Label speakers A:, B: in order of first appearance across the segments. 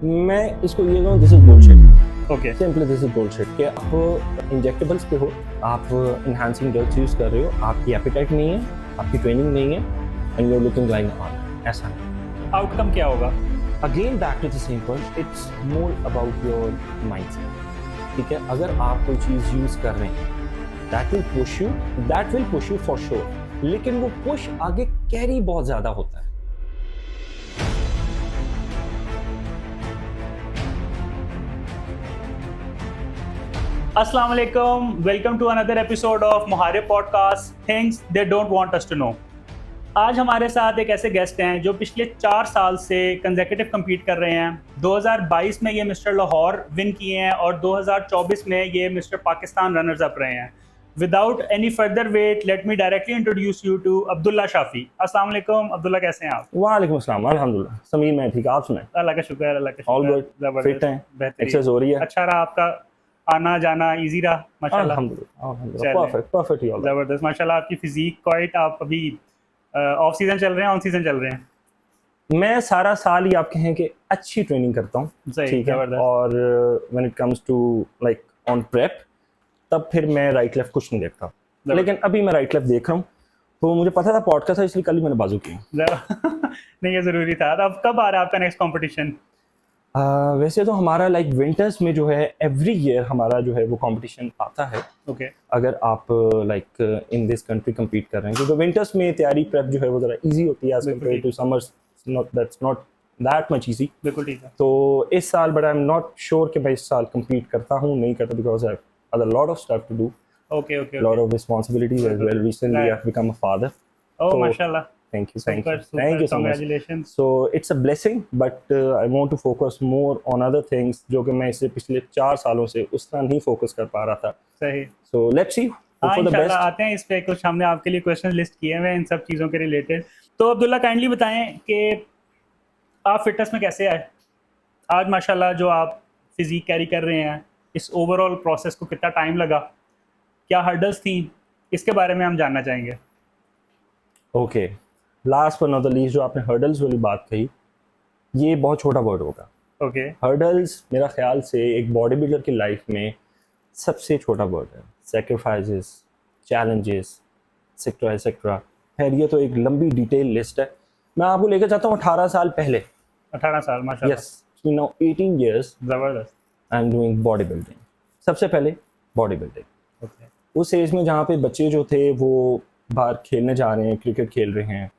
A: मैं इसको ये कहूँ, this is bullshit.
B: Okay
A: simply this is bullshit कि आप इंजेक्टेबल्स पे हो, आप इन्हांसिंग ड्रग्स यूज़ कर रहे हो, आपकी एपेटाइट नहीं है, आपकी ट्रेनिंग नहीं है, and you are looking like on, ऐसा नहीं।
B: आउटकम क्या होगा?
A: Again back to the same point, it's more about your mindset. ठीक है, अगर आप कोई चीज़ यूज़ कर रहे हैं that will push you for sure, लेकिन वो पुश आगे कैरी बहुत ज़्यादा होता है।
B: अस्सलाम वालेकुम, welcome to another episode of मुहारे podcast things they don't want us to know. आज हमारे साथ एक ऐसे गेस्ट हैं जो पिछले 4 साल से कंसेक्यूटिव compete कर रहे हैं। 2022 में ये मिस्टर लाहौर विन किए हैं और 2024 में ये मिस्टर पाकिस्तान रनर्स अप रहे हैं। Without any further wait, let me directly introduce you to Abdullah Shafi. अस्सलाम वालेकुम अब्दुल्ला, कैसे हैं आप?
A: वालेकुम अस्सलाम, अल्हम्दुलिल्लाह। समीर मैं ठीक, आप सुनाएं?
B: अल्लाह का शुक्र, अल्लाह का
A: ऑल
B: शुक्र।
A: गुड,
B: जबरदस्त,
A: फिट हैं,
B: बेहतरीन।
A: एक्सरसाइज हो रही है?
B: अच्छा रहा आपका आना जाना, इजी रहा माशाल्लाह?
A: अल्हम्दुलिल्लाह,
B: चलें।
A: परफेक्ट ही ऑल।
B: जबरदस्त माशाल्लाह, आपकी फिजिक क्वाइट। आप अभी ऑफ सीजन चल रहे हैं, ऑन सीजन चल रहे हैं?
A: मैं सारा साल ही आप कहें कि अच्छी ट्रेनिंग करता हूँ,
B: सही,
A: ठीक है,
B: जबरदस्त।
A: और when it comes to like on prep, तब फिर मैं राइट लेफ्ट कुछ नहीं देखता, लेकिन अभी मैं राइट लेफ्ट देख रहा हूँ, तो मुझे पता था पॉडकास्ट था, इसलिए कल ही मैंने बाजू किया।
B: नहीं, ये ज़रूरी था। तो अब कब आ रहा है आपका नेक्स्ट कंपटीशन?
A: वैसे तो हमारा लाइक विंटर्स में जो है एवरी ईयर हमारा जो है वो कंपटीशन आता है,
B: ओके
A: अगर आप like in this country compete कर रहे हैं, क्योंकि विंटर्स में तैयारी प्रेप जो है वो ज़रा इजी होती है एज
B: बिल्कुल
A: compare to summers, that's not that much easy.
B: बिल्कुल ठीक है।
A: तो इस साल but I am not sure कि मैं इस साल compete करता हूँ नहीं करता, because I have a lot of stuff to do,
B: okay okay
A: lot of responsibilities as well. Recently I have become a father.
B: Oh
A: So,
B: माशाल्लाह,
A: Thank you
B: super
A: so much.
B: Congratulation.
A: So it's a blessing, but I want to focus more on other things जो कि मैं इससे पिछले 4 सालों से उस तरह नहीं फोकस कर पा रहा था।
B: सही।
A: So let's see. Hope
B: हाँ
A: for the
B: इंशाल्लाह
A: best.
B: आते हैं इस पे, कुछ हमने आपके लिए क्वेश्चन लिस्ट किए हुए हैं इन सब चीज़ों के रिलेटेड। तो अब्दुल्ला काइंडली बताएं कि आप फिटनेस में कैसे आए आज? माशाल्लाह जो आप फिजिक कैरी कर रहे हैं, इस ओवरऑल प्रोसेस को कितना टाइम लगा, क्या हर्डल्स थी, इसके बारे में हम जानना चाहेंगे।
A: Okay. Last but not the least, जो आपने hurdles वाली बात कही, ये बहुत छोटा वर्ड होगा।
B: ओके
A: Hurdles मेरा ख्याल से एक बॉडी बिल्डर की लाइफ में सबसे छोटा वर्ड है। Sacrifices, challenges, etc. etc. खैर ये तो एक लंबी डिटेल लिस्ट है। मैं आपको लेकर जाता हूँ 18 साल पहले।
B: 18 साल माशाल्लाह।
A: Yes, it's been now 18 years
B: ज़बरदस्त।
A: I am doing body building. सबसे पहले बॉडी बिल्डिंग,
B: ओके
A: उस एज में जहाँ पे बच्चे जो थे वो बाहर खेलने जा रहे हैं, क्रिकेट खेल रहे हैं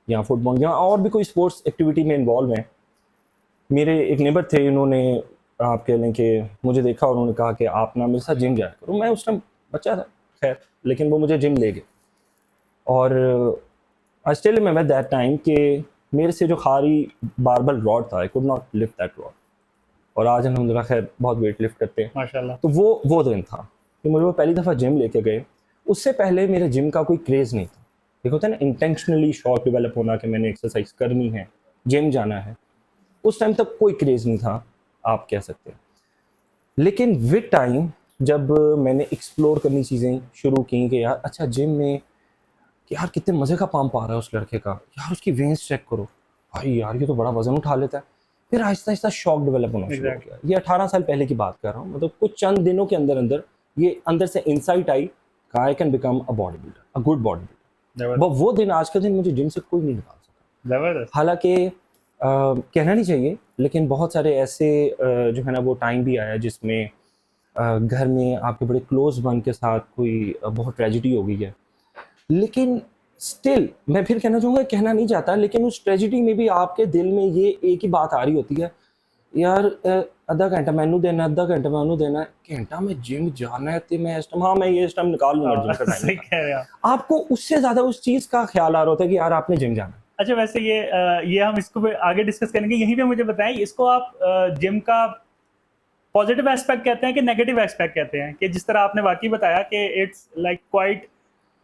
A: या फुटबॉल या और भी कोई स्पोर्ट्स एक्टिविटी में इन्वॉल्व हैं। मेरे एक नेबर थे, उन्होंने आप कह लें कि मुझे देखा और उन्होंने कहा कि आप ना मेरे साथ जिम जाया करो। मैं उस टाइम बच्चा था खैर, लेकिन वो मुझे जिम ले गए और I still remember that time कि मेरे से जो खारी बारबल रॉड था, I could not lift that rod, और आज अल्हम्दुलिल्लाह खैर बहुत वेट लिफ्ट करते हैं।
B: माशाल्लाह।
A: तो वो दिन था कि मुझे वो पहली दफ़ा जिम लेके गए। उससे पहले मेरे जिम का कोई क्रेज़ नहीं था। एक होता है ना इंटेंशनली शौक डेवलप होना कि मैंने एक्सरसाइज करनी है, जिम जाना है, उस टाइम तक कोई क्रेज़ नहीं था आप कह सकते हैं। लेकिन विद टाइम जब मैंने एक्सप्लोर करनी चीज़ें शुरू की कि यार अच्छा जिम में कि यार कितने मज़े का पंप आ रहा है उस लड़के का, यार उसकी वेन्स चेक करो, भाई यार ये तो बड़ा वजन उठा लेता है। फिर आहिस्ता आहिस्ता शौक डेवलप होना शुरू हो गया। ये 18 साल पहले की बात कर रहा हूँ, मतलब कुछ चंद दिनों के अंदर अंदर ये अंदर से इंसाइट आई कि I can become a body builder, a good body builder.
B: ज़बरदस्त
A: वो दिन, आज का दिन मुझे जिम से कोई नहीं निकाल सकता।
B: ज़बरदस्त।
A: हालांकि कहना नहीं चाहिए, लेकिन बहुत सारे ऐसे जो है ना वो टाइम भी आया जिसमें घर में आपके बड़े क्लोज वन के साथ कोई बहुत ट्रेजिडी हो गई है, लेकिन स्टिल मैं फिर कहना चाहूँगा, कहना नहीं चाहता, लेकिन उस ट्रेजिडी में भी आपके दिल में ये एक ही बात आ रही होती है, यार अद्धा घंटा मैनू देना, अद्धा घंटा मैनू देना, घंटा में जिम जाना है तो मैं इस टाइम, हाँ मैं ये इस टाइम निकाल लूँगा जिम का
B: सही
A: टाइम।
B: कह रहे हैं आप।
A: आपको उससे ज़्यादा उस चीज़ का ख्याल आ रहा होता है कि यार आपने जिम जाना है।
B: अच्छा वैसे ये हम इसको भी आगे डिस्कस करेंगे। यहीं पे मुझे बताएं, इसको आप जिम का पॉजिटिव एस्पेक्ट कहते हैं कि नेगेटिव एस्पेक्ट कहते हैं? कि जिस तरह आपने वाकई बताया कि इट्स लाइक क्वाइट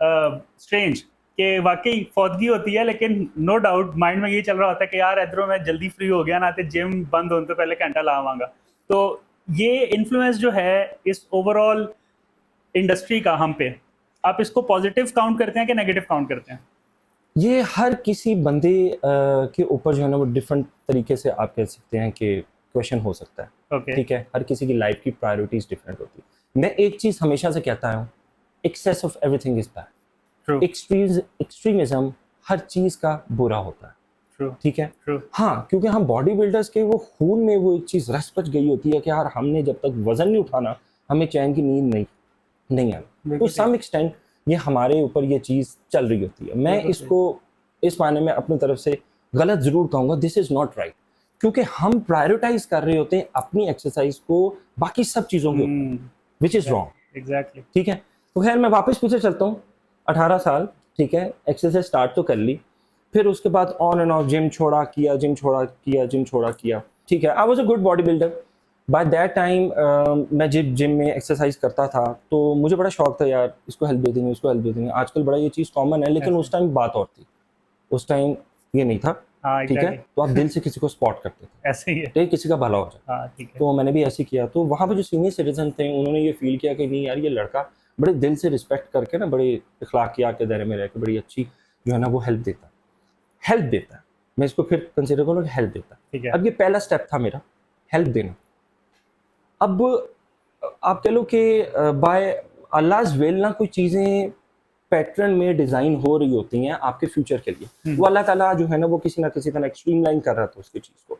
B: स्ट्रेंज कि वाकई फौदगी होती है, लेकिन नो डाउट माइंड में ये चल रहा होता है कि यार इधरों मैं जल्दी फ्री हो गया ना, तो जिम बंद होने तो पहले घंटा लावांगा। तो ये इन्फ्लुएंस जो है इस ओवरऑल इंडस्ट्री का हम पे, आप इसको पॉजिटिव काउंट करते हैं कि नेगेटिव काउंट करते हैं?
A: ये हर किसी बंदे के ऊपर जो है ना वो डिफरेंट तरीके से आप कह सकते हैं कि क्वेश्चन हो सकता है,
B: ओके
A: ठीक है, हर किसी की लाइफ की प्रायोरिटीज डिफरेंट होती है। मैं एक चीज हमेशा से कहता हूँ, excess of everything is bad.
B: True
A: extremism हर चीज का बुरा होता है,
B: ट्रू
A: ठीक है।
B: ट्रू
A: हाँ, क्योंकि हम बॉडी बिल्डर्स के वो खून में वो एक चीज रस पच गई होती है कि यार हमने जब तक वजन नहीं उठाना हमें चैन की नींद नहीं आनी। तो
B: बिल्कुल
A: सम एक्सटेंट ये हमारे ऊपर ये चीज चल रही होती है। मैं
B: बिल्कुल
A: इसको इस मायने में अपनी तरफ से गलत जरूर कहूंगा, दिस इज नॉट राइट, क्योंकि हम प्रायोरिटाइज कर रहे होते हैं अपनी एक्सरसाइज को बाकी सब चीजों के ऊपर, विच इज रॉन्ग,
B: एग्जैक्टली
A: ठीक है। तो खैर मैं वापस पीछे चलता हूँ, 18 साल, ठीक है, एक्सरसाइज स्टार्ट तो कर ली, फिर उसके बाद ऑन एंड ऑफ जिम छोड़ा किया, जिम छोड़ा किया, ठीक है। I was a good body builder by that time. मैं जब जिम में एक्सरसाइज करता था तो मुझे बड़ा शौक था यार, इसको हेल्प दे देंगे, उसको हेल्प दे देंगे। आजकल बड़ा ये चीज़ कॉमन है, लेकिन उस टाइम बात और थी, उस टाइम ये नहीं था,
B: हाँ
A: ठीक है।
B: एग्जैक्टली
A: तो आप दिल से किसी को स्पॉट करते थे,
B: ऐसे ही है
A: ठीक, किसी का भला हो जाए।
B: हाँ ठीक है
A: तो मैंने भी ऐसे किया। तो वहाँ पे जो सीनियर सिटीजन थे उन्होंने ये फील किया कि नहीं यार, ये लड़का बड़े दिल से रिस्पेक्ट करके ना, बड़े इखलाकियात के दायरे में रह के बड़ी अच्छी जो है ना वो हेल्प देता है। मैं इसको फिर कंसिडर करूँ हेल्प देता है।
B: ठीक है
A: अब ये पहला स्टेप था मेरा, हेल्प देना। अब आप कह लो कि बाय अल्लाह's विल ना कोई चीज़ें पैटर्न में डिज़ाइन हो रही होती हैं आपके फ्यूचर के लिए। वो अल्लाह ताला जो है ना वो किसी ना किसी तरह एक्सट्रीम लाइन कर रहा था उसकी चीज़ को।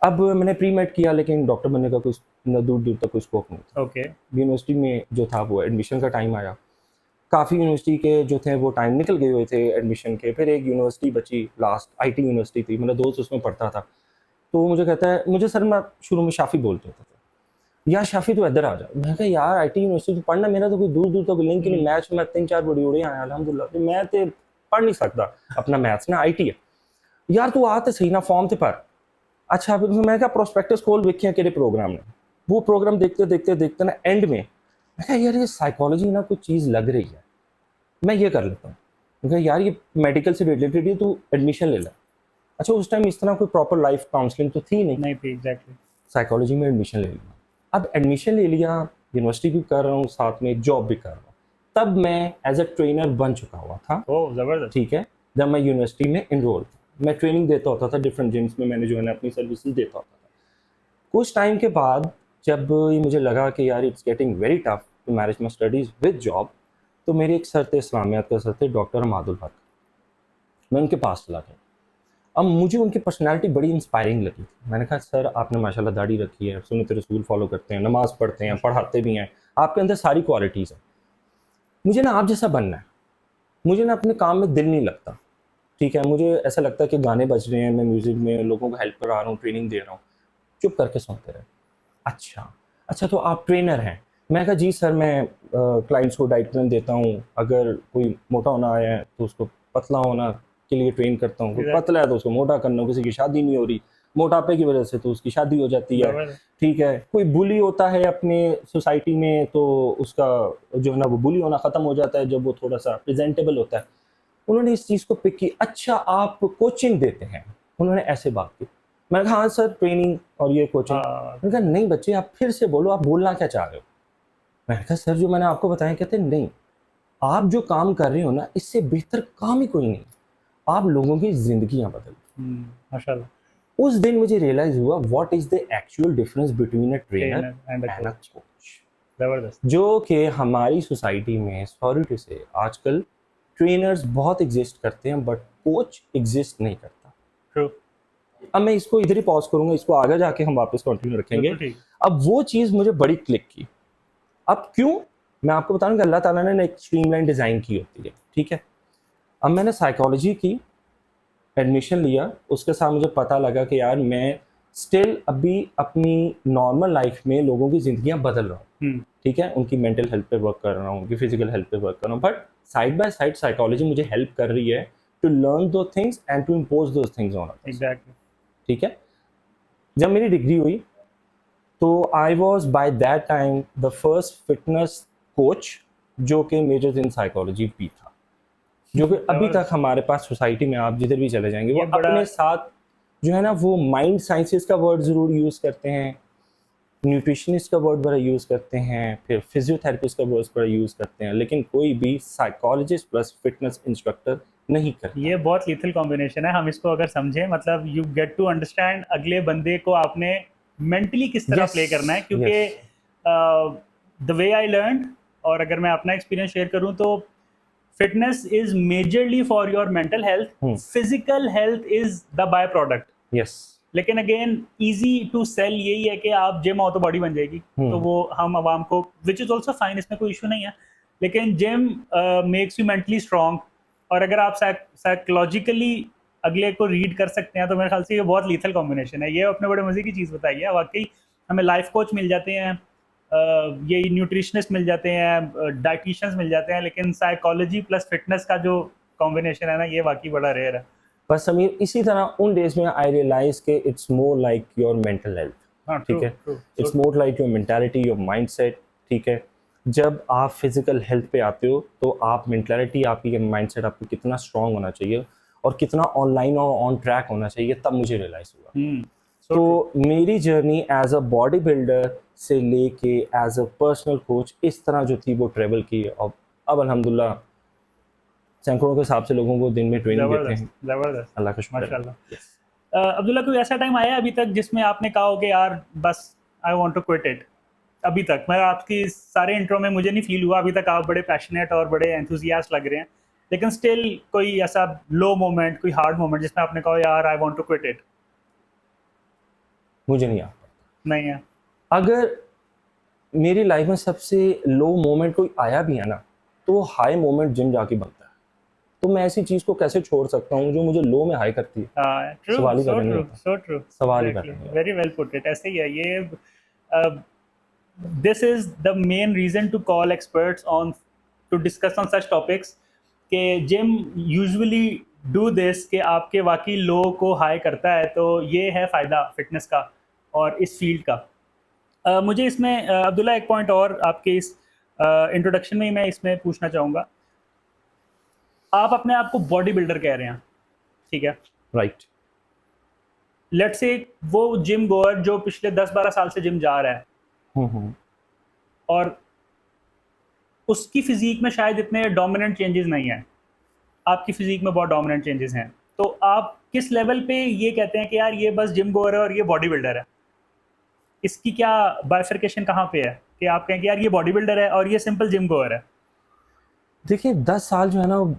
A: अब मैंने प्री मेड किया, लेकिन डॉक्टर बनने का कोई दूर दूर तक कोई स्कोप नहीं था।
B: ओके
A: यूनिवर्सिटी में जो था वो एडमिशन का टाइम आया, काफ़ी यूनिवर्सिटी के जो थे वो टाइम निकल गए हुए थे एडमिशन के। फिर एक यूनिवर्सिटी बची लास्ट, आईटी यूनिवर्सिटी थी, मेरा दोस्त उसमें पढ़ता था। तो मुझे कहता है, मुझे सर मैं शुरू में शाफी बोलते होता था, यार शाफी तो इधर आ जा। मैं कहा यार आईटी यूनिवर्सिटी पढ़ना, मेरा तो कोई दूर दूर तक लिंक ही नहीं, मैथ्स में 3-4 बड़ी उड़े आया अलहमदुल्ला, तो मैं तो पढ़ नहीं सकता अपना मैथ्स ना, आईटी है। यार तू आ तो सही ना, फॉर्म तो भर। अच्छा, फिर मैं क्या प्रोस्पेक्टस खोल वेखिया कि प्रोग्राम ने, वो प्रोग्राम देखते ना एंड में मैं कहा यार ये साइकोलॉजी ना कुछ चीज़ लग रही है, मैं ये कर लेता हूँ। मैं कहा यार ये मेडिकल से रिलेटेड है, तू एडमिशन ले ला। अच्छा, उस टाइम इस तरह कोई प्रॉपर लाइफ काउंसलिंग तो थी नहीं,
B: नहीं थी एग्जैक्टली
A: साइकोलॉजी में एडमिशन ले लिया। अब एडमिशन ले लिया, यूनिवर्सिटी भी कर रहा हूँ, साथ में जॉब भी कर रहा हूँ। तब मैं एज अ ट्रेनर बन चुका हुआ था,
B: ओह जबरदस्त
A: ठीक है। जब मैं यूनिवर्सिटी में इनरोल था, मैं ट्रेनिंग देता होता था डिफरेंट जिम्स में, मैंने जो है ना अपनी सर्विसेज देता होता था। कुछ टाइम के बाद जब ये मुझे लगा कि यार it's getting very tough to manage my studies with job, तो मेरे एक सर थे, इस्लामियात के सर थे, डॉक्टर मादुल हक। मैं उनके पास चला गया। अब मुझे उनकी पर्सनालिटी बड़ी इंस्पायरिंग लगी। मैंने कहा सर आपने माशाल्लाह दाढ़ी रखी है, सुन्नत रसूल फॉलो करते हैं, नमाज़ पढ़ते हैं, पढ़ाते भी हैं, आपके अंदर सारी क्वालिटीज़ हैं, मुझे ना आप जैसा बनना है। मुझे ना अपने काम में दिल नहीं लगता, ठीक है। मुझे ऐसा लगता है कि गाने बज रहे हैं, मैं म्यूज़िक में लोगों को हेल्प करा रहा हूँ, ट्रेनिंग दे रहा हूँ, चुप करके सुनते रहे। अच्छा तो आप ट्रेनर हैं? मैं कहा जी सर, मैं क्लाइंट्स को डाइट प्लान देता हूँ, अगर कोई मोटा होना आया है तो उसको पतला होना के लिए ट्रेन करता हूँ, कोई पतला है तो उसको मोटा करना, किसी की शादी नहीं हो रही मोटापे की वजह से तो उसकी शादी हो जाती है,
B: जबरदस्त
A: ठीक है। कोई बुली होता है अपने सोसाइटी में तो उसका जो है ना वो बुली होना ख़त्म हो जाता है जब वो थोड़ा सा प्रेजेंटेबल होता है। उन्होंने इस चीज़ को पिक की। अच्छा आप कोचिंग देते हैं? उन्होंने ऐसे बात की। मैंने कहा हाँ सर, ट्रेनिंग और ये कोचिंग।
B: हाँ
A: मैंने कहा नहीं बच्चे, आप फिर से बोलो, आप बोलना क्या चाह रहे हो? मैंने कहा सर जो मैंने आपको बताया। कहते नहीं, आप जो काम कर रहे हो ना इससे बेहतर काम ही कोई नहीं, आप लोगों की जिंदगियां बदल।
B: माशाल्लाह
A: उस दिन मुझे रियलाइज हुआ what is the actual difference between a trainer
B: trainer and
A: and a
B: coach
A: coach,
B: जबरदस्त
A: जो कि हमारी सोसाइटी में सॉरी टू से आजकल ट्रेनर्स बहुत एग्जिस्ट करते हैं बट कोच एग्जिस्ट नहीं करता।
B: ट्रू
A: अब मैं इसको इधर ही पॉज करूंगा, इसको आगे जाके हम वापस कंटिन्यू रखेंगे।
B: बिल्कुल ठीक
A: अब वो चीज़ मुझे बड़ी क्लिक की। अब क्यों, मैं आपको बता रहा हूँ कि अल्लाह ताला ने एक स्ट्रीमलाइन डिज़ाइन की होती है, ठीक है। अब मैंने साइकोलॉजी की एडमिशन लिया, उसके साथ मुझे पता लगा कि यार मैं स्टिल अभी अपनी नॉर्मल लाइफ में लोगों की ज़िंदगियाँ बदल रहा हूँ, ठीक है। उनकी मेंटल हेल्थ पे वर्क कर रहा हूँ, उनकी फिजिकल हेल्थ पे वर्क कर रहा हूँ, but side by side psychology मुझे हेल्प कर रही है टू लर्न दो थिंग्स एंड टू इम्पोज दो थिंग्स ऑन अदर्स,
B: एग्जैक्टली
A: ठीक है। जब मेरी डिग्री हुई तो I was by that time the first fitness coach जो कि मेजर्स इन साइकोलॉजी भी था, जो कि अभी तक हमारे पास सोसाइटी में आप जिधर भी चले जाएंगे वो
B: ये बड़ा-
A: अपने साथ जो है ना वो माइंड साइंसेस का वर्ड ज़रूर यूज़ करते हैं, न्यूट्रिशनिस्ट का वर्ड बड़ा यूज़ करते हैं, फिर फिजियोथेरेपिस्ट का वर्ड बड़ा यूज़ करते हैं, लेकिन कोई भी साइकोलॉजिस्ट प्लस फिटनेस इंस्ट्रक्टर नहीं करता।
B: ये बहुत लीथल कॉम्बिनेशन है हम इसको अगर समझें मतलब यू गेट टू अंडरस्टैंड अगले बंदे को आपने मेंटली किस तरह
A: Yes,
B: प्ले करना है, क्योंकि द वे आई लर्न, और अगर मैं अपना एक्सपीरियंस शेयर करूं तो fitness is majorly for your mental health, physical health is the by product.
A: Yes,
B: लेकिन अगेन इजी टू सेल यही है कि आप जिम आओ तो बॉडी बन जाएगी, तो वो हम आवाम को, विच इज़ ऑल्सो फाइन, इसमें कोई इशू नहीं है, लेकिन gym makes you mentally strong. और अगर आप साइकोलॉजिकली अगले को रीड कर सकते हैं तो मेरे ख्याल से ये बहुत लीथल कॉम्बिनेशन है। ये अपने बड़े मज़े की चीज़ बताई है वाकई। हमें लाइफ कोच मिल जाते हैं, ये न्यूट्रिशनिस्ट मिल जाते हैं, डाइटिशियंस मिल जाते हैं, लेकिन साइकोलॉजी प्लस फिटनेस का जो कॉम्बिनेशन है ना, ये वाकई बड़ा रेयर है।
A: पर समीर इसी तरह उन डेज में आई रियलाइज के it's more like your mental health,
B: हाँ,
A: ठीक है, it's more like your mentality, your mindset, ठीक है। जब आप फिजिकल हेल्थ पे आते हो तो आप मेंटालिटी, आपकी माइंडसेट आपको कितना स्ट्रांग होना चाहिए और कितना ऑनलाइन और ऑन ट्रैक होना चाहिए, तब मुझे रियलाइज हुआ। तो मेरी journey as a body builder से लेके एज अ पर्सनल कोच इस तरह जो थी वो ट्रेवल की, और अब अल्हम्दुलिल्लाह सैकड़ों के हिसाब से लोगों को दिन में ट्रेनिंग देते हैं।
B: जबरदस्त,
A: अल्लाह का शुक्र है।
B: माशाल्लाह। अब्दुल्ला, कोई ऐसा टाइम आया अभी तक जिसमें आपने कहा हो कि यार बस I want to quit it? अभी तक मैं आपकी सारे इंट्रो में मुझे नहीं फील हुआ अभी तक आप बड़े पैशनेट और बड़े एंथुसियास्ट लग रहे हैं, लेकिन स्टिल कोई ऐसा लो मोमेंट, कोई हार्ड मोमेंट जिसमें आपने कहा यार I want to quit it?
A: मुझे नहीं आता।
B: नहीं है?
A: अगर मेरी लाइफ में सबसे लो मोमेंट कोई आया भी है ना, तो हाई मोमेंट जिम जाके बनता है। तो मैं ऐसी चीज को कैसे छोड़ सकता हूँ जो मुझे लो में हाई करती है? सवाल ही पैदा नहीं होता।
B: सो ट्रू,
A: सवाल ही पैदा नहीं होता।
B: Very well put it. ऐसे ही है ये। This is the main reason to call experts on to discuss on such topics, कि जिम यूजुअली डू दिस, कि आपके वाकई लो को हाई करता है। तो ये है फ़ायदा फिटनेस का और इस फील्ड का। मुझे इसमें अब्दुल्ला एक पॉइंट और आपके इस इंट्रोडक्शन में ही मैं इसमें पूछना चाहूँगा। आप अपने आप को बॉडी बिल्डर कह रहे हैं, ठीक है?
A: राइट।
B: लेट्स से वो जिम गोअर जो पिछले 10-12 साल से जिम जा रहा है और उसकी फिजिक में शायद इतने डोमिनेंट चेंजेस नहीं हैं, आपकी फिजिक में बहुत डोमिनेंट चेंजेस हैं, तो आप किस लेवल पे ये कहते हैं कि यार ये बस जिम गोअर है और ये बॉडी बिल्डर है? इसकी क्या बाइफर्केशन कहाँ पे है कि आप कहें कि यार ये बॉडी बिल्डर है और ये सिंपल जिम गोअर है?
A: देखिए 10 साल जो है ना,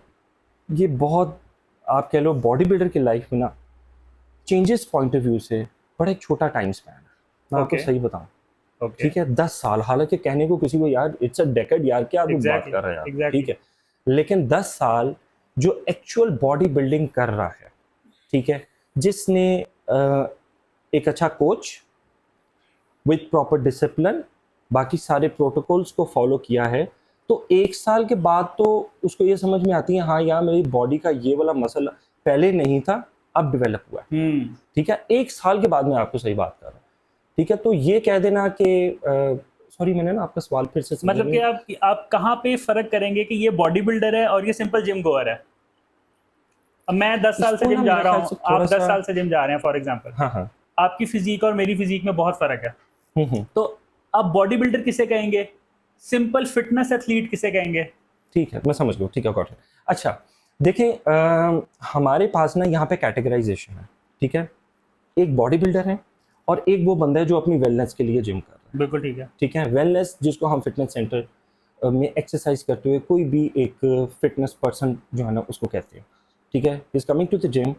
A: ये बहुत, आप कह लो बॉडी बिल्डर की लाइफ में ना, चेंजेस पॉइंट ऑफ व्यू से बड़ा एक छोटा टाइम स्पैन है। मैं आपको
B: Okay.
A: सही बताऊं,
B: Okay.
A: ठीक है, 10 साल, हालांकि कहने को किसी को यार इट्स अ डेकेड, यार क्या आप बात कर रहे हैं यार,
B: Exactly.
A: ठीक है, लेकिन 10 साल जो एक्चुअल बॉडी बिल्डिंग कर रहा है, ठीक है, जिसने एक अच्छा कोच विद प्रॉपर डिसिप्लिन, बाकी सारे प्रोटोकॉल्स को फॉलो किया है, तो 1 साल के बाद तो उसको ये समझ में आती है, हाँ यार मेरी बॉडी का ये वाला मसल पहले नहीं था, अब डेवलप हुआ है, ठीक है। 1 साल के बाद मैं आपको सही बात कर रहा हूँ, ठीक है। तो ये कह देना कि सॉरी, मैंने ना आपका सवाल फिर से
B: मतलब कि आप कहाँ पे फर्क करेंगे कि ये बॉडी बिल्डर है और ये सिंपल जिम गोअर है? अब मैं 10 साल से जिम जा रहा हूँ, आप 10 साल से जिम जा रहे हैं फॉर एग्जांपल,
A: हाँ हाँ,
B: आपकी फिजिक और मेरी फिजिक में बहुत फर्क है, तो आप बॉडी बिल्डर किसे कहेंगे, सिंपल फिटनेस एथलीट किसे कहेंगे?
A: ठीक है, मैं समझ गया, ठीक है, गॉट इट। अच्छा देखिए, हमारे पास ना यहाँ पे कैटेगराइजेशन है, ठीक है, एक बॉडी बिल्डर है और एक वो बंदा है जो अपनी वेलनेस के लिए जिम कर रहा है।
B: बिल्कुल ठीक है।
A: ठीक है, वेलनेस जिसको हम फिटनेस सेंटर में एक्सरसाइज करते हुए कोई भी एक फिटनेस पर्सन जो है ना उसको कहते हैं, ठीक है। Is coming to the gym,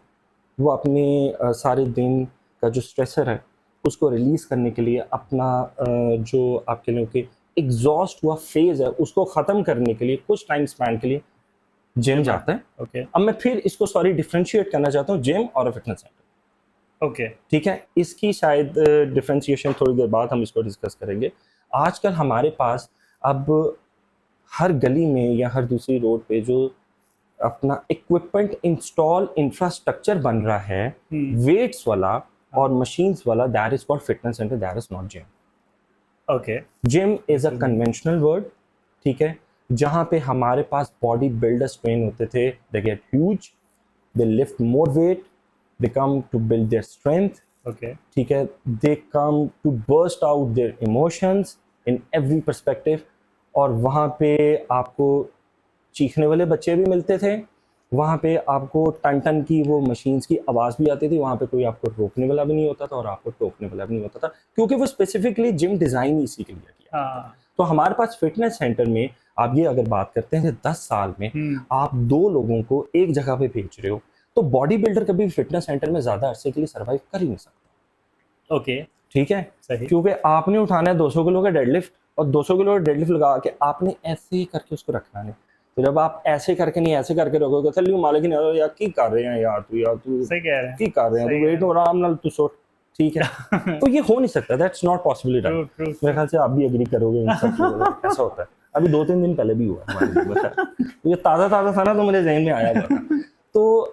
A: वो अपने सारे दिन का जो स्ट्रेसर है उसको रिलीज करने के लिए, अपना जो आपके लोगों के एग्जॉस्ट हुआ फेज है उसको ख़त्म करने के लिए कुछ टाइम स्पैन के लिए जिम जाता है।
B: ओके
A: अब मैं फिर इसको सॉरी डिफ्रेंशिएट करना चाहता हूँ, जिम और फिटनेस सेंटर,
B: ओके
A: ठीक है। इसकी शायद डिफ्रेंशिएशन थोड़ी देर बाद हम इसको डिस्कस करेंगे। आजकल हमारे पास अब हर गली में या हर दूसरी रोड पे जो अपना इक्विपमेंट इंस्टॉल इंफ्रास्ट्रक्चर बन रहा है वेट्स वाला और मशीन्स वाला, that is called fitness centre, that is not gym.
B: Okay
A: gym is a conventional word, ठीक है, जहाँ पे हमारे पास बॉडी बिल्डर्स ट्रेन होते थे, they get huge, they lift more weight, they come to build their strength,
B: okay
A: ठीक है, they come to burst out their emotions in every perspective, और वहाँ पे आपको चीखने वाले बच्चे भी मिलते थे, वहाँ पे आपको टन टन की वो मशीन्स की आवाज़ भी आती थी, वहाँ पे कोई आपको रोकने वाला भी नहीं होता था और आपको टोकने वाला भी नहीं होता था, क्योंकि वो स्पेसिफिकली जिम डिज़ाइन ही इसी के लिए किया।
B: हाँ।
A: तो हमारे पास फिटनेस सेंटर में आप ये अगर बात करते हैं कि 10 साल में आप 2 लोगों को एक जगह पे भेज रहे हो, तो बॉडी बिल्डर कभी फिटनेस सेंटर में ज़्यादा अरसे के लिए सर्वाइव कर ही नहीं सकता।
B: ओके,
A: ठीक है,
B: सही।
A: क्योंकि आपने उठाना है 200 किलो का डेडलिफ्ट, और 200 किलो का डेडलिफ्ट लगा के आपने ऐसे ही करके उसको रखना है। तो जब आप ऐसे करके नहीं ऐसे करके रखोगे तो लियो मालिक ने यार की कर रहे हैं यार तू
B: सही कह रहे हैं।
A: की कर रहे हैं
B: सही
A: तू वेट आराम नाल तू सो, ठीक है। तो ये हो नहीं सकता, that's not possible.
B: True true.
A: मेरे ख्याल से आप भी एग्री करोगे इन सब चीज़ों में, ऐसा होता है। अभी 2-3 दिन पहले भी हुआ हमारे लिए, बता तो ये ताज़ा ताज़ा था ना, तो मेरे जहन में आया हुआ था। तो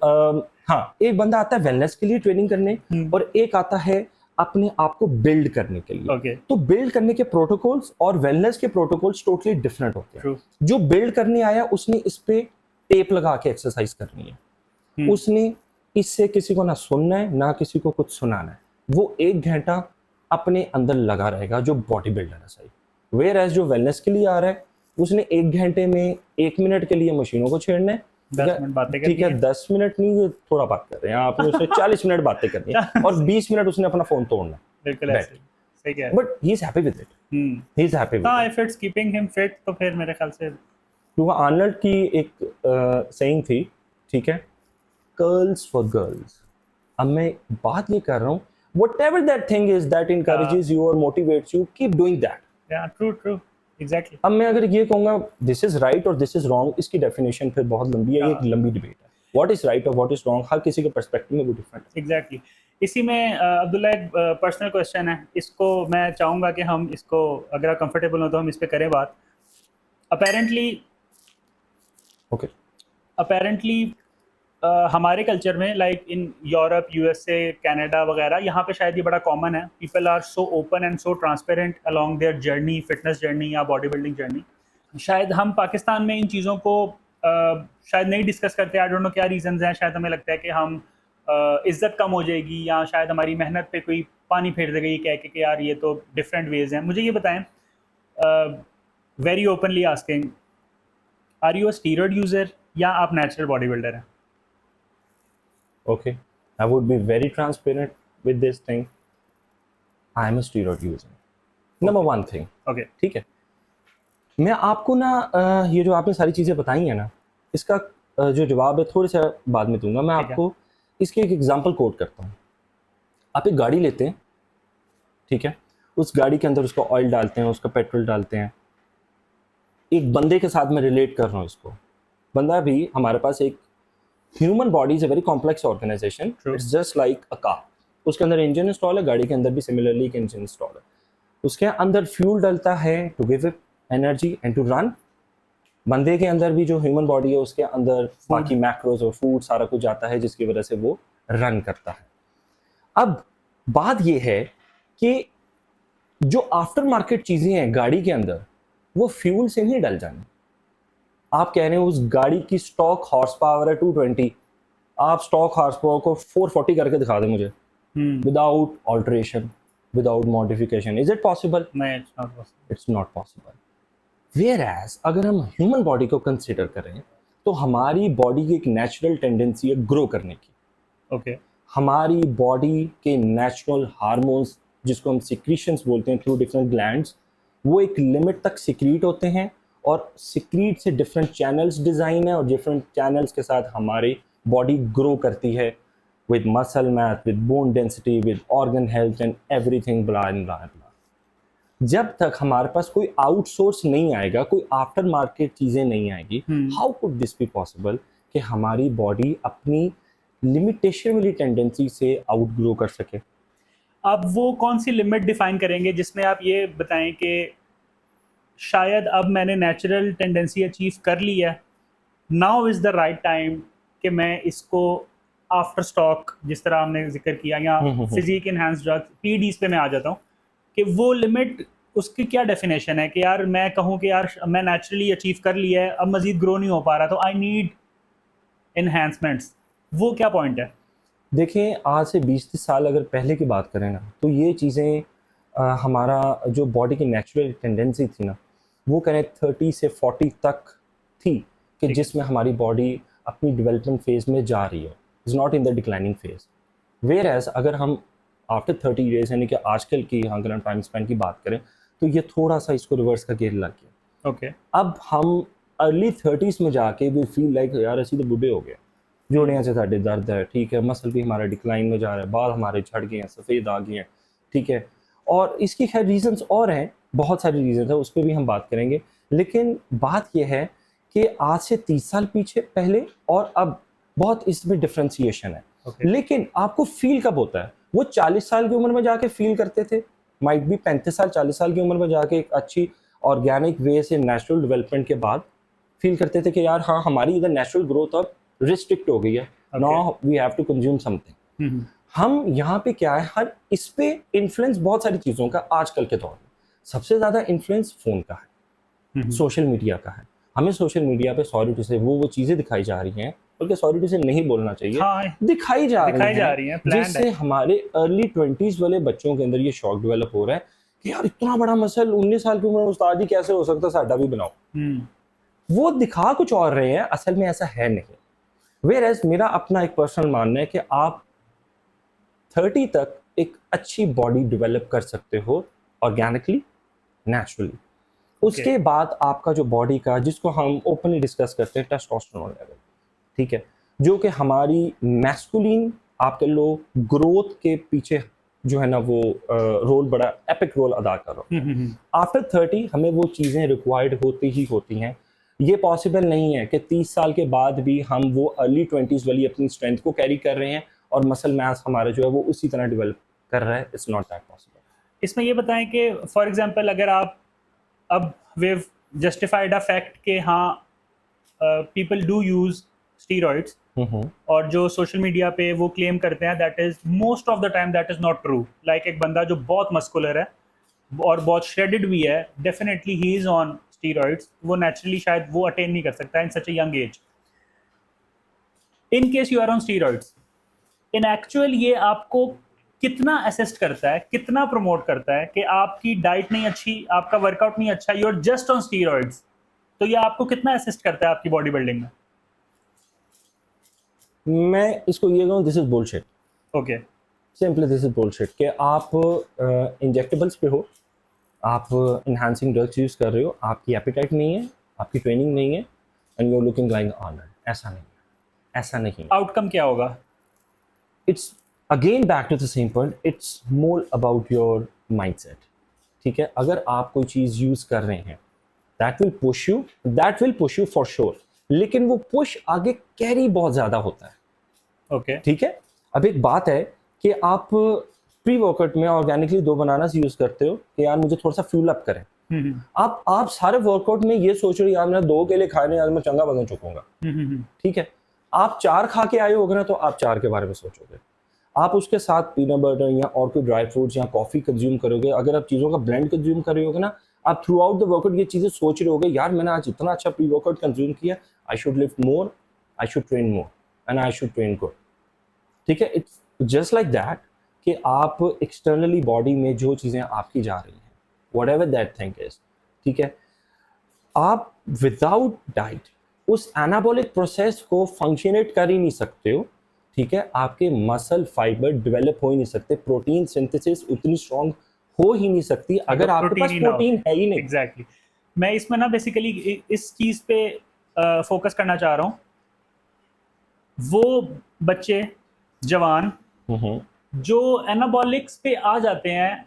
A: हाँ, एक बंदा आता है वेलनेस के लिए ट्रेनिंग करने, और एक आता है अपने आप को बिल्ड करने के लिए।
B: ओके,
A: तो बिल्ड करने के प्रोटोकॉल्स और वेलनेस के प्रोटोकॉल्स टोटली डिफरेंट होते हैं।
B: ट्रू।
A: जो बिल्ड करने आया उसने इस पे टेप लगा के एक्सरसाइज करनी है, उसने इससे किसी को ना सुनना है ना किसी को कुछ सुनाना है, वो 1 घंटा अपने अंदर लगा रहेगा जो बॉडी बिल्डर है, सही। वेयर एज जो वेलनेस के लिए आ रहा है उसने 1 घंटे में 1 मिनट के लिए मशीनों को छेड़ना है,
B: 10 मिनट बातें
A: ठीक है, 10 मिनट नहीं, ये थोड़ा बात कर रहे हैं आपने, उसने 40 मिनट बातें करनी है और 20 मिनट उसने अपना फोन तोड़ना है,
B: बिल्कुल ऐसे। सही कह रहे हैं।
A: But he is happy with it, he is happy with
B: हाँ,
A: it.
B: If it's keeping him fit तो फिर मेरे ख्याल से
A: क्योंकि आर्नल्ड की एक सेइंग थी, ठीक है, कर्ल्स फॉर गर्ल्स। अब मैं बात ये कर रहा हूँ, whatever that thing is that encourages you or motivates you, keep doing that.
B: या ट्रू ट्रू एग्जैक्टली।
A: अब मैं अगर ये कहूँगा दिस इज राइट और दिस इज रॉन्ग, इसकी डेफिनेशन फिर बहुत लंबी है, ये एक लंबी डिबेट है। व्हाट इज राइट और व्हाट इज रॉन्ग हर किसी के पर्सपेक्टिव में वो डिफरेंट है।
B: एग्जैक्टली। इसी में अब्दुल्ला एक पर्सनल क्वेश्चन है, इसको मैं चाहूँगा कि हम इसको अगर आप कंफर्टेबल हो तो हम इस पर करें बात। अपेरेंटली हमारे कल्चर में like in Europe, USA, Canada वगैरह, यहाँ पे शायद ये बड़ा कॉमन है। People are so open and so transparent along their journey, fitness journey या बॉडी बिल्डिंग जर्नी। शायद हम पाकिस्तान में इन चीज़ों को शायद नहीं डिस्कस करते। आई डोंट नो क्या रीजंस हैं। शायद हमें लगता है कि हम इज्जत कम हो जाएगी, या शायद हमारी मेहनत पे कोई पानी फेर देगा ये कह के कि यार ये तो डिफरेंट वेज हैं। मुझे ये बताएं, very openly asking, are you a steroid user या आप नेचुरल बॉडी बिल्डर हैं?
A: Okay, I would be very transparent with this thing. I am a steroid user. Number one thing.
B: Okay,
A: ठीक है, मैं आपको ना ये जो आपने सारी चीज़ें बताई हैं ना, इसका जो जवाब है थोड़े सा बाद में दूंगा। मैं
B: ठीक है।
A: आपको इसके एक एग्जांपल कोट करता हूँ। आप एक गाड़ी लेते हैं, ठीक है, उस गाड़ी के अंदर उसका ऑयल डालते हैं, उसका पेट्रोल डालते हैं। एक बंदे के साथ मैं रिलेट कर रहा हूँ इसको। बंदा भी हमारे पास एक human body is a very complex organization, it's just like a car. उसके अंदर इंजन इंस्टॉल है, गाड़ी के अंदर भी सिमिलरली एक इंजन इंस्टॉल है। उसके अंदर फ्यूल डलता है to give it energy and to run. बंदे के अंदर भी जो ह्यूमन बॉडी है उसके अंदर बाकी मैक्रोज और फूड सारा कुछ आता है जिसकी वजह से वो रन करता है। अब बात ये है कि जो आफ्टर मार्केट चीज़ें हैं गाड़ी के अंदर, वो फ्यूल से नहीं डल जानी। आप कह रहे हैं उस गाड़ी की स्टॉक हॉर्स पावर है 220, आप स्टॉक हॉर्स पावर को 440 करके दिखा दें मुझे, without alteration, without modification, is it possible?
B: नहीं, it's not possible.
A: It's not possible. Whereas अगर हम ह्यूमन बॉडी को कंसिडर करें तो हमारी बॉडी की एक नेचुरल टेंडेंसी है ग्रो करने की।
B: ओके,
A: हमारी बॉडी के नेचुरल हार्मोन्स जिसको हम सिक्रीशंस बोलते हैं थ्रू डिफरेंट ग्लैंड्स, वो एक लिमिट तक सिक्रीट होते हैं, और सिक्रीट से डिफरेंट चैनल्स डिज़ाइन है, और डिफरेंट चैनल्स के साथ हमारी बॉडी ग्रो करती है with muscle math, with bone density, with organ health and everything blah and blah and blah. जब तक हमारे पास कोई आउटसोर्स नहीं आएगा, कोई आफ्टर मार्केट चीज़ें नहीं आएगी, how could this be possible कि हमारी बॉडी अपनी लिमिटेशन वाली टेंडेंसी से आउट ग्रो कर सके?
B: अब वो कौन सी लिमिट डिफाइन करेंगे जिसमें आप ये बताएं कि शायद अब मैंने नेचुरल टेंडेंसी अचीव कर ली है, now is the right time कि मैं इसको आफ्टर स्टॉक, जिस तरह हमने जिक्र किया, या फिजिक इनहेंस ड्रग्स, पीडीज पे मैं आ जाता हूँ, कि वो लिमिट उसकी क्या डेफिनेशन है कि यार मैं कहूँ कि यार मैं नेचुरली अचीव कर लिया है, अब मज़ीद ग्रो नहीं हो पा रहा, तो आई नीड इन्हेंसमेंट्स। वो क्या पॉइंट है?
A: देखिए, आज से 20-30 साल अगर पहले की बात करें ना, तो ये चीज़ें हमारा जो बॉडी की नेचुरल टेंडेंसी थी ना, वो करें 30 से 40 तक थी कि जिसमें हमारी बॉडी अपनी डेवलपमेंट फेज में जा रही है, is not in the declining phase. Whereas अगर हम आफ्टर 30 डेज यानी कि आजकल की हाँ करंट टाइम स्पेन की बात करें तो ये थोड़ा सा इसको रिवर्स का गेयर लग गया।
B: ओके
A: अब हम अर्ली 30s में जाके वी फील लाइक यार ਅਸੀਂ तो बूढ़े हो गए, जोड़ियाँ से साढ़े दर्द है, ठीक है, मसल भी हमारा डिक्लाइन में जा रहा है, बाल हमारे झड़ गए हैं, सफ़ेद आ गए हैं, ठीक है। और इसकी खैर रीजंस और हैं, बहुत सारे रीजंस हैं, उस पर भी हम बात करेंगे। लेकिन बात यह है कि आज से 30 साल पीछे पहले और अब बहुत इसमें डिफ्रेंसिएशन है।
B: ओके
A: लेकिन आपको फील कब होता है? वो 40 साल की उम्र में जाके फील करते थे, माइट भी 35 साल 40 साल की उम्र में जाके एक अच्छी ऑर्गेनिक वे से नेचुरल डेवलपमेंट के बाद फील करते थे कि यार हाँ हमारी इधर नेचुरल ग्रोथ अब रिस्ट्रिक्ट हो गई है, now we have to consume something. हम यहाँ पे क्या है, हर इस पे इन्फ्लुएंस बहुत सारी चीज़ों का आजकल के दौर में सबसे ज़्यादा इन्फ्लुएंस फ़ोन का है, सोशल मीडिया का है। हमें सोशल मीडिया पे सॉरी टू से वो चीज़ें दिखाई जा रही हैं, बल्कि सॉरी टू से नहीं बोलना चाहिए,
B: हाँ,
A: दिखाई जा रही
B: हैं
A: जिससे हमारे अर्ली 20s वाले बच्चों के अंदर ये शौक डेवलप हो रहा है कि यार इतना बड़ा मसल 19 साल की उम्र में उस्ताद जी कैसे हो सकता है, साडा भी बनाओ। वो दिखा कुछ और रहे हैं, असल में ऐसा है नहीं। वेयर मेरा अपना एक पर्सनल मानना है कि आप 30 तक एक अच्छी बॉडी डेवलप कर सकते हो ऑर्गेनिकली, नेचुरली। उसके बाद आपका जो बॉडी का, जिसको हम ओपनली डिस्कस करते हैं, टेस्टोस्टेरोन लेवल, ठीक है, जो कि हमारी मैस्कुलिन आपके लो ग्रोथ के पीछे जो है ना वो रोल बड़ा एपिक रोल अदा कर रहा है। आफ्टर 30 हमें वो चीज़ें रिक्वायर्ड होती ही होती हैं। ये पॉसिबल नहीं है कि 30 साल के बाद भी हम वो अर्ली 20s वाली अपनी स्ट्रेंथ को कैरी कर रहे हैं और मसल मास हमारा जो है वो उसी तरह डेवलप कर रहा है। It's not that possible.
B: इसमें ये बताएं कि फॉर एग्जांपल अगर आप अब we've justified a fact कि हाँ people do use steroids और जो सोशल मीडिया पे वो क्लेम करते हैं that is most of the time that is not true. Like एक बंदा जो बहुत मस्कुलर है और बहुत श्रेडेड भी है, definitely he is on steroids, वो नेचुरली शायद वो अटेन नहीं कर सकता in such a young age. In case you are on steroids, in actual ये आपको कितना असिस्ट करता है, कितना प्रमोट करता है कि आपकी डाइट नहीं अच्छी, आपका वर्कआउट नहीं अच्छा, you are just on steroids, तो ये आपको कितना असिस्ट करता है आपकी बॉडी बिल्डिंग में?
A: मैं इसको ये कहूँ, this is bullshit.
B: Okay,
A: simply this is bullshit कि आप इंजेक्टेबल्स पे हो, आप इन्हांसिंग ड्रग्स यूज़ कर रहे हो, आपकी एपिटाइट नहीं है, आपकी ट्रेनिंग नहीं है, and you are looking like Arnold. ऐसा नहीं है, ऐसा नहीं।
B: आउटकम क्या होगा?
A: It's again back to the same point, it's more about your mindset. ठीक है, अगर आप कोई चीज़ यूज़ कर रहे हैं that will push you for sure, लेकिन वो पुश आगे कैरी बहुत ज़्यादा होता है।
B: ओके,
A: ठीक है। अब एक बात है कि आप प्री वर्कआउट में ऑर्गेनिकली 2 बनानास यूज़ करते हो कि यार मुझे थोड़ा सा फ्यूल अप करें। आप सारे वर्कआउट में ये सोच रहे हो यार मैं 2 केले खाए नहीं, आज मैं चंगा वजन चुकूंगा। ठीक है, आप 4 खा के आए होगे ना तो आप 4 के बारे में सोचोगे। आप उसके साथ पीनट बटर या और कोई ड्राई फ्रूट्स या कॉफ़ी कंज्यूम करोगे। अगर आप चीज़ों का ब्लेंड कंज्यूम कर रहे होगे ना, आप थ्रू आउट द वर्कआउट ये चीज़ें सोच रहे होगे, यार मैंने आज इतना अच्छा प्री वर्कआउट कंज्यूम किया, I should lift more, I should train more and I should train good. ठीक है, इट्स जस्ट लाइक दैट कि आप एक्सटर्नली बॉडी में जो चीज़ें आपकी जा रही हैं, what ever that thing is, ठीक है, आप विदाउट डाइट उस एनाबॉलिक प्रोसेस को फंक्शनेट कर ही नहीं सकते हो। ठीक है, आपके मसल फाइबर डेवलप हो ही नहीं सकते, प्रोटीन सिंथेसिस उतनी स्ट्रॉन्ग हो ही नहीं सकती अगर आपके पास प्रोटीन है ही नहीं।
B: एग्जैक्टली। मैं इसमें ना बेसिकली इस चीज़ पे फोकस करना चाह रहा हूँ। वो बच्चे जवान जो एनाबॉलिक्स पे आ जाते हैं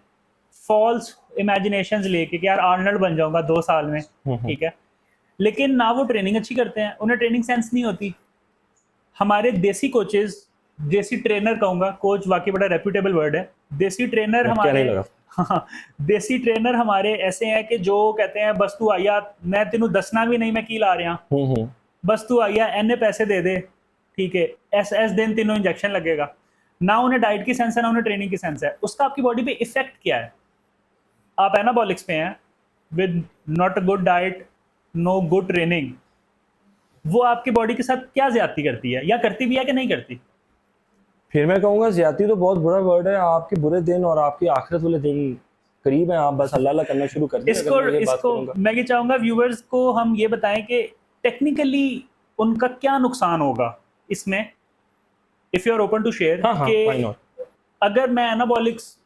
B: फॉल्स इमेजिनेशंस लेके कि यार आर्नल्ड बन जाऊंगा 2 साल में, ठीक है, लेकिन ना वो ट्रेनिंग अच्छी करते हैं, उन्हें ट्रेनिंग सेंस नहीं होती। हमारे देसी कोचेस, देसी ट्रेनर कहूँगा, कोच वाकई बड़ा रेप्यूटेबल वर्ड है, देसी ट्रेनर हमारे हाँ, देसी ट्रेनर हमारे ऐसे हैं कि जो कहते हैं बस तू आया, मैं तेनू दसना भी नहीं मैं की ला रहा, बस तू आया एने पैसे दे दे, ठीक है, एस दिन तीनों इंजेक्शन लगेगा। ना उन्हें डाइट की सेंस है, ना उन्हें ट्रेनिंग की सेंस है। उसका आपकी बॉडी पे इफेक्ट क्या है? आप एनाबॉलिक्स पे हैं with not a good diet, no good training, वो आपकी बॉडी के साथ क्या ज्यादती करती है, या करती भी है कि नहीं करती?
A: फिर मैं कहूँगा ज्यादती तो बहुत बुरा वर्ड है। आपके बुरे दिन और आपकी आखिरत वाले दिन करीब है, आप बस अल्लाह करना शुरू कर दें।
B: इसको मैं ये चाहूँगा व्यूवर्स को हम ये बताएं कि टेक्निकली उनका क्या नुकसान होगा इसमें, if you are open to share,
A: हाँ हाँ, why
B: कि
A: not?
B: अगर मैं एनाबॉलिक्स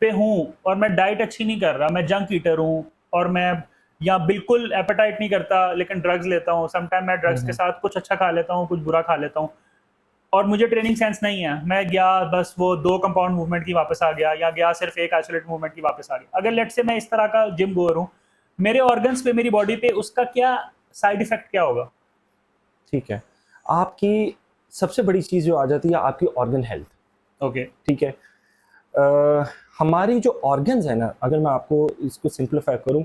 B: पे हूँ और मैं डाइट अच्छी नहीं कर रहा, मैं जंक ईटर हूँ, और मैं या बिल्कुल एपेटाइट नहीं करता लेकिन ड्रग्स लेता हूँ, समटाइम मैं ड्रग्स के साथ कुछ अच्छा खा लेता हूँ, कुछ बुरा खा लेता हूँ, और मुझे ट्रेनिंग सेंस नहीं है, मैं गया बस वो 2 कंपाउंड मूवमेंट की वापस आ गया, या गया सिर्फ एक आइसोलेट मूवमेंट की वापस आ गया। अगर लेट से मैं इस तरह का जिम गोअर हूँ, मेरे ऑर्गन्स पे, मेरी बॉडी पे उसका क्या साइड इफेक्ट क्या होगा?
A: ठीक है, आपकी सबसे बड़ी चीज़ जो आ जाती है आपकी ऑर्गन हेल्थ।
B: ओके।
A: ठीक है, हमारी जो ऑर्गन्स है ना, अगर मैं आपको इसको सिंप्लीफाई करूं,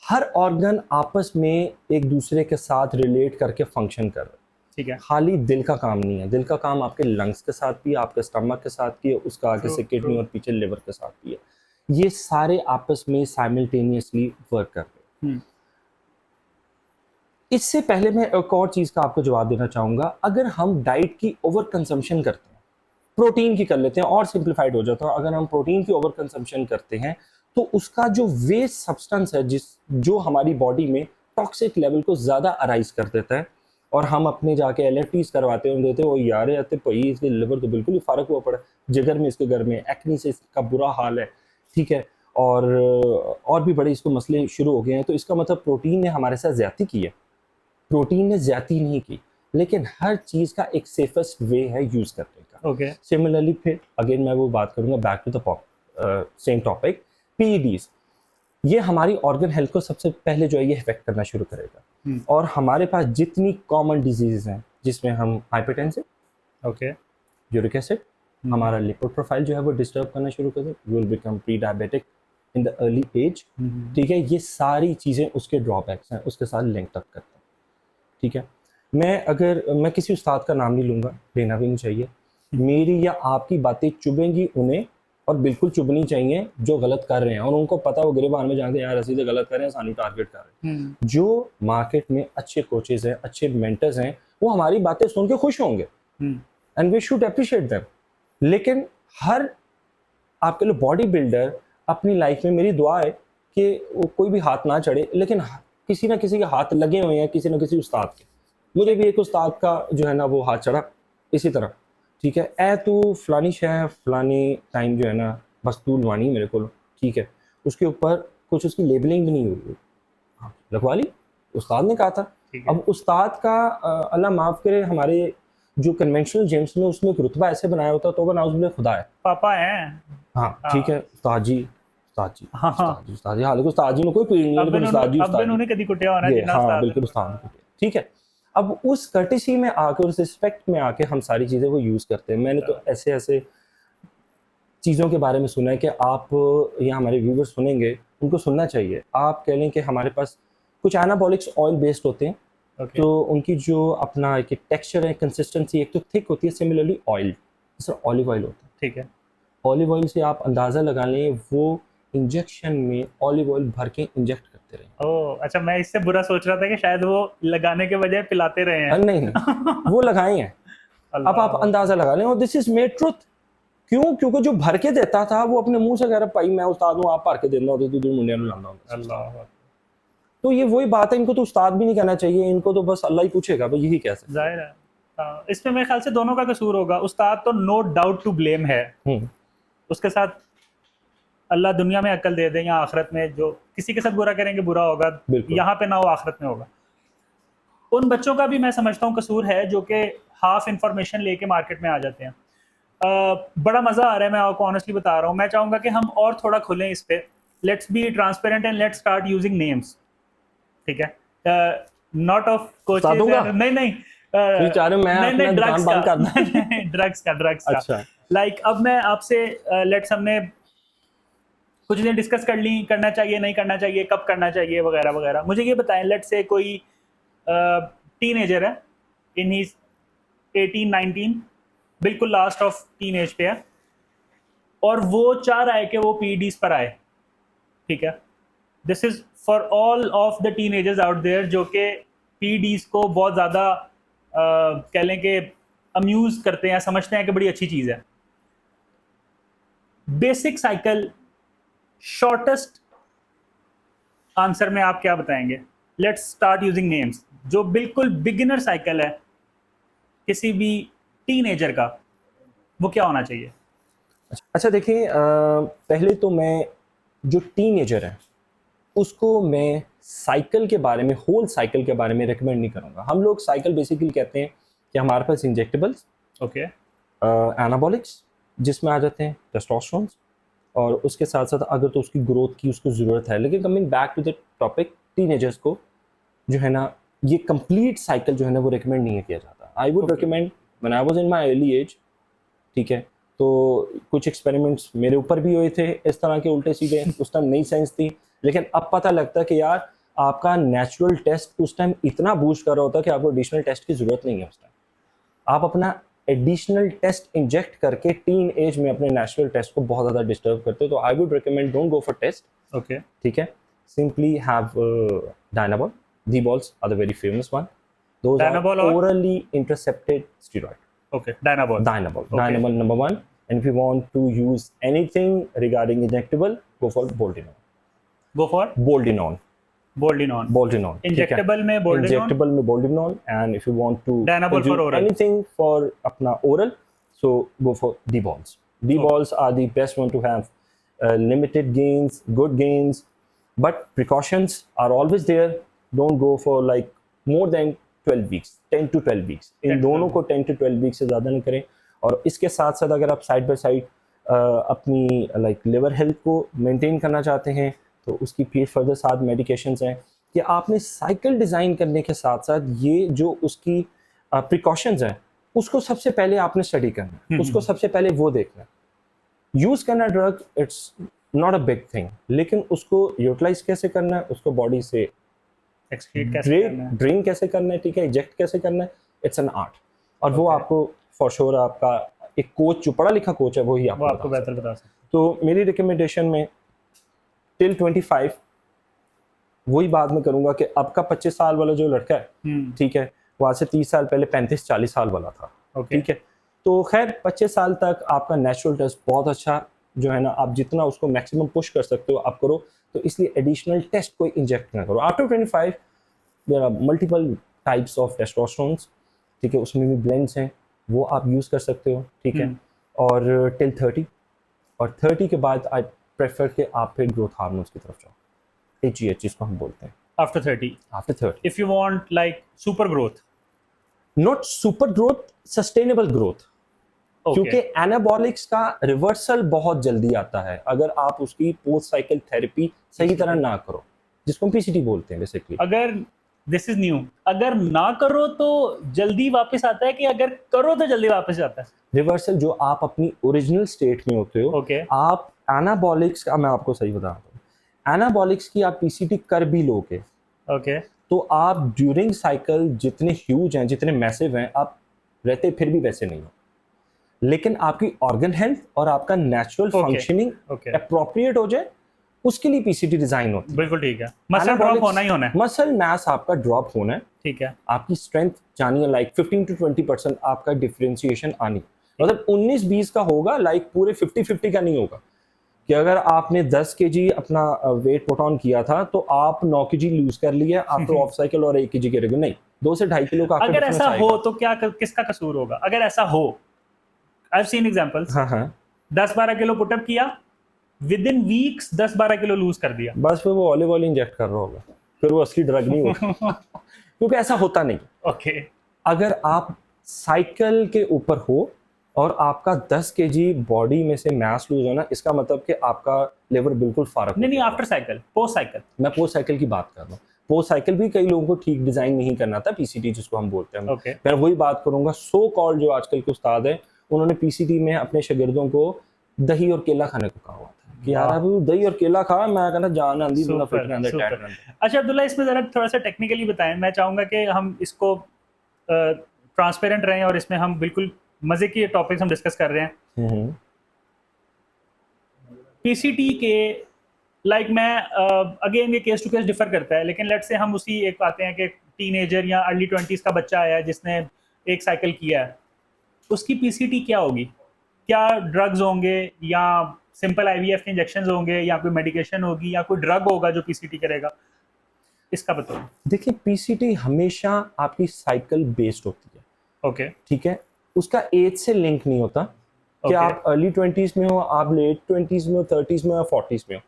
A: हर ऑर्गन आपस में एक दूसरे के साथ रिलेट करके फंक्शन कर रहे हैं।
B: ठीक है।
A: खाली दिल का काम नहीं है, दिल का काम आपके लंग्स के साथ भी है, आपके स्टमक के साथ भी है, उसका आगे
B: True,
A: से किडनी
B: true.
A: और पीछे लिवर के साथ भी है। ये सारे आपस में साइमल्टेनियसली वर्क कर रहे हैं। इससे पहले मैं एक और चीज़ का आपको जवाब देना चाहूँगा। अगर हम डाइट की ओवर कंजम्पशन करते हैं, प्रोटीन की कर लेते हैं और सिंप्लीफाइड हो जाता है, अगर हम प्रोटीन की ओवर कंजम्पशन करते हैं तो उसका जो वेस्ट सब्सटेंस है जो हमारी बॉडी में टॉक्सिक लेवल को ज़्यादा अराइज कर देता है, और हम अपने जाके LFTs करवाते हैं, देते हैं, वो यार आते भाई इसके लिवर तो बिल्कुल ही फ़र्क हुआ पड़ा, जिगर में इसके घर में एक्नी से इसका बुरा हाल है। ठीक है, और भी बड़े इसको मसले शुरू हो गए हैं। तो इसका मतलब प्रोटीन ने हमारे साथ ज़्यादती की है? प्रोटीन ने ज़्यादती नहीं की, लेकिन हर चीज़ का एक सेफेस्ट वे है यूज़ करने का।
B: ओके।
A: सिमिलरली फिर अगेन मैं वो बात करूंगा, back to the same topic, PEDs। ये हमारी ऑर्गन हेल्थ को सबसे पहले जो है ये इफेक्ट करना शुरू करेगा। और हमारे पास जितनी कॉमन डिजीज हैं, जिसमें हम हाइपरटेंसिव,
B: ओके।
A: यूरिक एसिड, हमारा लिपिड प्रोफाइल जो है वो डिस्टर्ब करना शुरू कर दे, will become prediabetic in the early age. ठीक है, ये सारी चीज़ें उसके ड्रॉबैक्स हैं, उसके साथ लिंक अप करते हैं। ठीक है, मैं किसी उस्ताद का नाम नहीं लूँगा, लेना भी नहीं चाहिए। मेरी या आपकी बातें चुभेंगी उन्हें, और बिल्कुल चुभनी चाहिए जो गलत कर रहे हैं, और उनको पता वो गिरबान में जाते हैं यार असी तो गलत कर रहे हैं, सानू टारगेट कर रहे हैं। जो मार्केट में अच्छे कोचेज हैं, अच्छे मेंटर्स हैं, वो हमारी बातें सुन के खुश होंगे, and we should appreciate them. लेकिन हर आपके लिए बॉडी बिल्डर अपनी लाइफ में, मेरी दुआ है कि वो कोई भी हाथ ना चढ़े, लेकिन किसी ना किसी के हाथ लगे हुए हैं, किसी ना किसी उस्ताद के। मुझे भी एक उस्ताद का जो है ना वो हाथ चढ़ा इसी तरह। ठीक है, ए तू फलानी शह फलानी टाइम जो है ना बस तू लवानी मेरे को, ठीक है, उसके ऊपर कुछ उसकी लेबलिंग भी नहीं हुई, हाँ लगवा ली, उस्ताद ने कहा था। अब उस्ताद का अल्लाह माफ़ करे, हमारे जो कन्वेंशनल जेम्स में उसमें एक रुतबा ऐसे बनाया होता तो वह नाउज़ुबिल्लाह खुदा है,
B: पापा हैं।
A: हाँ ठीक है, उस्ताद जी उस्ताद जी
B: हाँ, हाँ।
A: उस्ताद जी उस्ताद जी, हालांकि उस्ताद जी में कोई पीड़ नहीं है, लेकिन उस्ताद जी
B: अब उन्होंने कभी कुटिया होना
A: ये,
B: जितना
A: हाँ
B: उस्ताद
A: बिल्कुल
B: है।
A: उस्ताद ने कुटिया। ठीक है, अब उस कर्टेसी में आके, उस रिस्पेक्ट में आके हम सारी चीज़ें वो यूज़ करते हैं। मैंने तो ऐसे ऐसे चीज़ों के बारे में सुना है कि आप, या हमारे व्यूवर्स सुनेंगे, उनको सुनना चाहिए। आप कह लें कि हमारे पास कुछ एनाबॉलिक्स ऑयल बेस्ड होते हैं, तो उनकी जो अपना एक टेक्सचर है, कंसिस्टेंसी एक तो थिक होती है, सिमिलरली ऑयल, जैसे ऑलिव ऑयल होता है।
B: ठीक है।
A: ऑलिव ऑयल से आप अंदाज़ा लगा लें, वो इंजेक्शन में ऑलिव ऑयल भर के इंजेक्ट करते रहे।
B: ओह अच्छा, मैं इससे बुरा सोच रहा था कि शायद वो लगाने के बजाय पिलाते रहे हैं।
A: नहीं नहीं, वो लगाए हैं। अब आप अंदाज़ा लगा लें, और दिस इज मेड ट्रुथ। क्यों? क्योंकि जो भर के देता था वो अपने मुंह से कह रहा भाई मैं उस्ताद हूँ, आप भर के देना होते तो मुंडिया में लाना होता।
B: अल्लाह।
A: तो ये वही बात है, इनको तो उस्ताद भी नहीं कहना चाहिए, इनको तो बस अल्लाह ही पूछेगा, भाई यही कह सकते।
B: जाहिर है। इसमें मेरे ख्याल से दोनों का कसूर होगा। उस्ताद तो नो डाउट टू ब्लेम है, उसके साथ अल्लाह दुनिया में अक्ल दे दे या आखिरत में, जो किसी के साथ बुरा करेंगे बुरा होगा, यहाँ पे ना हो आखिरत में होगा। उन बच्चों का भी मैं समझता हूँ कसूर है जो कि हाफ इंफॉर्मेशन लेके मार्केट में आ जाते हैं। बड़ा मज़ा आ रहा है, मैं आपको ऑनेस्टली बता रहा हूँ। मैं चाहूँगा कि हम और थोड़ा खुलें इस पे, let's be transparent and let's start using names. ठीक है, नॉट ऑफ कोचेज, नहीं नहीं नहीं ड्रग्स का ड्रग्स का।
A: अच्छा,
B: लाइक अब मैं आपसे लेट्स, हमने कुछ दिन डिस्कस करना चाहिए नहीं करना चाहिए, कब करना चाहिए वगैरह वगैरह। मुझे ये बताएं, लेट्स से कोई टीनेजर है, इन ही 18-19, बिल्कुल लास्ट ऑफ टीन एज पे है, और वो चाह रहा है कि वो PEDs पर आए। ठीक है, this is for all of the teenagers out there जो कि PEDs को बहुत ज़्यादा कह लें कि अम्यूज करते हैं, समझते हैं कि बड़ी अच्छी चीज़ है। बेसिक साइकिल, शॉर्टेस्ट आंसर में आप क्या बताएंगे? Let's start using names. जो बिल्कुल बिगिनर साइकिल है किसी भी टीनेजर का, वो क्या होना चाहिए?
A: अच्छा देखिए, पहले तो मैं जो टीनेजर है उसको मैं साइकिल के बारे में, होल साइकिल के बारे में रिकमेंड नहीं करूँगा। हम लोग साइकिल बेसिकली कहते हैं कि हमारे पास इंजेक्टेबल्स,
B: ओके,
A: एनाबॉलिक्स जिसमें आ जाते हैं टेस्टोस्टेरोन्स, और उसके साथ साथ अगर तो उसकी ग्रोथ की उसको ज़रूरत है। लेकिन coming back to the topic, teenagers को जो है ना, ये कंप्लीट साइकिल जो है ना वो रिकमेंड नहीं किया जाता। I would recommend when I was in my early age, ठीक है, तो कुछ एक्सपेरिमेंट्स मेरे ऊपर भी हुए थे इस तरह के उल्टे सीधे। उस टाइम नई साइंस थी, लेकिन अब पता लगता है कि यार आपका नेचुरल टेस्ट उस टाइम इतना बूस्ट कर रहा होता कि आपको एडिशनल टेस्ट की जरूरत नहीं है। उस टाइम आप अपना एडिशनल टेस्ट इंजेक्ट करके टीन एज में अपने नेचुरल टेस्ट को बहुत ज़्यादा डिस्टर्ब करते हो। तो I would recommend don't go for test,
B: okay,
A: ठीक है। Simply have Dianabol, D bols are the very famous one, those are
B: Dynabol or?
A: orally intercepted steroid.
B: Okay, Dianabol,
A: Dynabol.
B: Okay.
A: Dynabol number one. And if you want to use anything regarding injectable, go for Boldinon.
B: Go for
A: Boldinon.
B: बोल्डिनॉन।
A: Boldinon.
B: Injectable में बोल्डिनॉन,
A: Injectable में Boldinon. And if you want to
B: Dynabol for
A: consume
B: oral.
A: anything for अपना oral, so go for D-balls. D-balls are the best one to have limited gains, good gains, but precautions are always there. Don't go for like more than 12 weeks, 10 to 12 weeks.
B: 10
A: in
B: to
A: दोनों
B: 12
A: को 10 to 12 weeks से ज़्यादा नहीं करें। और इसके साथ साथ अगर आप साइड बाय साइड अपनी लाइक लिवर हेल्थ को मेंटेन करना चाहते हैं, तो उसकी फिर फर्दर साथ मेडिकेशंस हैं कि आपने साइकिल डिज़ाइन करने के साथ साथ ये जो उसकी प्रिकॉशंस हैं उसको सबसे पहले आपने स्टडी करना है, उसको सबसे पहले वो देखना है। यूज़ करना drug it's not a big thing, लेकिन उसको यूटिलाइज कैसे करना है, उसको बॉडी से
B: एक्सक्रीट कैसे करना है?
A: ड्रेन कैसे करना है, ठीक है, इजेक्ट कैसे करना है, इट्स एन आर्ट। और वो
B: Okay.
A: आपको फॉर श्योर आपका एक कोच, जो पढ़ा लिखा कोच है, वही
B: वो
A: आपको
B: आपको
A: बता
B: बेहतर बता सकते
A: सकता है। तो मेरी रिकमेंडेशन में टिल 25, वही बात मैं करूंगा कि अब का 25 साल वाला जो लड़का है,
B: हैं।
A: ठीक है, वो आज से 30 साल पहले 35-40 साल वाला था,
B: ओके,
A: ठीक है। तो खैर 25 साल तक आपका नेचुरल टेस्ट बहुत अच्छा जो है ना, आप जितना उसको मैक्सिमम पुश कर सकते हो आप करो। तो इसलिए एडिशनल टेस्ट कोई इंजेक्ट ना करो। After 25 there are multiple types of testosterones, ठीक है, उसमें भी ब्लेंड्स हैं, वो आप यूज़ कर सकते हो, ठीक है। और टिल 30, और 30 के बाद आई प्रेफर कि आप फिर ग्रोथ हार्मोन्स की तरफ जाओ, HGH जिसको हम बोलते हैं,
B: after 30
A: after 30।
B: If you want like super growth,
A: not super growth, sustainable growth, क्योंकि एनाबॉलिक्स का रिवर्सल बहुत जल्दी आता है अगर आप उसकी पोस्ट साइकिल थेरेपी सही तरह ना करो, जिसको हम PCT बोलते हैं बेसिकली।
B: अगर दिस इज न्यू, अगर ना करो तो जल्दी वापस आता है कि अगर करो तो जल्दी वापस आता है?
A: रिवर्सल जो आप अपनी ओरिजिनल स्टेट में होते हो,
B: ओके,
A: आप एनाबॉलिक्स का, मैं आपको सही बता रहा हूँ, एनाबॉलिक्स की आप PCT कर भी लोगे
B: ओके,
A: तो आप ड्यूरिंग साइकिल जितने ह्यूज हैं, जितने मैसिव हैं, आप रहते फिर भी वैसे नहीं हो। लेकिन आपकी ऑर्गन हेल्थ और आपका natural
B: Okay.
A: Functioning
B: okay,
A: appropriate हो जाए, उसके लिए PCT डिजाइन होती है।
B: बिल्कुल ठीक है। मसल ड्रॉप होना ही होना है,
A: मसल मास आपका ड्रॉप होना है,
B: ठीक है।
A: आपकी स्ट्रेंथ जानी है, लाइक 15 to 20% आपका डिफरेंशिएशन आनी, मतलब 19-20 का होगा, लाइक पूरे 50-50 का नहीं होगा कि अगर आपने 10 kg अपना वेट पुट ऑन किया था तो आप 9 kg लूज कर लिया आफ्टर ऑफ साइकिल और 1 kg करेंगे, नहीं, 2 से 2.5 किलो का आपका
B: अगर
A: difference
B: ऐसा
A: आएगा।
B: हो तो क्या किसका कसूर होगा? अगर ऐसा हो, आई हैव सीन एग्जांपल्स,
A: हाँ हाँ,
B: 10-12 किलो पुटअप किया, within weeks 10-12 kilo lose कर दिया।
A: बस फिर वो ऑलिव ऑयल इंजेक्ट कर रहा होगा, फिर वो असली ड्रग नहीं होगा क्योंकि ऐसा होता नहीं।
B: ओके,
A: अगर आप साइकिल के ऊपर हो और आपका 10 kg बॉडी में से मास लूज होना, इसका मतलब कि आपका लिवर बिल्कुल फारक हो
B: नहीं
A: गया।
B: After cycle, post cycle.
A: मैं पोस्ट साइकिल की बात कर रहा हूँ। पोस्ट साइकिल भी कई लोगों को ठीक डिजाइन नहीं करना था, PCT जिसको हम बोलते हैं।
B: ओके,
A: मैं वही बात करूंगा, सो कॉल्ड जो आजकल के उस्ताद हैं, उन्होंने PCT में अपने शागिर्दों को दही और केला खाने को कहा हुआ था कि यार अब दही और केला खा, मैं कहना जान आंधी बिना
B: Super,
A: फिट रहने
B: super.
A: टैट।
B: अच्छा अब्दुल्ला, इसमें जरा थोड़ा सा टेक्निकली बताएं। मैं चाहूंगा कि हम इसको ट्रांसपेरेंट रहें और इसमें हम बिल्कुल मजे की टॉपिक्स हम डिस्कस कर रहे हैं। PCT के लाइक मैं अगेन ये केस टू केस डिफर करता है, लेकिन लेट्स से हम उसी एक आते हैं कि टीनेजर या अर्ली 20s का बच्चा आया है जिसने एक साइकिल किया है, उसकी PCT क्या होगी? क्या ड्रग्स होंगे या सिंपल IVF के इंजेक्शन होंगे या कोई मेडिकेशन होगी या कोई ड्रग होगा जो PCT करेगा? इसका बताओ।
A: देखिए पीसीटी हमेशा आपकी साइकिल बेस्ड होती है,
B: ओके
A: ठीक है, उसका एज से लिंक नहीं होता कि
B: Okay.
A: आप अर्ली 20s में हो, आप लेट 20s में हो, 30s में हो, 40s में हो।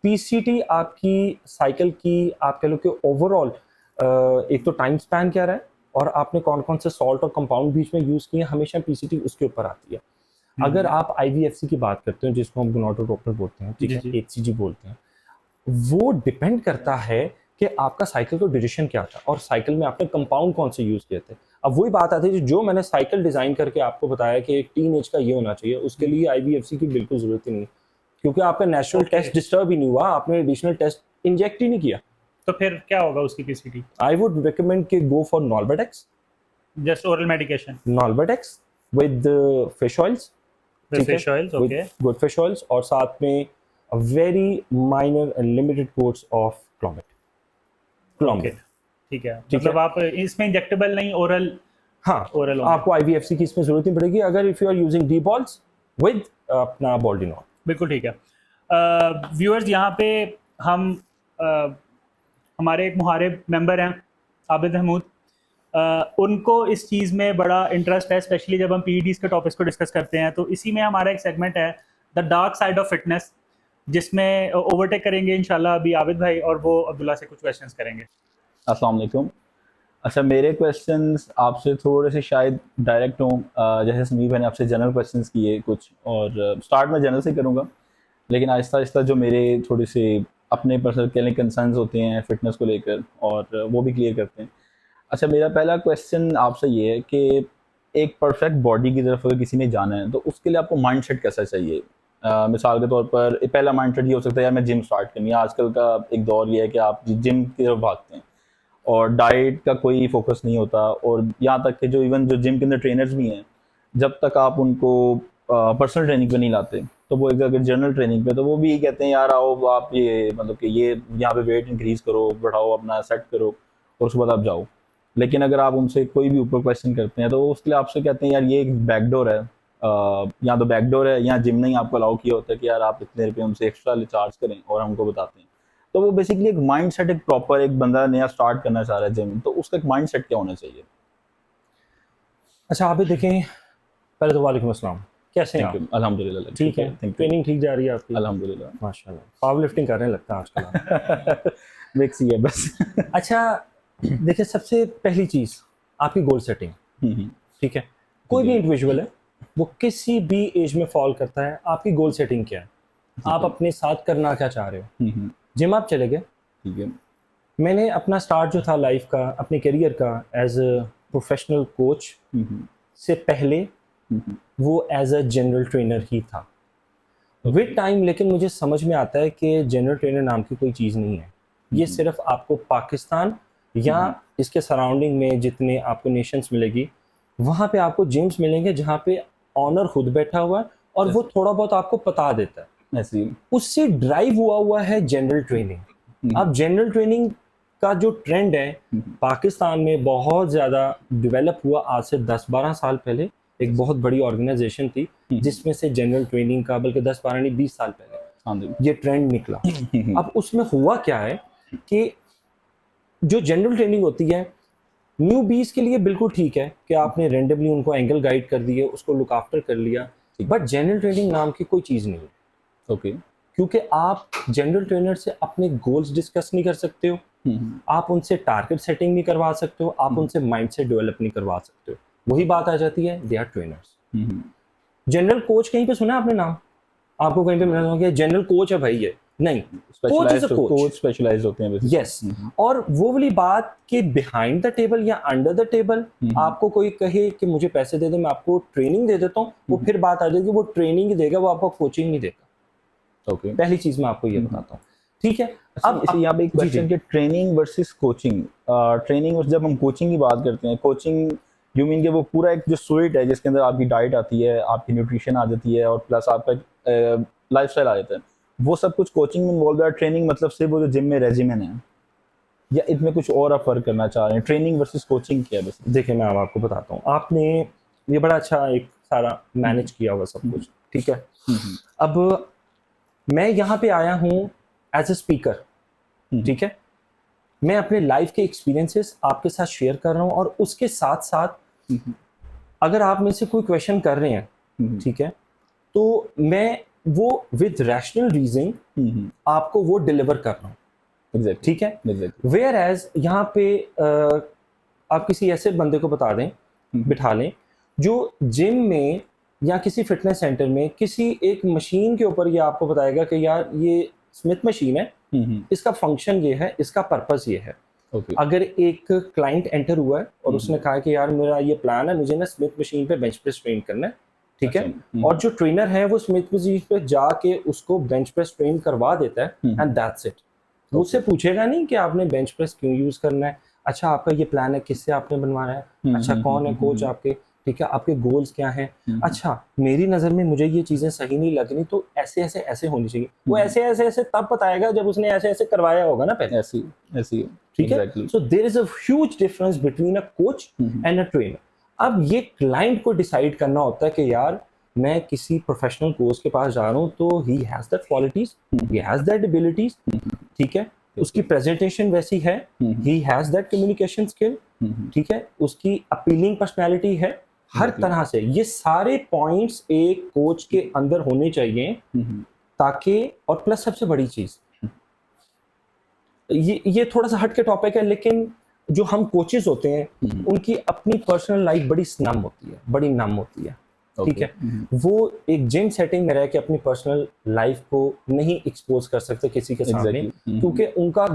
A: पीसीटी आपकी साइकिल की आप कह लो कि ओवरऑल एक तो टाइम स्पैन क्या रहा है और आपने कौन कौन से सॉल्ट और कंपाउंड बीच में यूज किए, हमेशा पीसीटी उसके ऊपर आती है। अगर आप आईवीएफसी की बात करते हो जिसको हम गोनाडोट्रोपिन बोलते हैं, ठीक
B: जी,
A: है,
B: जी।
A: एचसीजी बोलते हैं, वो डिपेंड करता है कि आपका साइकिल का ड्यूरेशन क्या था और साइकिल में आपने कंपाउंड कौन से यूज किए थे। अब वही बात आती है जो मैंने साइकिल डिजाइन करके आपको बताया कि एक टीन एज का ये होना चाहिए, उसके लिए आईवीएफसी की बिल्कुल जरूरत ही नहीं, क्योंकि आपका नेचुरल
B: Okay.
A: टेस्ट डिस्टर्ब ही नहीं हुआ, आपने एडिशनल टेस्ट इंजेक्ट ही नहीं किया।
B: तो फिर क्या होगा उसकी पीसीटी?
A: आई वुड रिकमेंड कि go for Nolvadex,
B: just oral medication
A: Nolvadex with fish oils,
B: with
A: ठीक है,
B: fish oils.
A: With
B: okay
A: good fish oils, और साथ में very minor and limited course of Clomid.
B: Okay ठीक है,
A: ठीक
B: मतलब
A: है।
B: आप इसमें इंजेक्टेबल नहीं, ओरल
A: हाँ,
B: ओरल
A: आपको आईवीएफसी की इसमें जरूरत नहीं पड़ेगी अगर if you are using D bols with अपना बॉल्डिनॉल।
B: बिल्कुल ठीक है। व्यूअर्स यहाँ पे हम हमारे एक मुहारिब मेंबर हैं आबिद महमूद, उनको इस चीज़ में बड़ा इंटरेस्ट है, स्पेशली जब हम पीईडीज के टॉपिक्स को डिस्कस करते हैं। तो इसी में हमारा एक सेगमेंट है the dark side of fitness, जिसमें ओवरटेक करेंगे इंशाल्लाह अभी आबिद भाई, और वो अब्दुल्ला से कुछ क्वेश्चंस करेंगे।
C: अस्सलाम वालेकुम। अच्छा, मेरे क्वेश्चंस आपसे थोड़े से शायद डायरेक्ट हों, जैसे समीर भाई ने आपसे जनरल क्वेश्चंस किए कुछ, और स्टार्ट में जनरल से करूँगा, लेकिन आहिस्ता आहिस्ता जो मेरे थोड़े से अपने पर्सनल कंसर्न्स होते हैं फिटनेस को लेकर, और वो भी क्लियर करते हैं। अच्छा, मेरा पहला क्वेश्चन आपसे ये है कि एक परफेक्ट बॉडी की तरफ अगर किसी ने जाना है तो उसके लिए आपको माइंडसेट कैसा चाहिए? मिसाल के तौर पर पहला माइंडसेट ये हो सकता है यार मैं जिम स्टार्ट करनी है। आजकल का एक दौर ये है कि आप जिम की तरफ भागते हैं और डाइट का कोई फोकस नहीं होता, और यहाँ तक कि जो इवन जो जिम के अंदर ट्रेनर्स भी हैं, जब तक आप उनको पर्सनल ट्रेनिंग पे नहीं लाते तो वो अगर जनरल ट्रेनिंग पे, तो वो भी कहते हैं यार आओ आप ये मतलब कि ये यहाँ पे वेट इंक्रीज करो, बढ़ाओ, अपना सेट करो और उसके बाद आप जाओ। लेकिन अगर आप उनसे कोई भी ऊपर क्वेश्चन करते हैं तो उसके लिए आपसे कहते हैं यार ये एक बैकडोर है, यहाँ तो बैकडोर है, यहाँ जिम नहीं आपको अलाउ किया होता है कि यार आप इतने रुपये हमसे एक्स्ट्रा चार्ज करें और हमको बताते हैं। तो वो बेसिकली एक माइंड सेट, एक प्रॉपर, एक बंदा नया स्टार्ट करना चाह रहा है जिम, तो उसका एक माइंड सेट क्या होना चाहिए?
A: अच्छा आप भी देखें, पहले तो वालेकुम अस्सलाम, कैसे हैं
C: थैंक
A: आप?
C: यू, अल्हम्दुलिल्लाह
A: ठीक है,
C: थैंक यू,
A: ट्रेनिंग ठीक जा रही है आपकी?
C: अल्हम्दुलिल्लाह।
A: माशाल्लाह, पावर लिफ्टिंग कर रहे हैं लगता है आजकल आप।
C: मिक्स ही है बस।
A: अच्छा देखिए, सबसे पहली चीज़ आपकी गोल सेटिंग, ठीक है, कोई भी इंडिविजुअल है वो किसी भी एज में फॉल करता है, आपकी गोल सेटिंग क्या है, आप अपने साथ करना क्या चाह रहे हो। जिम आप चले गए,
C: ठीक है।
A: मैंने अपना स्टार्ट जो था लाइफ का, अपने करियर का, एज अ प्रोफेशनल कोच से पहले वो एज अ जनरल ट्रेनर ही था विद टाइम। लेकिन मुझे समझ में आता है कि जनरल ट्रेनर नाम की कोई चीज़ नहीं है, ये सिर्फ आपको पाकिस्तान या इसके सराउंडिंग में जितने आपको नेशंस मिलेगी वहाँ पे आपको जिम्स मिलेंगे जहाँ पे ऑनर खुद बैठा हुआ है और वो थोड़ा बहुत आपको बता देता है।
C: ऐसे
A: उससे ड्राइव हुआ है जनरल ट्रेनिंग। अब जनरल ट्रेनिंग का जो ट्रेंड है पाकिस्तान में बहुत ज़्यादा डेवलप हुआ आज से 10-12 साल पहले। एक बहुत बड़ी ऑर्गेनाइजेशन थी जिसमें से जनरल ट्रेनिंग का, बल्कि 10-12 नहीं 20 साल पहले ये ट्रेंड निकला। अब उसमें हुआ क्या है कि जो जनरल ट्रेनिंग होती है न्यू बीस के लिए बिल्कुल ठीक है कि आपने रेंडमली उनको एंगल गाइड कर दिए, उसको लुक आफ्टर कर लिया, बट जनरल ट्रेनिंग नाम की कोई चीज़ नहीं है।
C: ओके,
A: क्योंकि आप जनरल ट्रेनर से अपने गोल्स डिस्कस नहीं कर सकते हो, आप उनसे टारगेट सेटिंग नहीं करवा सकते हो, आप उनसे माइंडसेट डेवलप नहीं करवा सकते हो। वही बात आ जाती है, they are trainers. General coach कहीं पे सुना आपने नाम? आपको कहीं पे मिला होगा जनरल कोच है भाई ये? नहीं, coach is a coach,
C: specialized होते हैं basically।
A: यस। और वो वाली बात कि बिहाइंड द टेबल या अंडर द टेबल आपको कोई कहे कि मुझे पैसे दे दे मैं आपको ट्रेनिंग दे देता हूँ, वो फिर बात आ जाएगी वो ट्रेनिंग ही देगा, वो आपको कोचिंग नहीं देगा।
C: ओके,
A: पहली चीज मैं आपको ये बताता हूँ, ठीक है।
C: अब इसे यहाँ पे एक क्वेश्चन कि ट्रेनिंग वर्सेस कोचिंग। ट्रेनिंग, जब हम कोचिंग की बात करते हैं, कोचिंग यू मीन कि वो पूरा एक जो स्वीट है जिसके अंदर आपकी डाइट आती है, आपकी न्यूट्रिशन आ जाती है और प्लस आपका लाइफस्टाइल आ जाता है, वो सब कुछ कोचिंग में इन्वॉल्व है। ट्रेनिंग मतलब सिर्फ वो जो जिम में रेजिमेंट है, या इसमें कुछ और आप फर्क करना चाह रहे हैं? ट्रेनिंग वर्सेस कोचिंग क्या है? बस
A: देखिए मैं अब आपको बताता हूँ, आपने ये बड़ा अच्छा एक सारा मैनेज किया हुआ सब कुछ, ठीक है। अब मैं यहाँ पे आया हूँ एज ए स्पीकर, ठीक है। मैं अपने लाइफ के एक्सपीरियंसेस आपके साथ शेयर कर रहा हूँ, और उसके साथ साथ अगर आप में से कोई क्वेश्चन कर रहे हैं, ठीक है, तो मैं वो विद रैशनल रीजन आपको वो डिलीवर कर रहा हूँ,
C: एग्जैक्टली,
A: ठीक है।
C: एग्जैक्टली,
A: वेयर एज यहाँ पे आप किसी ऐसे बंदे को बता दें, बिठा लें, जो जिम में या किसी फिटनेस सेंटर में किसी एक मशीन के ऊपर ये आपको बताएगा कि यार ये स्मिथ मशीन है, इसका फंक्शन ये है, इसका पर्पस ये है।
C: ओके,
A: अगर एक क्लाइंट एंटर हुआ है और उसने कहा कि यार मेरा ये प्लान है, मुझे ना स्मिथ मशीन पे बेंच प्रेस ट्रेन करना है, ठीक है, और जो ट्रेनर है वो स्मिथ मशीन पे जाके उसको बेंच प्रेस ट्रेन करवा देता है, एंड दैट्स इट। वो उससे पूछेगा नहीं कि आपने बेंच प्रेस क्यों यूज करना है, अच्छा आपका ये प्लान है, किससे आपने बनवाना है, अच्छा कौन है कोच आपके, ठीक है, आपके गोल्स क्या हैं, अच्छा मेरी नज़र में मुझे ये चीज़ें सही नहीं लग रही, तो ऐसे ऐसे ऐसे होनी चाहिए। वो ऐसे ऐसे ऐसे तब बताएगा जब उसने ऐसे ऐसे करवाया होगा ना पहले,
C: ऐसी ऐसी,
A: ठीक है।
C: exactly.
A: So there is a huge difference between a coach and a trainer. अब ये क्लाइंट को डिसाइड करना होता है कि यार मैं किसी प्रोफेशनल कोच के पास जा रहा हूँ, तो he has that qualities, he has that abilities, ठीक है, उसकी प्रेजेंटेशन वैसी है, he has that communication skill, ठीक है, उसकी अपीलिंग पर्सनैलिटी है, हर तरह से ये सारे पॉइंट्स एक कोच के अंदर होने चाहिए, ताकि, और प्लस सबसे बड़ी चीज, ये थोड़ा सा हट के टॉपिक है, लेकिन जो हम कोचेस होते हैं उनकी अपनी पर्सनल लाइफ बड़ी नम होती है, बड़ी नम होती है, ठीक है। वो एक जिम सेटिंग में रह के अपनी पर्सनल लाइफ को नहीं एक्सपोज कर सकते किसी के सामने, क्योंकि उनका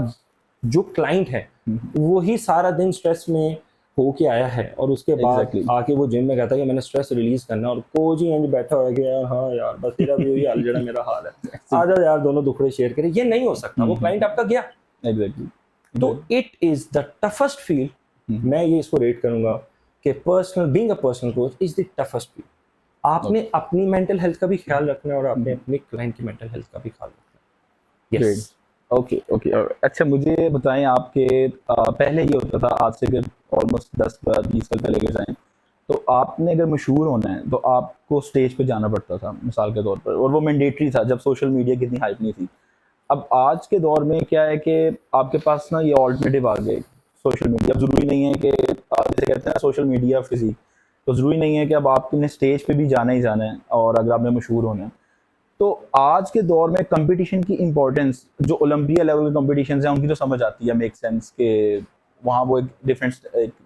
A: जो क्लाइंट है वो ही सारा दिन स्ट्रेस में होके आया है, और उसके बाद आके वो जिम में कहता है कि मैंने स्ट्रेस रिलीज करना है, और कोच ही यहीं बैठा हुआ है कि यार हाँ यार बस तेरा भी वही हाल जरा मेरा हाल है, आ जाओ यार दोनों दुखड़े शेयर करें। ये नहीं हो सकता, वो क्लाइंट आपका गया।
C: एग्जैक्टली,
A: तो it is the toughest field, मैं ये इसको रेट करूंगा कि personal, being a personal coach is the toughest field. आपने अपनी मेंटल हेल्थ का भी ख्याल रखना है और आपने अपने क्लाइंट की मेंटल हेल्थ का भी ख्याल रखना है। Yes,
C: okay okay. अच्छा मुझे बताएं, आपके पहले ये होता था, आज से अगर ऑलमोस्ट 10-20 साल पहले के जाएं, तो आपने अगर मशहूर होना है तो आपको स्टेज पे जाना पड़ता था मिसाल के तौर पर, और वो मैंडेटरी था जब सोशल मीडिया की इतनी हाइप नहीं थी। अब आज के दौर में क्या है कि आपके पास ना ये ऑल्टरनेटिव आ गए, सोशल मीडिया। अब ज़रूरी नहीं है कि जैसे कहते हैं सोशल मीडिया फिजिक, तो ज़रूरी नहीं है कि अब आपने स्टेज पे भी जाना ही जाना है, और अगर आपने मशहूर होना है। तो आज के दौर में कंपटीशन की इंपॉर्टेंस, जो ओलंपिया लेवल के कंपटीशन हैं उनकी तो समझ आती है, मेक सेंस के वहाँ वो एक डिफरेंट,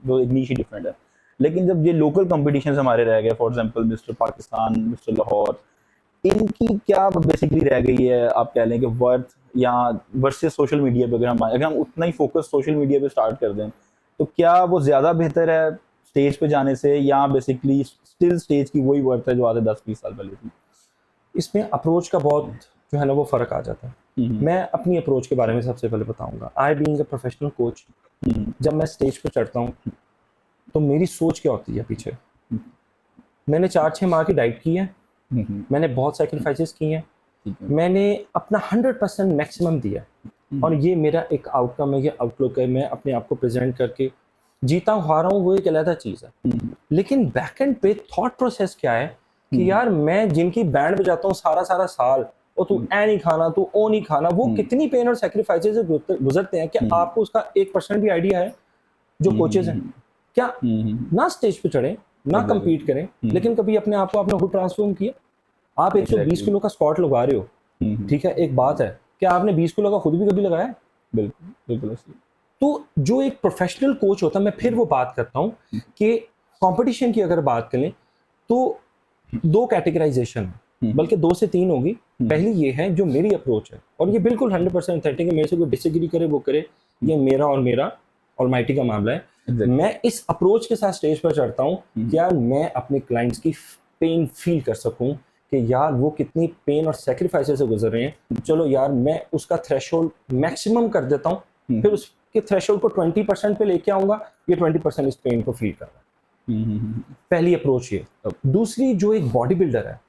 C: जो एक नीश ही डिफरेंट है। लेकिन जब ये लोकल कंपटीशन हमारे रह गए, for example mister Pakistan, mister Lahore, इनकी क्या बेसिकली रह गई है, आप कह लें कि वर्थ, या वर्सेस सोशल मीडिया पे अगर हम उतना ही फोकस सोशल मीडिया पे स्टार्ट कर दें, तो क्या वो ज़्यादा बेहतर है स्टेज पे जाने से, या बेसिकली स्टिल स्टेज की वही वर्थ है जो आज 10-20 साल पहले थी?
A: इसमें अप्रोच का बहुत जो है ना वो फ़र्क आ जाता है। मैं अपनी अप्रोच के बारे में सबसे पहले बताऊंगा। I being a professional coach, जब मैं स्टेज पर चढ़ता हूँ तो मेरी सोच क्या होती है पीछे। मैंने 4-6 माह की डाइट की है, मैंने बहुत सैक्रिफाइसेस किए हैं, मैंने अपना 100% मैक्सिमम दिया, और ये मेरा एक आउटकम है, ये आउटलुक है। मैं अपने आप को प्रेजेंट करके जीता हूँ हारा हूँ वो एक अलग चीज़ है, लेकिन बैक एंड पे थॉट प्रोसेस क्या है कि यार मैं जिनकी बैंड बजाता हूँ सारा सारा साल, और तू ए नहीं खाना, तू ओ नहीं खाना, वो कितनी पेन और सैक्रिफाइसेस से गुजरते हैं, क्या आपको उसका 1% भी आइडिया है? जो कोचेज हैं क्या ना स्टेज पे चढ़े, ना compete करें, लेकिन कभी अपने आप को आपने खुद ट्रांसफॉर्म किया? आप 120 किलो का स्क्वाट लगा रहे हो, ठीक है, एक बात है, क्या आपने 20 किलो का खुद भी कभी लगाया?
C: बिल्कुल बिल्कुल।
A: तो जो एक प्रोफेशनल कोच होता है, मैं फिर वो बात करता हूँ कि कंपटीशन की अगर बात करें तो 2 कैटेगराइजेशन है, बल्कि 2 से 3 होगी। पहली ये है जो मेरी अप्रोच है, और ये बिल्कुल 100% ऑथेंटिक है, मेरे से कोई डिसएग्री करे वो करे, ये मेरा और मेरा ऑलमाइटी का मामला है। मैं इस अप्रोच के साथ स्टेज पर चढ़ता हूँ कि यार मैं अपने क्लाइंट्स की पेन फील कर सकूं कि यार वो कितनी पेन और सेक्रीफाइसेस से गुजर रहे हैं। चलो यार मैं उसका थ्रेशोल्ड मैक्सिमम कर देता हूँ, फिर उसके थ्रेशोल्ड को 20% पे लेके आऊंगा, ये 20% इस पेन को फील कर रहा है। पहली अप्रोच ये। दूसरी, जो एक बॉडी बिल्डर है,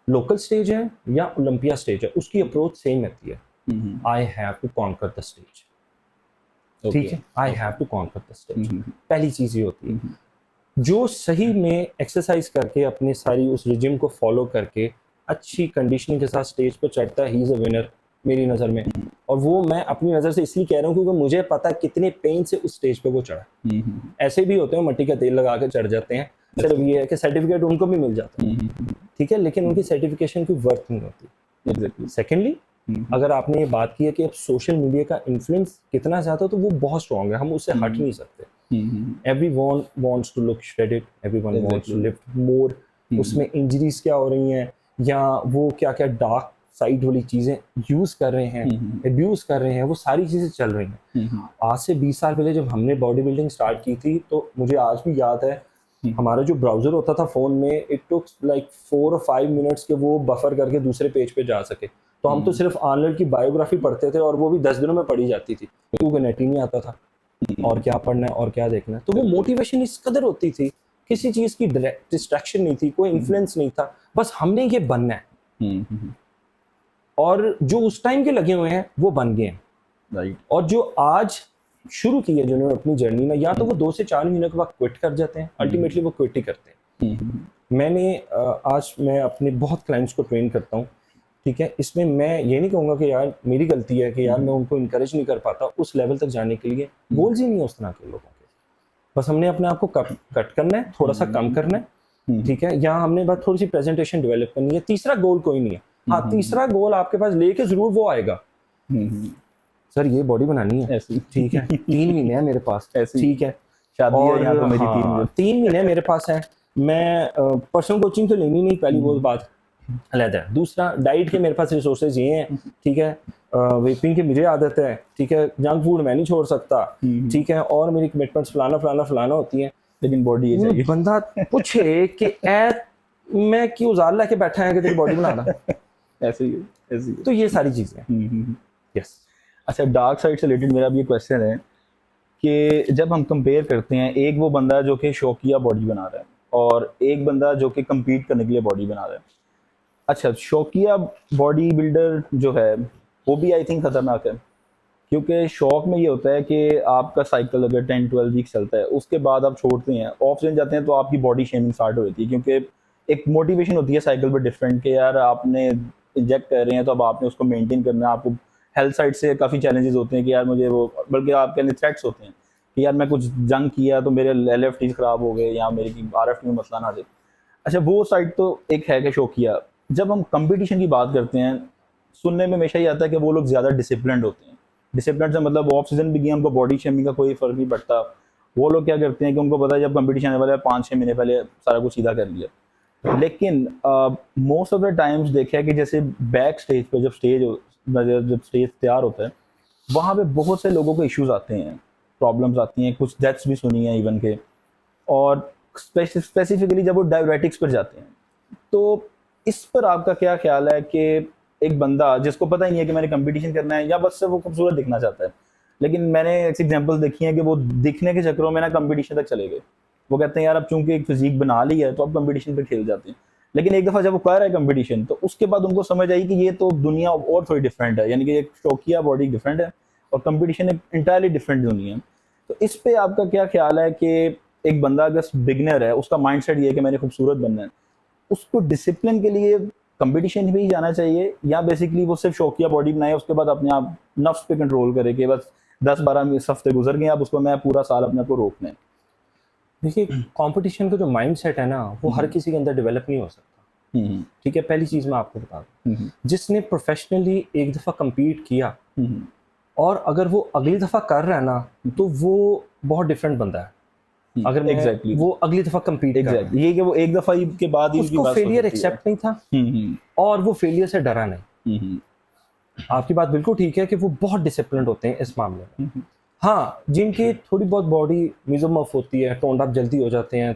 A: लोकल स्टेज है या ओलंपिया स्टेज है, उसकी अप्रोच सेम रहती है। I have to conquer the stage, ठीक है, I have to conquer the stage. पहली चीज ये होती है। जो सही में एक्सरसाइज करके अपनी सारी उस रिजिम को फॉलो करके अच्छी कंडीशनिंग के साथ स्टेज पर चढ़ता है, ही इज अ विनर मेरी नज़र में। और वो मैं अपनी नज़र से इसलिए कह रहा हूँ क्योंकि मुझे पता है कितने पेन से उस स्टेज पे वो चढ़ा। ऐसे भी होते हैं मट्टी का तेल लगा के चढ़ जाते हैं, सिर्फ ये है कि सर्टिफिकेट उनको भी मिल जाता है, ठीक है, लेकिन उनकी सर्टिफिकेशन की वर्थ नहीं होती। सेकेंडली, अगर आपने ये बात की है कि अब सोशल मीडिया का इन्फ्लुएंस कितना ज़्यादा, तो वो बहुत स्ट्रॉन्ग है, हम उससे हट नहीं सकते। Everyone wants to look shredded, everyone wants to lift more. उसमें इंजरीज क्या हो रही हैं, या वो क्या क्या डार्क साइड वाली चीज़ें यूज़ कर रहे हैं, एब्यूज़ कर रहे हैं, वो सारी चीज़ें चल रही हैं। आज से 20 साल पहले जब हमने बॉडी बिल्डिंग स्टार्ट की थी, तो मुझे आज भी याद है हमारा जो ब्राउज़र होता था फ़ोन में, इट टुक लाइक 4 और 5 मिनट्स के वो बफर करके दूसरे पेज पे जा सके। तो हम तो सिर्फ आर्नल्ड की बायोग्राफी पढ़ते थे, और वो भी 10 दिनों में पढ़ी जाती थी क्योंकि नेट ही नहीं आता था और क्या पढ़ना है और क्या देखना है। तो वो मोटिवेशन इस कदर होती थी, किसी चीज़ की डिस्ट्रैक्शन नहीं थी, कोई इन्फ्लुएंस नहीं था, बस हमने ये बनना है। और जो उस टाइम के लगे हुए हैं वो बन गए हैं,
C: राइट।
A: और जो आज शुरू की है जिन्होंने अपनी जर्नी में, या तो वो 2 से 4 महीने के बाद क्विट कर जाते हैं, अल्टीमेटली वो क्विट ही करते हैं। मैंने आज मैं अपने बहुत क्लाइंट्स को ट्रेन करता हूँ, ठीक है, इसमें मैं ये नहीं कहूँगा कि यार मेरी गलती है कि यार मैं उनको इनकरेज नहीं कर पाता उस लेवल तक जाने के लिए, गोल्स ही नहीं है उस तरह के लोगों के, बस हमने अपने आप को कट करना है, थोड़ा सा कम करना है, ठीक है, या हमने बस थोड़ी सी प्रेजेंटेशन डेवलप करनी है। तीसरा गोल कोई नहीं है। हाँ, तीसरा गोल आपके पास लेके जरूर वो आएगा, सर ये बॉडी बनानी है, ठीक है, 3 महीने है मेरे पास, ठीक है,
C: शादी है यहाँ तो मेरी
A: 3 महीने मेरे पास है, मैं पर्सनल कोचिंग तो लेनी नहीं, पहली वो बात अलग है। दूसरा, डाइट के मेरे पास रिसोर्सेज ये हैं, ठीक है, वेपिंग की मुझे आदत है, ठीक है, जंक फूड मैं नहीं छोड़ सकता, ठीक है, और मेरी कमिटमेंट्स फलाना फलाना फलाना होती हैं,
C: लेकिन बॉडी ये चाहिए।
A: बंदा पूछे कि मैं क्यों जार लेके बैठा है कि तेरी बॉडी बनाना
C: ऐसे ही।
A: तो ये सारी चीजें। यस।
C: अच्छा, डार्क साइड से रिलेटेड मेरा भी ये क्वेश्चन है कि जब हम कंपेयर करते हैं, एक वो बंदा जो कि शौकिया बॉडी बना रहा है और एक बंदा जो कि compete करने के लिए बॉडी बना रहा है। अच्छा, शौकिया बॉडी बिल्डर जो है वो भी आई थिंक खतरनाक है, क्योंकि शौक में ये होता है कि आपका साइकिल अगर 10-12 वीक चलता है, उसके बाद आप छोड़ते हैं, ऑफ सीजन जाते हैं, तो आपकी बॉडी शेमिंग स्टार्ट हो जाती है, क्योंकि एक मोटिवेशन होती है साइकिल पर डिफरेंट के यार आपने इंजेक्ट कर रहे हैं तो अब आपने उसको मेंटेन करना है। आपको हेल्थ साइड से काफ़ी चैलेंजेस होते हैं कि यार मुझे वो, बल्कि आपके लिए थ्रेट्स होते हैं कि यार मैं कुछ जंग किया तो मेरे LFTs ख़राब हो गए या मेरे की RFT में मसला ना आ जाए। अच्छा, वो साइड तो एक है कि शौकिया। जब हम कंपटीशन की बात करते हैं, सुनने में हमेशा ये आता है कि वो लोग ज़्यादा डिसिप्लिन्ड होते हैं। डिसिप्लिन से मतलब ऑफ सीजन भी गया, उनको बॉडी शेमिंग का कोई फ़र्क नहीं पड़ता। वो लोग क्या करते हैं कि उनको पता है जब कंपटीशन आने वाला है, 5-6 महीने पहले सारा कुछ सीधा कर लिया। लेकिन मोस्ट ऑफ द टाइम्स देखा है कि जैसे बैक स्टेज पे जब स्टेज तैयार होता है, वहाँ पे बहुत से लोगों को इश्यूज आते हैं, प्रॉब्लम्स आती हैं, कुछ डेथ्स भी सुनी हैं इवन के। और स्पेसिफिकली जब वो डायबिटिक्स पर जाते हैं, तो इस पर आपका क्या ख्याल है कि एक बंदा जिसको पता ही नहीं है कि मैंने कंपटीशन करना है या बस से वो खूबसूरत दिखना चाहता है, लेकिन मैंने एक एग्जांपल देखी है कि वो दिखने के चक्करों में ना कंपटीशन तक चले गए। वो कहते हैं यार अब चूंकि एक फिजिक बना ली है तो अब कंपटीशन पे खेल जाते हैं, लेकिन एक दफ़ा जब वो कर रहा है कंपटीशन, तो उसके बाद उनको समझ आई कि ये तो दुनिया और थोड़ी डिफरेंट है, यानी कि एक शौकिया बॉडी डिफरेंट है और कंपटीशन एक इंटायरली डिफरेंट दुनिया है। तो इस पे आपका क्या ख्याल है कि एक बंदा अगर बिगनर है, उसका माइंडसेट ये है कि मैंने खूबसूरत बनना है, उसको डिसिप्लिन के लिए कंपटीशन भी जाना चाहिए, या बेसिकली वो सिर्फ शौकिया बॉडी बनाए उसके बाद अपने आप नफ्स पे कंट्रोल करे कि बस 10-12 हफ्ते गुजर गए, अब उसको मैं पूरा साल अपने आप को रोकना है?
A: देखिए, कंपटीशन का जो माइंडसेट है ना, वो हर किसी के अंदर डेवलप नहीं हो सकता, ठीक है। पहली चीज़ मैं आपको बता दूं, जिसने प्रोफेशनली एक दफ़ा compete किया और अगर वो अगली दफ़ा कर रहा है ना, तो वो बहुत डिफरेंट बंदा है। अगर
C: Exactly.
A: वो अगली दफ़ा compete कर रहा है,
C: ये कि वो एक दफ़ा ही के बाद ही
A: उसको फेलियर एक्सेप्ट नहीं था और वो फेलियर से डरा नहीं। आपकी बात बिल्कुल ठीक है कि वो बहुत डिसिप्लिन्ड होते हैं इस मामले में। हाँ, जिनकी थोड़ी बहुत बॉडी मिजोमफ होती है, टोन्ड अप जल्दी हो जाते हैं,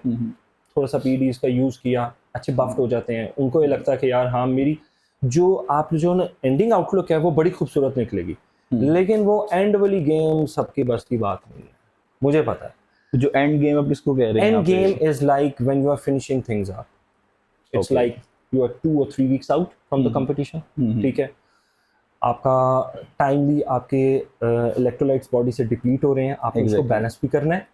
A: थोड़ा सा PEDs का यूज़ किया, अच्छे बफ्ड हो जाते हैं, उनको ये लगता है कि यार हाँ मेरी जो एंडिंग आउटलुक है वो बड़ी खूबसूरत निकलेगी, लेकिन वो एंड वाली गेम सबकी बस की बात नहीं है, मुझे पता है।
C: जो एंड गेम अब किसको कह रहे हैं?
A: End game is like when you are finishing things up, it's like you are 2 or 3 weeks out from the competition, ठीक है, आपका टाइमली आपके इलेक्ट्रोलाइट्स बॉडी से डिप्लीट हो रहे हैं, आपको उसको बैलेंस भी करना है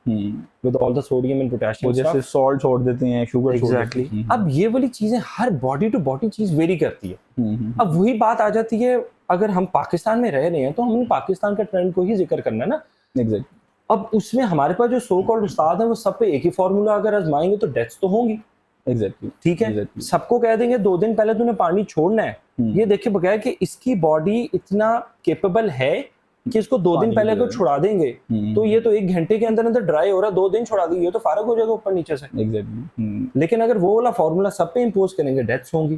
A: with all the sodium and potassium.
C: जैसे सॉल्ट छोड़ देते हैं, शुगर
A: एग्जैक्टली। अब ये वाली चीजें हर बॉडी टू बॉडी चीज वेरी करती है। अब वही बात आ जाती है, अगर हम पाकिस्तान में रह रहे हैं तो हमने पाकिस्तान का ट्रेंड को ही जिक्र करना है ना।
C: एग्जैक्टली
A: अब उसमें हमारे पास जो सो कॉल्ड उस्ताद हैं वो सब पे एक ही फार्मूला अगर आजमाएंगे तो डेथ्स तो होंगी,
C: एग्जैक्टली
A: ठीक है।
C: Exactly.
A: सबको कह देंगे 2 दिन पहले तूने पानी छोड़ना है, ये देखे बगैर कि इसकी बॉडी इतना केपेबल है कि इसको 2 दिन
C: पानी
A: पहले
C: पी
A: अगर छुड़ा देंगे तो ये तो 1 घंटे के अंदर अंदर ड्राई हो रहा है, 2 दिन छुड़ा देंगे ये तो फारग हो जाएगा ऊपर नीचे से।
C: एग्जैक्टली
A: लेकिन अगर वो वाला फार्मूला सब पे इम्पोज करेंगे डेथ्स होंगी,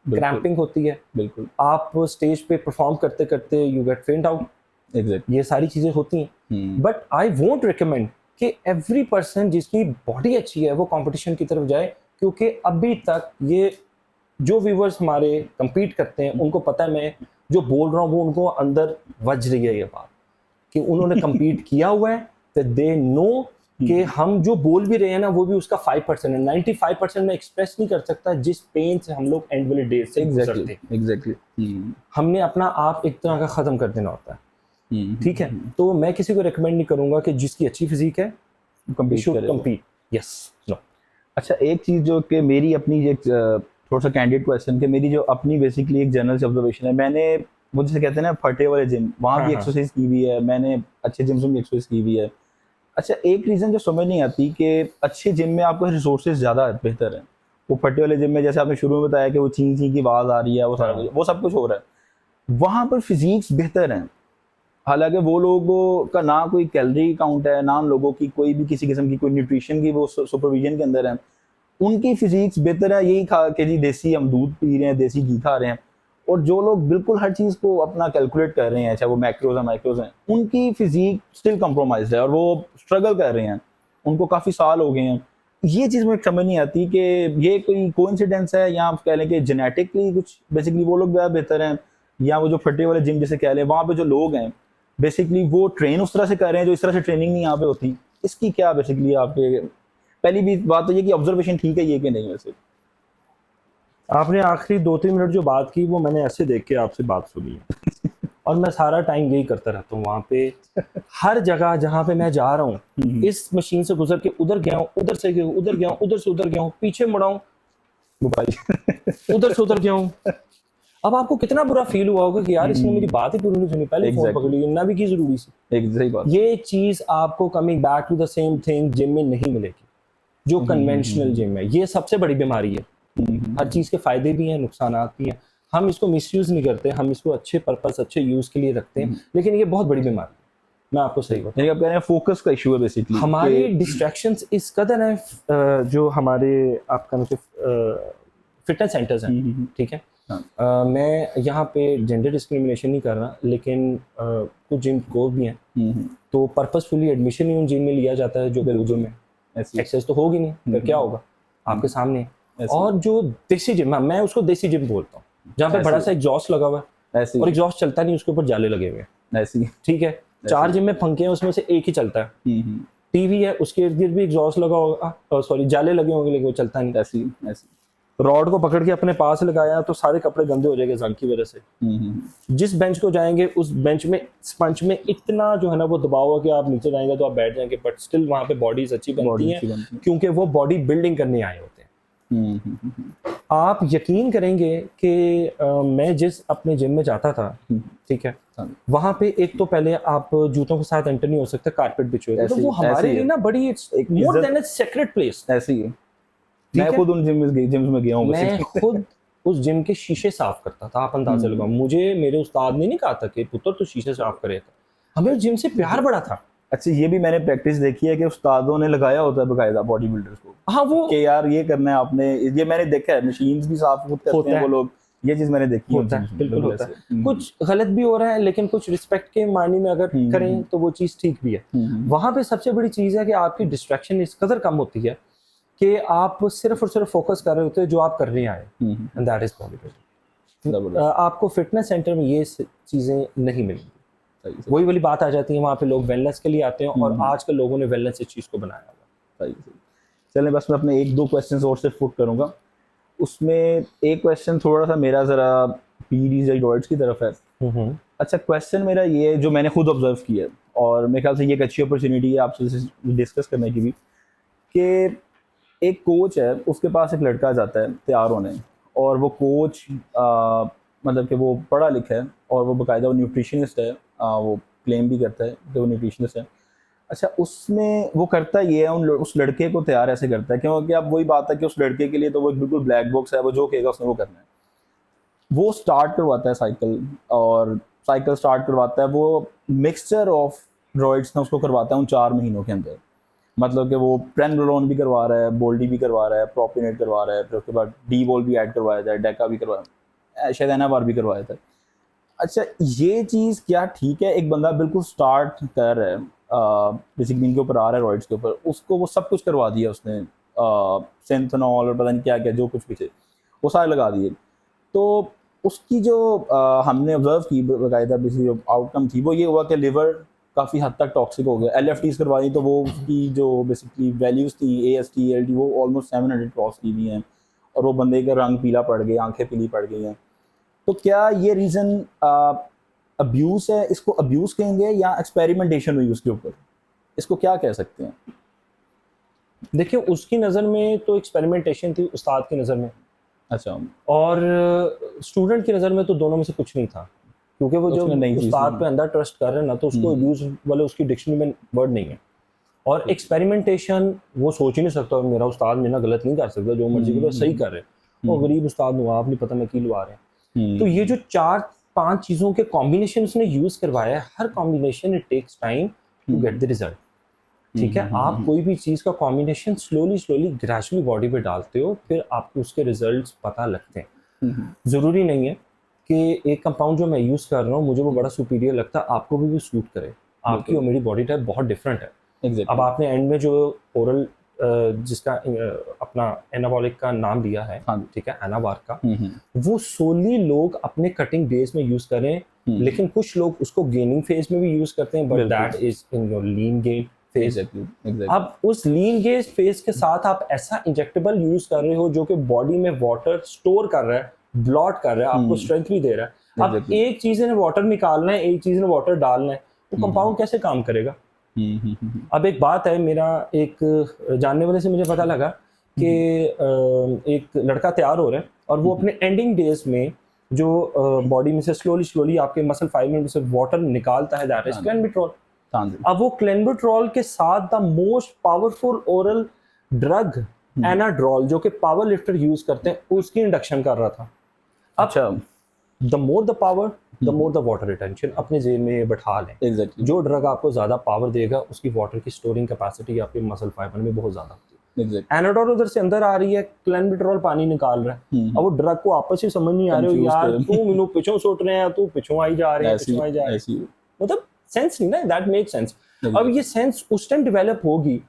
A: क्रैम्पिंग होती है,
C: बिल्कुल
A: आप स्टेज पे परफॉर्म करते करते यू गेट फेंट आउट,
C: एग्जैक्टली
A: ये सारी चीजें होती हैं। बट आई वोंट रिकमेंड कि एवरी पर्सन जिसकी बॉडी अच्छी है वो कंपटीशन की तरफ जाए, क्योंकि अभी तक ये जो व्यूवर्स हमारे compete करते हैं उनको पता है मैं जो बोल रहा हूँ वो उनको अंदर वज रही है ये बात कि उन्होंने compete किया हुआ है, तो दे नो कि हम जो बोल भी रहे हैं ना वो भी उसका 5% है, 95% में एक्सप्रेस नहीं कर सकता जिस पेन से हम लोग एंड वाले डेज से गुजरते हैं।
C: एग्जैक्टली
A: हमने अपना आप एक तरह का ख़त्म कर देना होता है, ठीक है। तो मैं किसी को रिकमेंड नहीं करूंगा कि जिसकी अच्छी फिजिक है compete, yes, no।
C: अच्छा, एक चीज़ जो कि मेरी अपनी एक थोड़ा सा कैंडिडेट क्वेश्चन कि मेरी जो अपनी बेसिकली एक जनरल ऑब्जर्वेशन है, मैंने वो जैसे कहते हैं ना फटे वाले जिम, वहाँ भी
A: हाँ।
C: एक्सरसाइज की हुई है, मैंने अच्छे जिम्स में भी एक्सरसाइज की हुई है। अच्छा, एक रीज़न जो समझ नहीं आती कि अच्छे जिम में आपको रिसोर्सेज ज़्यादा बेहतर है, वो फटे वाले जिम में जैसे आपने शुरू में बताया कि वो ची ची की आवाज़ आ रही है, वो सारा
A: हाँ।
C: वो सब कुछ हो रहा है, वहाँ पर फिजिक्स बेहतर हैं। हालांकि वो लोगों का ना कोई कैलोरी काउंट है, ना लोगों की कोई भी किसी किस्म की कोई न्यूट्रिशन की वो सुपरविजन के अंदर है, उनकी फिजिक्स बेहतर है। यही खा के जी देसी हम दूध पी रहे हैं, देसी घी खा रहे हैं, और जो लोग बिल्कुल हर चीज़ को अपना कैलकुलेट कर रहे हैं, चाहे वो मैक्रोज है माइक्रोज हैं, उनकी फिजिक स्टिल कंप्रोमाइज है और वो स्ट्रगल कर रहे हैं, उनको काफ़ी साल हो गए हैं। ये चीज़ मुझे समझ नहीं आती कि ये कोई कोइंसिडेंस है या आप कह लें कि जेनेटिकली कुछ बेसिकली वो लोग ज़्यादा बेहतर हैं, या वो जो फटे वाले जिम जैसे कह लें वहाँ पे जो लोग हैं बेसिकली वो ट्रेन उस तरह से कर रहे हैं जो इस तरह से ट्रेनिंग नहीं यहाँ पे होती। इसकी क्या बेसिकली आपके पहली भी बात तो ये कि ऑब्जर्वेशन ठीक है ये कि नहीं? वैसे
A: आपने आखिरी 2-3 मिनट जो बात की वो मैंने ऐसे देख के आपसे बात सुनी है और मैं सारा टाइम यही करता रहता हूँ वहाँ पे, हर जगह जहाँ पे मैं जा रहा हूँ इस मशीन से गुजर के उधर गया हूँ, उधर से गया हूँ, उधर गया हूँ, उधर से उधर गया हूँ, पीछे मुड़ा हूँ, उधर से उधर गया हूँ। अब आपको कितना बुरा फील हुआ होगा कि यार इसने मेरी बात ही पूरी नहीं सुनी, पहले फोन पकड़ ली, ना भी की जरूरी सी।
C: एक सही बात,
A: ये चीज आपको coming back to the same thing gym में नहीं मिलेगी जो कन्वेंशनल जिम है। ये सबसे बड़ी बीमारी है। हर चीज के फायदे भी हैं, नुकसान भी हैं, हम इसको मिसयूज नहीं करते, हम इसको अच्छे पर्पस अच्छे यूज के लिए रखते हैं, लेकिन ये बहुत बड़ी बीमारी है। मैं आपको सही बताऊं,
C: यानी आप कह रहे हैं फोकस का इशू है बेसिकली,
A: हमारे डिस्ट्रैक्शंस इस कदर हैं जो हमारे आपका मतलब फिटनेस सेंटर्स हैं, ठीक है। मैं यहाँ पे जेंडर डिस्क्रिमिनेशन नहीं कर रहा, लेकिन कुछ जिम को भी हैं तो पर्पसफुली एडमिशन ही उन जिम में लिया जाता है जो जो में एक्सेस तो होगी नहीं, फिर क्या होगा आपके सामने। और जो देसी जिम, मैं उसको देसी जिम बोलता हूँ, जहाँ पे बड़ा सा एग्जॉस्ट लगा हुआ है और एग्जॉस्ट चलता नहीं, उसके ऊपर जाले लगे हुए हैं, ठीक है। 4 जिम में पंखे हैं, उसमें से एक ही चलता है, टीवी है, उसके इर्द गिर्द भी एग्जॉस्ट लगा होगा, सॉरी जाले लगे होंगे, लेकिन वो चलता नहीं। रॉड को पकड़ के अपने पास लगाया तो सारे कपड़े गंदे हो जाएंगे जंग की वजह से। जिस बेंच को जाएंगे उस बेंच में स्पंज में इतना जो है ना वो दबाव है कि आप नीचे जाएंगे तो आप बैठ जाएंगे, बट स्टिल वहाँ पे बॉडीज अच्छी बनती हैं क्योंकि वो बॉडी बिल्डिंग करने आए होते हैं। आप यकीन करेंगे कि मैं जिस अपने जिम में जाता था, ठीक है, वहाँ पे एक तो पहले आप जूतों के साथ एंटर नहीं हो सकते, कारपेट बिछे हुए, तो वो हमारे लिए ना बड़ी मोर देन अ सेक्रेट प्लेस।
C: ऐसे ही है, मैं खुद उन जिम्स में गया हूँ,
A: मैं खुद उस जिम के शीशे साफ करता था, आप अंदाजा लगाओ। मुझे मेरे उस्ताद ने नहीं कहा था कि पुत्र तो शीशे साफ करे था, हमें उस जिम से प्यार बड़ा था।
C: अच्छा, ये भी मैंने प्रैक्टिस देखी है कि उस्तादों ने लगाया होता है बकायदा बॉडी बिल्डर्स को,
A: हाँ वो
C: कि यार ये करना है आपने, ये मैंने देखा है, मशीन्स भी साफ खुद करते हैं वो लोग, ये चीज मैंने देखी
A: होता है, बिल्कुल होता है। कुछ गलत भी हो रहा है, लेकिन कुछ रिस्पेक्ट के मायने में अगर करें तो वो चीज ठीक भी है। वहां पे सबसे बड़ी चीज है कि आपकी डिस्ट्रैक्शन इस कदर कम होती है कि आप सिर्फ और सिर्फ फोकस कर रहे होते हैं जो आप करने आए, एंड दैट इज पॉसिबल। आपको फिटनेस सेंटर में ये चीजें नहीं मिलेंगी। वही वाली बात आ जाती है, वहाँ पे लोग वेलनेस के लिए आते हैं और आजकल लोगों ने वेलनेस इस चीज को बनाया हुआ।
C: चलें, बस मैं अपने 1-2 क्वेश्चंस और से पुट करूंगा। उसमें एक क्वेश्चन थोड़ा सा मेरा जरा पीरियड्स की तरफ है। अच्छा, क्वेश्चन मेरा ये है जो मैंने खुद ऑब्जर्व किया है और मेरे ख्याल से ये एक अच्छी अपॉर्चुनिटी है आपसे डिस्कस करने की भी, कि एक कोच है, उसके पास एक लड़का जाता है तैयार होने, और वो कोच मतलब कि वो पढ़ा लिखा है और वो बाकायदा वो न्यूट्रिशनिस्ट है, वो क्लेम भी करता है कि वो न्यूट्रिशनिस्ट है। अच्छा, उसमें वो करता ये है, उस लड़के को तैयार ऐसे करता है क्योंकि अब वही बात है कि उस लड़के के लिए तो वो बिल्कुल ब्लैक बॉक्स है, वो जो कहेगा उसने वो करना है। वो स्टार्ट करवाता है साइकिल, और साइकिल स्टार्ट करवाता है वो मिक्सचर ऑफ ड्रॉइड्स ना उसको करवाता है उन 4 महीनों के अंदर। मतलब कि वो प्रेनलोन भी करवा रहा है, बोल्डी भी करवा रहा है, प्रोपिनेट करवा रहा है, फिर उसके बाद डी वोल भी ऐड करवाया जाए, डेका भी करवाया, शायद एनाबार भी करवाया था। अच्छा, ये चीज़ क्या ठीक है? एक बंदा बिल्कुल स्टार्ट कर रहा है, बेसिकली इनके ऊपर आ रहा है रॉइड्स के ऊपर, उसको वो सब कुछ करवा दिया उसने, सिंथेनॉल और पता नहीं क्या क्या जो कुछ भी थे वो सारे लगा दिए। तो उसकी जो हमने ऑब्जर्व की बाकायदा बेसिकली जो आउटकम थी वो ये हुआ कि लिवर काफ़ी हद तक टॉक्सिक हो गया। LFTs करवा दी तो वो उसकी जो बेसिकली वैल्यूज़ थी AST ALT वो ऑलमोस्ट 700 क्रॉस की हुई हैं, और वो बंदे का रंग पीला पड़ गया, आंखें पीली पड़ गई हैं। तो क्या ये रीज़न अब्यूज़ है, इसको अब्यूज़ कहेंगे या एक्सपेरिमेंटेशन हुई उसके ऊपर, इसको क्या कह सकते हैं?
A: देखिए, उसकी नज़र में तो एक्सपेरिमेंटेशन थी, उस्ताद की नज़र में,
C: अच्छा,
A: और स्टूडेंट की नज़र में तो दोनों में से कुछ नहीं था, क्योंकि वो जो
C: उसमें नई चीज़
A: उस्ताद
C: थी।
A: पे अंदर ट्रस्ट कर रहे हैं ना, तो उसको अब्यूज़ वाले उसकी डिक्शनरी में वर्ड नहीं है। और एक्सपेरिमेंटेशन वो सोच ही नहीं सकता, मेरा उस्ताद मेरा गलत नहीं कर सकता, जो मर्जी करो सही कर रहे हैं, वो गरीब उस्ताद हूँ, आप नहीं पता मैं की लुआ रहे हैं। तो ये जो 4-5 चीज़ों के कॉम्बिनेशन उसने यूज़ करवाया है, हर combination it takes time to get the result. ठीक है, आप कोई भी चीज़ का कॉम्बिनेशन स्लोली ग्रेजुअली बॉडी पे डालते हो, फिर आपको उसके रिजल्ट्स पता लगते हैं। ज़रूरी नहीं है कि एक कंपाउंड जो मैं यूज़ कर रहा हूँ मुझे वो बड़ा सुपीरियर लगता है, आपको भी सूट करे। आपकी और मेरी बॉडी टाइप बहुत डिफरेंट है। अब आपने एंड में जो ओरल जिसका अपना एनाबॉलिक का नाम लिया है, ठीक है, एनाबार का, वो सोली लोग अपने कटिंग डेज में यूज़ करें, लेकिन कुछ लोग उसको गेनिंग फेज में भी यूज़ करते हैं, but that is in your lean gain phase. अब उस लीन गेज फेज के साथ आप ऐसा इंजेक्टेबल यूज कर रहे हो जो कि बॉडी में वाटर स्टोर कर रहा है, ब्लॉट कर रहा है, आपको स्ट्रेंथ भी दे रहा है। अब एक चीज ने वाटर निकालना है, एक चीज ने वाटर डालना है, वो कंपाउंड कैसे काम करेगा? अब एक बात है, मेरा एक जानने वाले से मुझे पता लगा कि एक लड़का तैयार हो रहा है और वो अपने एंडिंग डेज में जो बॉडी में से स्लोली आपके मसल फाइबर में से वाटर निकालता है, दैट इज क्लेंबिट्रॉल। अब वो क्लेंबिट्रॉल के साथ the most powerful oral drug Anadrol, जो कि पावर लिफ्टर यूज करते हैं, उसकी इंडक्शन कर रहा था।
C: अच्छा,
A: the more the power the more the water retention, अपने जेब में बैठा लें। जो ड्रग आपको ज्यादा पावर देगा उसकी वाटर की स्टोरिंग कैपेसिटी आपके मसल फाइबर में बहुत ज्यादा होती है। एनाड्रॉल उधर से अंदर आ रही है, क्लेंबिट्रॉल पानी निकाल रहा है। अब वो ड्रग को आपस में समझ नहीं आ रहे हो, यार तू मिनू पिछों सुट रहे हैं, तू पिछों आई जा रहे हैं, पिछों आई जा रहे हैं, मतलब सेंस नहीं ना, दैट मेक सेंस। अब ये सेंस उस टाइम डेवलप होगी।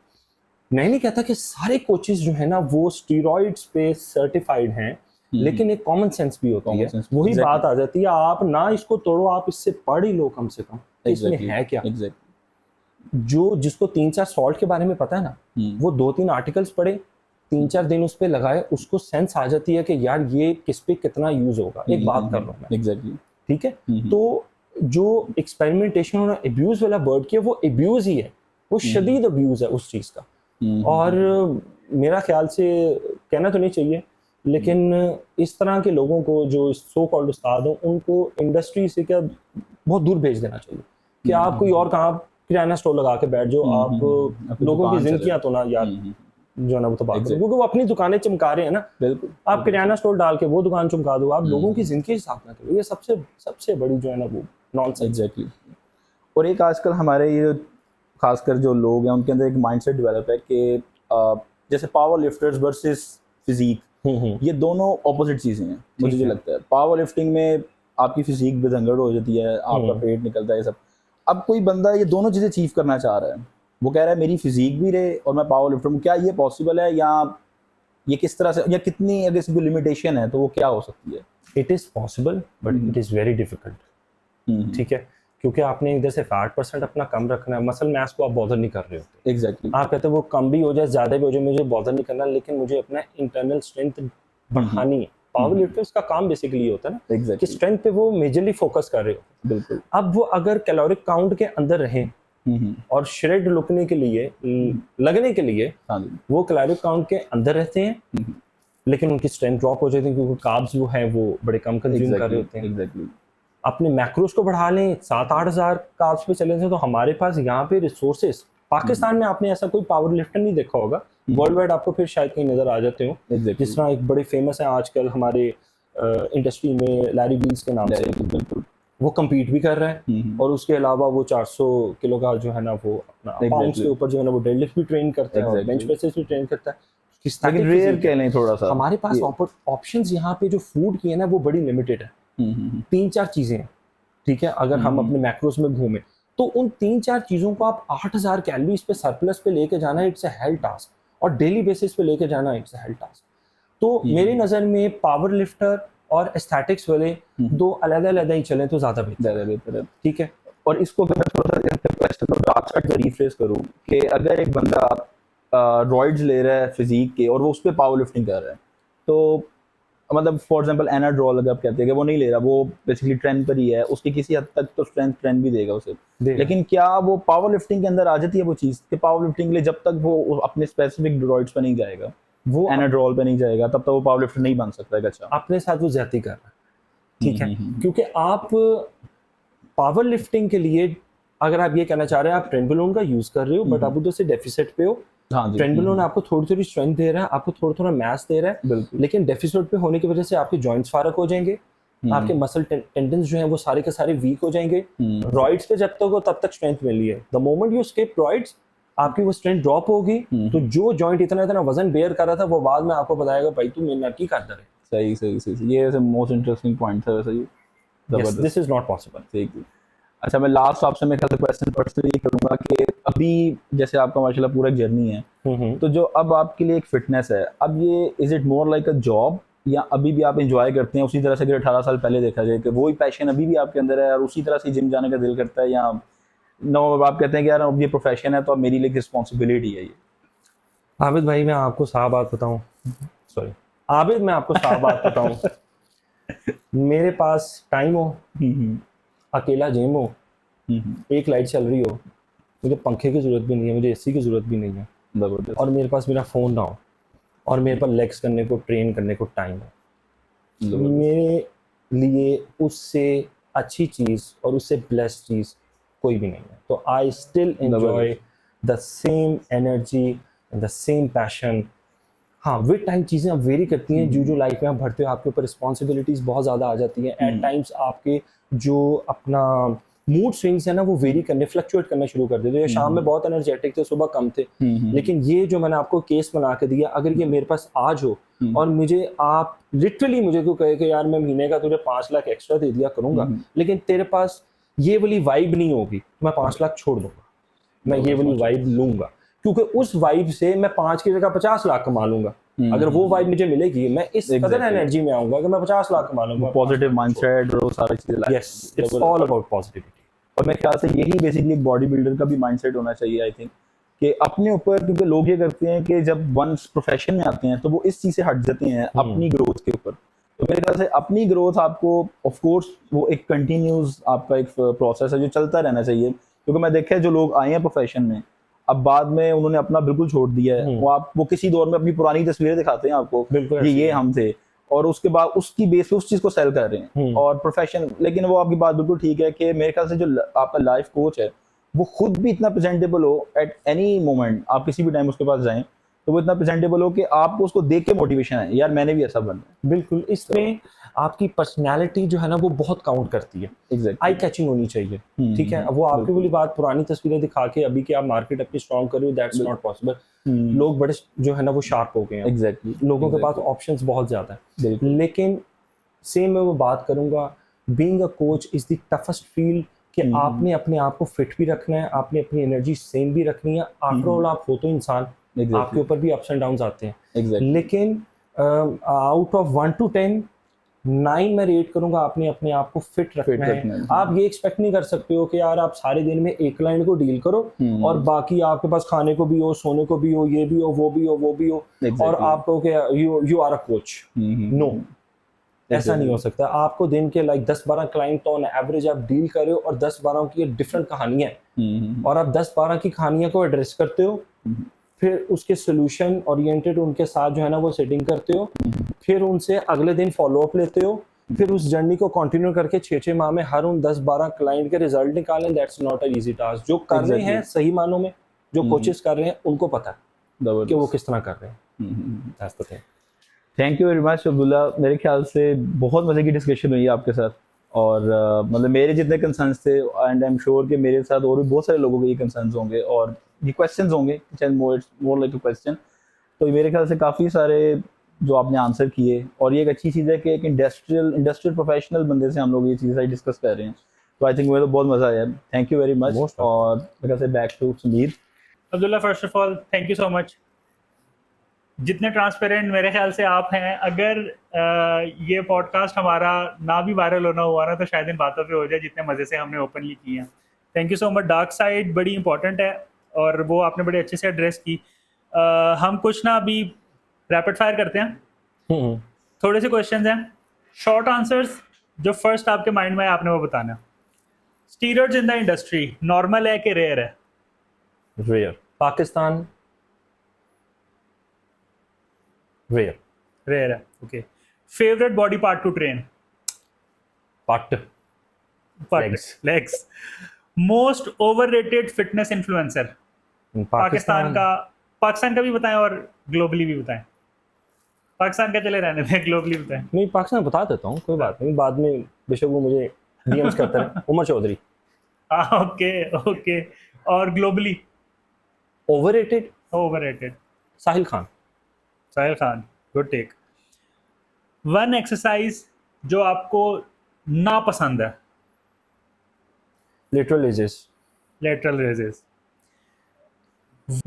A: मैं नहीं कहता कि सारे कोचेस जो है ना वो स्टीरॉइड्स पे सर्टिफाइड हैं, लेकिन एक कॉमन सेंस भी होती है। वही बात आ जाती है, आप ना इसको तोड़ो, आप इससे पढ़ ही लो कम से कम, इसमें है क्या। जो जिसको 3-4 सॉल्ट के बारे में पता है ना, वो 2-3 आर्टिकल्स पढ़े, 3-4 दिन उस पर लगाए, उसको सेंस आ जाती है कि यार ये किस पे कितना यूज होगा। एक बात कर लो मैं, ठीक है। तो जो एक्सपेरिमेंटेशन और अब्यूज वाला वर्ड किया, वो अब्यूज ही है, वो शदीद अब्यूज है उस चीज़ का। और मेरा ख्याल से कहना तो नहीं चाहिए, लेकिन इस तरह के लोगों को जो सो कॉल्ड उस्ताद हो, उनको इंडस्ट्री से क्या बहुत दूर भेज देना चाहिए कि आप कोई और कहाँ किराना स्टोर लगा के बैठ जाओ, आप लोगों की जिंदगियां तो ना यार जो है ना वो तो बात करो, क्योंकि वो अपनी दुकानें चमका रहे हैं ना। बिल्कुल, आप किराना स्टोर डाल के वो दुकान चमका दो, आप लोगों की जिंदगी साफ ना करो। ये सबसे बड़ी जो है ना वो नॉनसेंस।
C: एग्जैक्टली। और एक आजकल हमारे ये खासकर जो लोग हैं उनके अंदर एक माइंडसेट डेवलप है कि जैसे पावर लिफ्टर्स वर्सेस फिजिक, ये दोनों ऑपोजिट चीज़ें हैं मुझे लगता है। पावर लिफ्टिंग में आपकी फिजिक बेधंगड़ हो जाती है, आपका पेट निकलता है, ये सब। अब कोई बंदा ये दोनों चीज़ें अचीव करना चाह रहा है, वो कह रहा है मेरी फिजिक भी रहे और मैं पावर लिफ्टर हूँ, क्या ये पॉसिबल है, या ये किस तरह से, या कितनी अगर इसकी लिमिटेशन है तो वो क्या हो सकती है?
A: It is possible but it is very difficult. ठीक है, क्योंकि आपने इधर से फैट परसेंट अपना कम रखना है, मसल मास को आप बॉदर नहीं कर रहे होते।
C: एग्जैक्टली।
A: आप कहते हैं वो कम भी हो जाए, ज़्यादा भी हो जाए, मुझे बॉदर नहीं करना, लेकिन मुझे अपना इंटरनल स्ट्रेंथ बढ़ानी है। पावर लिफ्टर्स का काम बेसिकली होता है ना कि स्ट्रेंथ पे वो मेजरली फोकस कर रहे हो।
C: बिल्कुल।
A: अब वो अगर कैलोरिक काउंट के अंदर रहें और श्रेड लगने के लिए वो कैलोरिक काउंट के अंदर रहते हैं, लेकिन उनकी स्ट्रेंथ ड्रॉप हो जाती है क्योंकि कार्ब्स वो है वो बड़े कम कंज्यूम कर रहे होते हैं।
C: एग्जैक्टली।
A: अपने मैक्रोस को बढ़ा लें, 7-8 हज़ार कार्ब्स पे चले जाएं, तो हमारे पास यहाँ पे रिसोर्सेस, पाकिस्तान में आपने ऐसा कोई पावर लिफ्टर नहीं देखा होगा, वर्ल्ड वाइड आपको फिर शायद कहीं नजर आ जाते हो।
C: एग्जैक्टली।
A: जिस तरह एक बड़े फेमस है आजकल हमारे इंडस्ट्री में लैरी बील्स के नाम से,
C: बिल्कुल।
A: वो compete भी कर रहा है और उसके अलावा वो 400 किलो का जो है ना वो अपना पाउंड्स के ऊपर जो है ना वो डेडलिफ्ट भी ट्रेन करता है और बेंच प्रेसेस भी ट्रेन करता है।
C: लेकिन रेयर कह लें थोड़ा सा।
A: हमारे पास ऑप्शंस यहाँ पे जो फूड की है ना वो बड़ी लिमिटेड है। 3-4 चीजें हैं, ठीक है। अगर हम अपने मैक्रोस में घूमें तो उन 3-4 चीजों को आप 8000 कैलोरीज पे सरप्लस पे लेके जाना इट्स अ हेल टास्क, और डेली बेसिस पे लेके जाना इट्स अ हेल टास्क। तो मेरी नजर में पावर लिफ्टर और एस्थेटिक्स वाले दो अलग-अलग ही चलें तो ज्यादा बेहतर है, ठीक है।
C: और इसको अगर मैं थोड़ा सा क्वेश्चन को आस्पेक्ट में रिफ्रेश करूं कि अगर एक बंदा रॉइड्स ले रहा है फिजिक के और वो उस पे पावर लिफ्टिंग कर रहा है, तो मतलब फॉर एग्जांपल एनाड्रोल अगर आप कहते हैं कि वो नहीं ले रहा, वो बेसिकली ट्रेंड पर ही है, उसकी किसी हद तक तो स्ट्रेंथ ट्रेंड भी देगा उसे, लेकिन क्या वो पावर लिफ्टिंग के अंदर आ जाती है वो चीज़ कि पावर लिफ्टिंग के लिए जब तक वो अपने स्पेसिफिक रॉइड्स पे नहीं जाएगा, वो एनाड्रोल पे नहीं जाएगा, तब तक वो पावर लिफ्टर नहीं बन सकता है? अच्छा,
A: अपने साथ वो ज्यादती कर रहा है, ठीक है। क्योंकि आप पावर लिफ्टिंग के लिए अगर आप ये कहना चाह रहे हैं आप ट्रेंडबुलोन का यूज कर रहे हो बट आप उधर से डेफिसिट पे हो।
C: हाँ जी।
A: ट्रेंडबुलोन आपको थोड़ी थोड़ी स्ट्रेंथ दे रहा है, आपको थोड़ा थोड़ा मास दे रहा है,
C: बिल्कुल।
A: लेकिन डेफिसिट पे होने की वजह से आपके जॉइंट्स फारक हो जाएंगे, आपके मसल टेंडन्स जो हैं वो सारे के सारे वीक हो जाएंगे। रॉइड्स पे जब तक हो तब तक स्ट्रेंथ मिली है, the moment you skip roids आपकी वो स्ट्रेंथ ड्रॉप होगी, तो जो जॉइंट इतना इतना वजन बेयर कर रहा था वो बाद में आपको बताएगा भाई तू मेरे नट की कर रहे।
C: सही सही सही, ये वैसे मोस्ट इंटरेस्टिंग पॉइंट था वैसे ये।
A: Yes, this is not possible।
C: ठीक है। अच्छा, मैं लास्ट आपसे मैं क्वेश्चन पर्सनली ये करूंगा कि अभी जैसे आपका माशाल्लाह पूरा जर्नी है, तो जो अब आपके लिए एक फिटनेस है, अब ये is it more like a job या अभी भी आप एंजॉय करते हैं उसी तरह से कि 18 साल पहले देखा जाए कि वही पैशन अभी भी आपके अंदर है और उसी तरह से जिम जाने का दिल करता है, या नो आप कहते हैं कि यार अब ये प्रोफेशन है तो अब मेरी लिए रिस्पॉन्सिबिलिटी है ये?
A: आबिद भाई मैं आपको साफ बात बताऊं, सॉरी आबिद मैं आपको साफ बात बताऊं, मेरे पास टाइम हो, अकेला जिम हो, एक लाइट चल रही हो, मुझे पंखे की जरूरत भी नहीं है, मुझे एसी की जरूरत भी नहीं है, और मेरे पास मेरा फोन ना हो और मेरे पास लेग्स करने को ट्रेन करने को टाइम है, मेरे लिए उससे अच्छी चीज़ और उससे ब्लेस्ड चीज़ कोई भी नहीं है। तो I still enjoy the same energy and the same passion. हाँ, विद टाइम चीज़ें अब वेरी करती हैं, जो लाइफ में आप बढ़ते हो आपके ऊपर रिस्पॉन्सिबिलिटीज़ बहुत ज़्यादा आ जाती हैं। एट टाइम्स आपके जो अपना मूड स्विंग्स है ना वो वेरी करने फ्लक्चुएट करना शुरू कर देते हैं। शाम में बहुत एनर्जेटिक थे, सुबह कम थे, लेकिन ये जो मैंने आपको केस बना के दिया, अगर ये मेरे पास आज हो और मुझे आप लिटरली मुझे क्यों कहे कि यार मैं महीने का तुझे 5 लाख एक्स्ट्रा दे दिया करूंगा, लेकिन तेरे पास ये वाली वाइब नहीं होगी, मैं 5 लाख छोड़ दूंगा, मैं ये वाली वाइब लूंगा, क्योंकि उस वाइब से मैं 5 की जगह 50 लाख कमा लूंगा। अगर वो वाइब मुझे मिलेगी, मैं इस कदर एनर्जी में आऊंगा कि मैं 50 लाख कमा लूंगा।
C: पॉजिटिव माइंडसेट और सारी चीजें।
A: Yes, it's all about positivity.
C: और मेरे ख्याल से यही बेसिकली बॉडी बिल्डर का भी माइंडसेट होना चाहिए, आई थिंक, कि अपने ऊपर, क्योंकि लोग ये करते हैं कि जब वंस प्रोफेशन में आते हैं तो वो इस चीज से हट जाते हैं अपनी ग्रोथ के ऊपर। तो मेरे ख्याल से अपनी ग्रोथ आपको ऑफ कोर्स वो एक कंटिन्यूस आपका एक प्रोसेस है जो चलता रहना चाहिए, क्योंकि मैं देखा है जो लोग आए हैं प्रोफेशन में अब बाद में उन्होंने अपना बिल्कुल छोड़ दिया है, वो किसी दौर में अपनी पुरानी तस्वीरें दिखाते हैं आपको, ये हम थे, और उसके बाद उसकी बेस पे उस चीज को सेल कर रहे हैं और प्रोफेशन। लेकिन वो आपकी बात बिल्कुल ठीक है कि मेरे ख्याल से जो आपका लाइफ कोच है वो खुद भी इतना प्रेजेंटेबल हो एट एनी मोमेंट, आप किसी भी टाइम उसके पास जाएं तो वो इतना प्रेजेंटेबल हो कि आपको उसको देख के मोटिवेशन है, यार मैंने भी ऐसा बनना है।
A: बिल्कुल, इसमें आपकी पर्सनालिटी जो है ना वो बहुत काउंट करती है, आई कैचिंग होनी चाहिए, ठीक है। वो आपकी वाली बात पुरानी तस्वीरें दिखा के अभी कि आप मार्केट अपनी स्ट्रॉन्ग कर रहे हो, दैट्स नॉट पॉसिबल। लोग बड़े जो है ना वो शार्प हो गए हैं,
C: एग्जैक्टली,
A: लोगों के पास ऑप्शंस बहुत ज्यादा है, लेकिन सेम मैं वो बात करूंगा, being a coach is the toughest field कि आपने अपने आप को फिट भी रखना है, आपने अपनी एनर्जी सेम भी रखनी है। आफ्टर ऑल आप हो तो इंसान, आपके ऊपर भी अप्स एंड डाउन्स आते हैं, लेकिन आउट ऑफ 1 to 10 9 मैं रेट करूंगा आपने अपने आप को फिट रखना है। आप ये एक्सपेक्ट नहीं कर सकते हो कि यार आप सारे दिन में एक क्लाइंट को डील करो और बाकी आपके पास खाने को भी हो, सोने को भी हो, ये भी हो, वो भी हो, वो भी हो, और आप कहो कि you are a coach. No, ऐसा नहीं हो सकता। आपको दिन के लाइक 10-12 क्लाइंट तो ऑन एवरेज आप डील कर रहे हो और 10-12 की डिफरेंट कहानियां हैं, और आप 10-12 की कहानियां को एड्रेस करते हो फिर उसके सोल्यूशन ओरिएंटेड उनके साथ जो है ना वो सेटिंग करते हो, फिर उनसे अगले दिन फॉलो अप लेते हो, फिर उस जर्नी को कंटिन्यू करके 6-6 माह में हर उन 10-12 क्लाइंट के रिजल्ट निकालें, that's not a easy task. जो कर रहे हैं सही मानों में, जो कोचेस कर रहे हैं उनको पता है कि वो किस तरह कर रहे हैं। That's the thing.
C: Thank you very much Abdullah. मेरे ख्याल से बहुत मज़े की डिस्कशन हुई आपके साथ, और मतलब मेरे जितने कंसर्न्स थे, एंड आई एम श्योर कि मेरे साथ और भी बहुत सारे लोगों के ये कंसर्न्स होंगे और ये क्वेश्चंस होंगे, मोर लाइक अ क्वेश्चन। तो मेरे ख्याल से काफ़ी सारे जो आपने आंसर किए, और ये एक अच्छी चीज़ है कि एक इंडस्ट्रियल प्रोफेशनल बंदे से हम लोग ये चीज़ें डिस्कस कर रहे हैं। तो आई थिंक मुझे तो बहुत मज़ा आया। Thank you very much. और मेरे से back to Sameer.
B: Abdullah, first of all thank you so much. जितने ट्रांसपेरेंट मेरे ख्याल से आप हैं, अगर ये पॉडकास्ट हमारा ना भी वायरल होना हुआ ना तो शायद इन बातों पे हो जाए, जितने मज़े से हमने ओपनली किए हैं। Thank you so much. Dark side बड़ी इंपॉर्टेंट है और वो आपने बड़े अच्छे से एड्रेस की। हम कुछ ना अभी रैपिड फायर करते हैं, थोड़े से क्वेश्चंस हैं, शॉर्ट आंसर्स, जो फर्स्ट आपके माइंड में है आपने वो बताना है। Steroids in the industry normal है कि रेयर है?
A: रेयर। पाकिस्तान रेयर।
B: रेयर है, okay. Favourite body part to train?
A: पट।
B: Legs. Most overrated fitness influencer? Pakistan का भी बताएं और ग्लोबली भी बताएं। पाकिस्तान का चले रहने दें, ग्लोबली बताएं।
A: नहीं, पाकिस्तान बता देता हूँ, कोई बात नहीं, बाद में बेशक वो मुझे डीएम्स करता है। उमर चौधरी।
B: ओके। और globally?
A: Overrated Sahil Khan.
B: Good take. One exercise जो आपको ना पसंद है?
A: Lateral raises.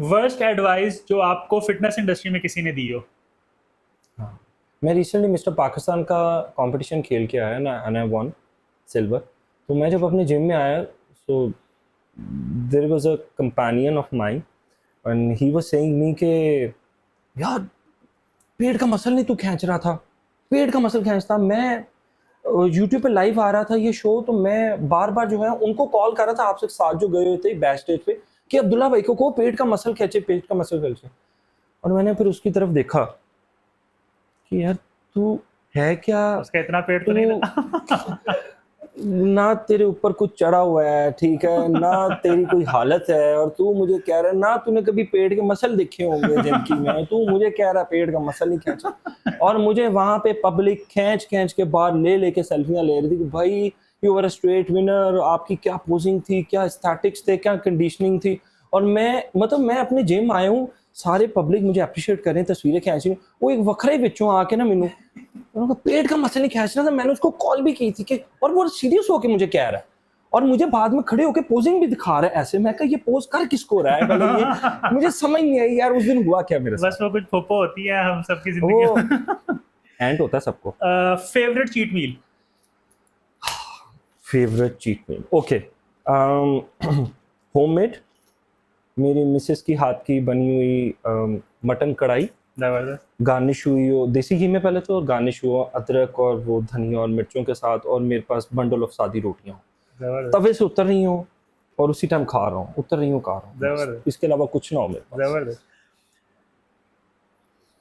B: वर्स्ट एडवाइस जो आपको फिटनेस इंडस्ट्री में किसी ने दी हो?
A: मैं रिसेंटली मिस्टर पाकिस्तान का कंपटीशन खेल के आया ना, एंड आई वॉन सिल्वर। तो मैं जब अपने जिम में आया, so there was a companion of mine and he was saying me के यार पेट का मसल नहीं तू खींच रहा था, पेट का मसल खींचता। मैं यूट्यूब पे लाइव आ रहा था ये शो, तो मैं बार बार जो है उनको कॉल कर रहा था, आपसे साथ जो गए हुए थे बैक स्टेज पे, कि अब्दुल्ला भाई को पेट का मसल खींचे, पेट का मसल खींचे। और मैंने फिर उसकी तरफ देखा कि यार तू है क्या,
B: उसका इतना पेट तो नहीं था।
A: ना तेरे ऊपर कुछ चढ़ा हुआ है, ठीक है ना, तेरी कोई हालत है, और तू मुझे कह रहा है ना तूने कभी पेट के मसल देखे होंगे जिनकी में, तू मुझे कह रहा पेट का मसल नहीं खींचा। और मुझे वहां पे पब्लिक खींच के बाहर लेके सेल्फियां ले रही थी कि भाई you were a straight winner, आपकी क्या पोजिंग थी, क्या स्टैटिक्स थे, क्या कंडीशनिंग थी। और मैं अपने जिम आया हूँ, सारे पब्लिक मुझे अप्रिशिएट कर रहे हैं, तस्वीरें खींच रही, वो एक वखरे विचों आके ना मैनू पेट का मसल नहीं खींचना था। मैंने उसको कॉल भी की थी कि, और वो सीरियस होके मुझे कह रहा है, और मुझे बाद में खड़े होके पोजिंग भी दिखा रहा है ऐसे। मैं कहा ये पोज कर किसको रहा है पहले, ये मुझे समझ नहीं आई यार उस दिन हुआ क्या मेरे साथ।
B: बस वो कुछ फोपो होती है हम सबकी जिंदगी में।
A: एंड होता है सबको।
B: Favourite cheat meal?
A: Okay, homemade, मेरी मिसेस की हाथ की बनी हुई मटन कढ़ाई, गार्निश हुई हो देसी घी में पहले तो, और गार्निश हुआ अदरक और वो धनिया और मिर्चों के साथ, और मेरे पास बंडल ऑफ सादी रोटियां हो, तवे से उतर रही हो और उसी टाइम खा रहा हूँ, उतर रही हूँ, खा रहा हूँ, इसके अलावा कुछ ना हो मेरे पास।
B: जबरदस्त।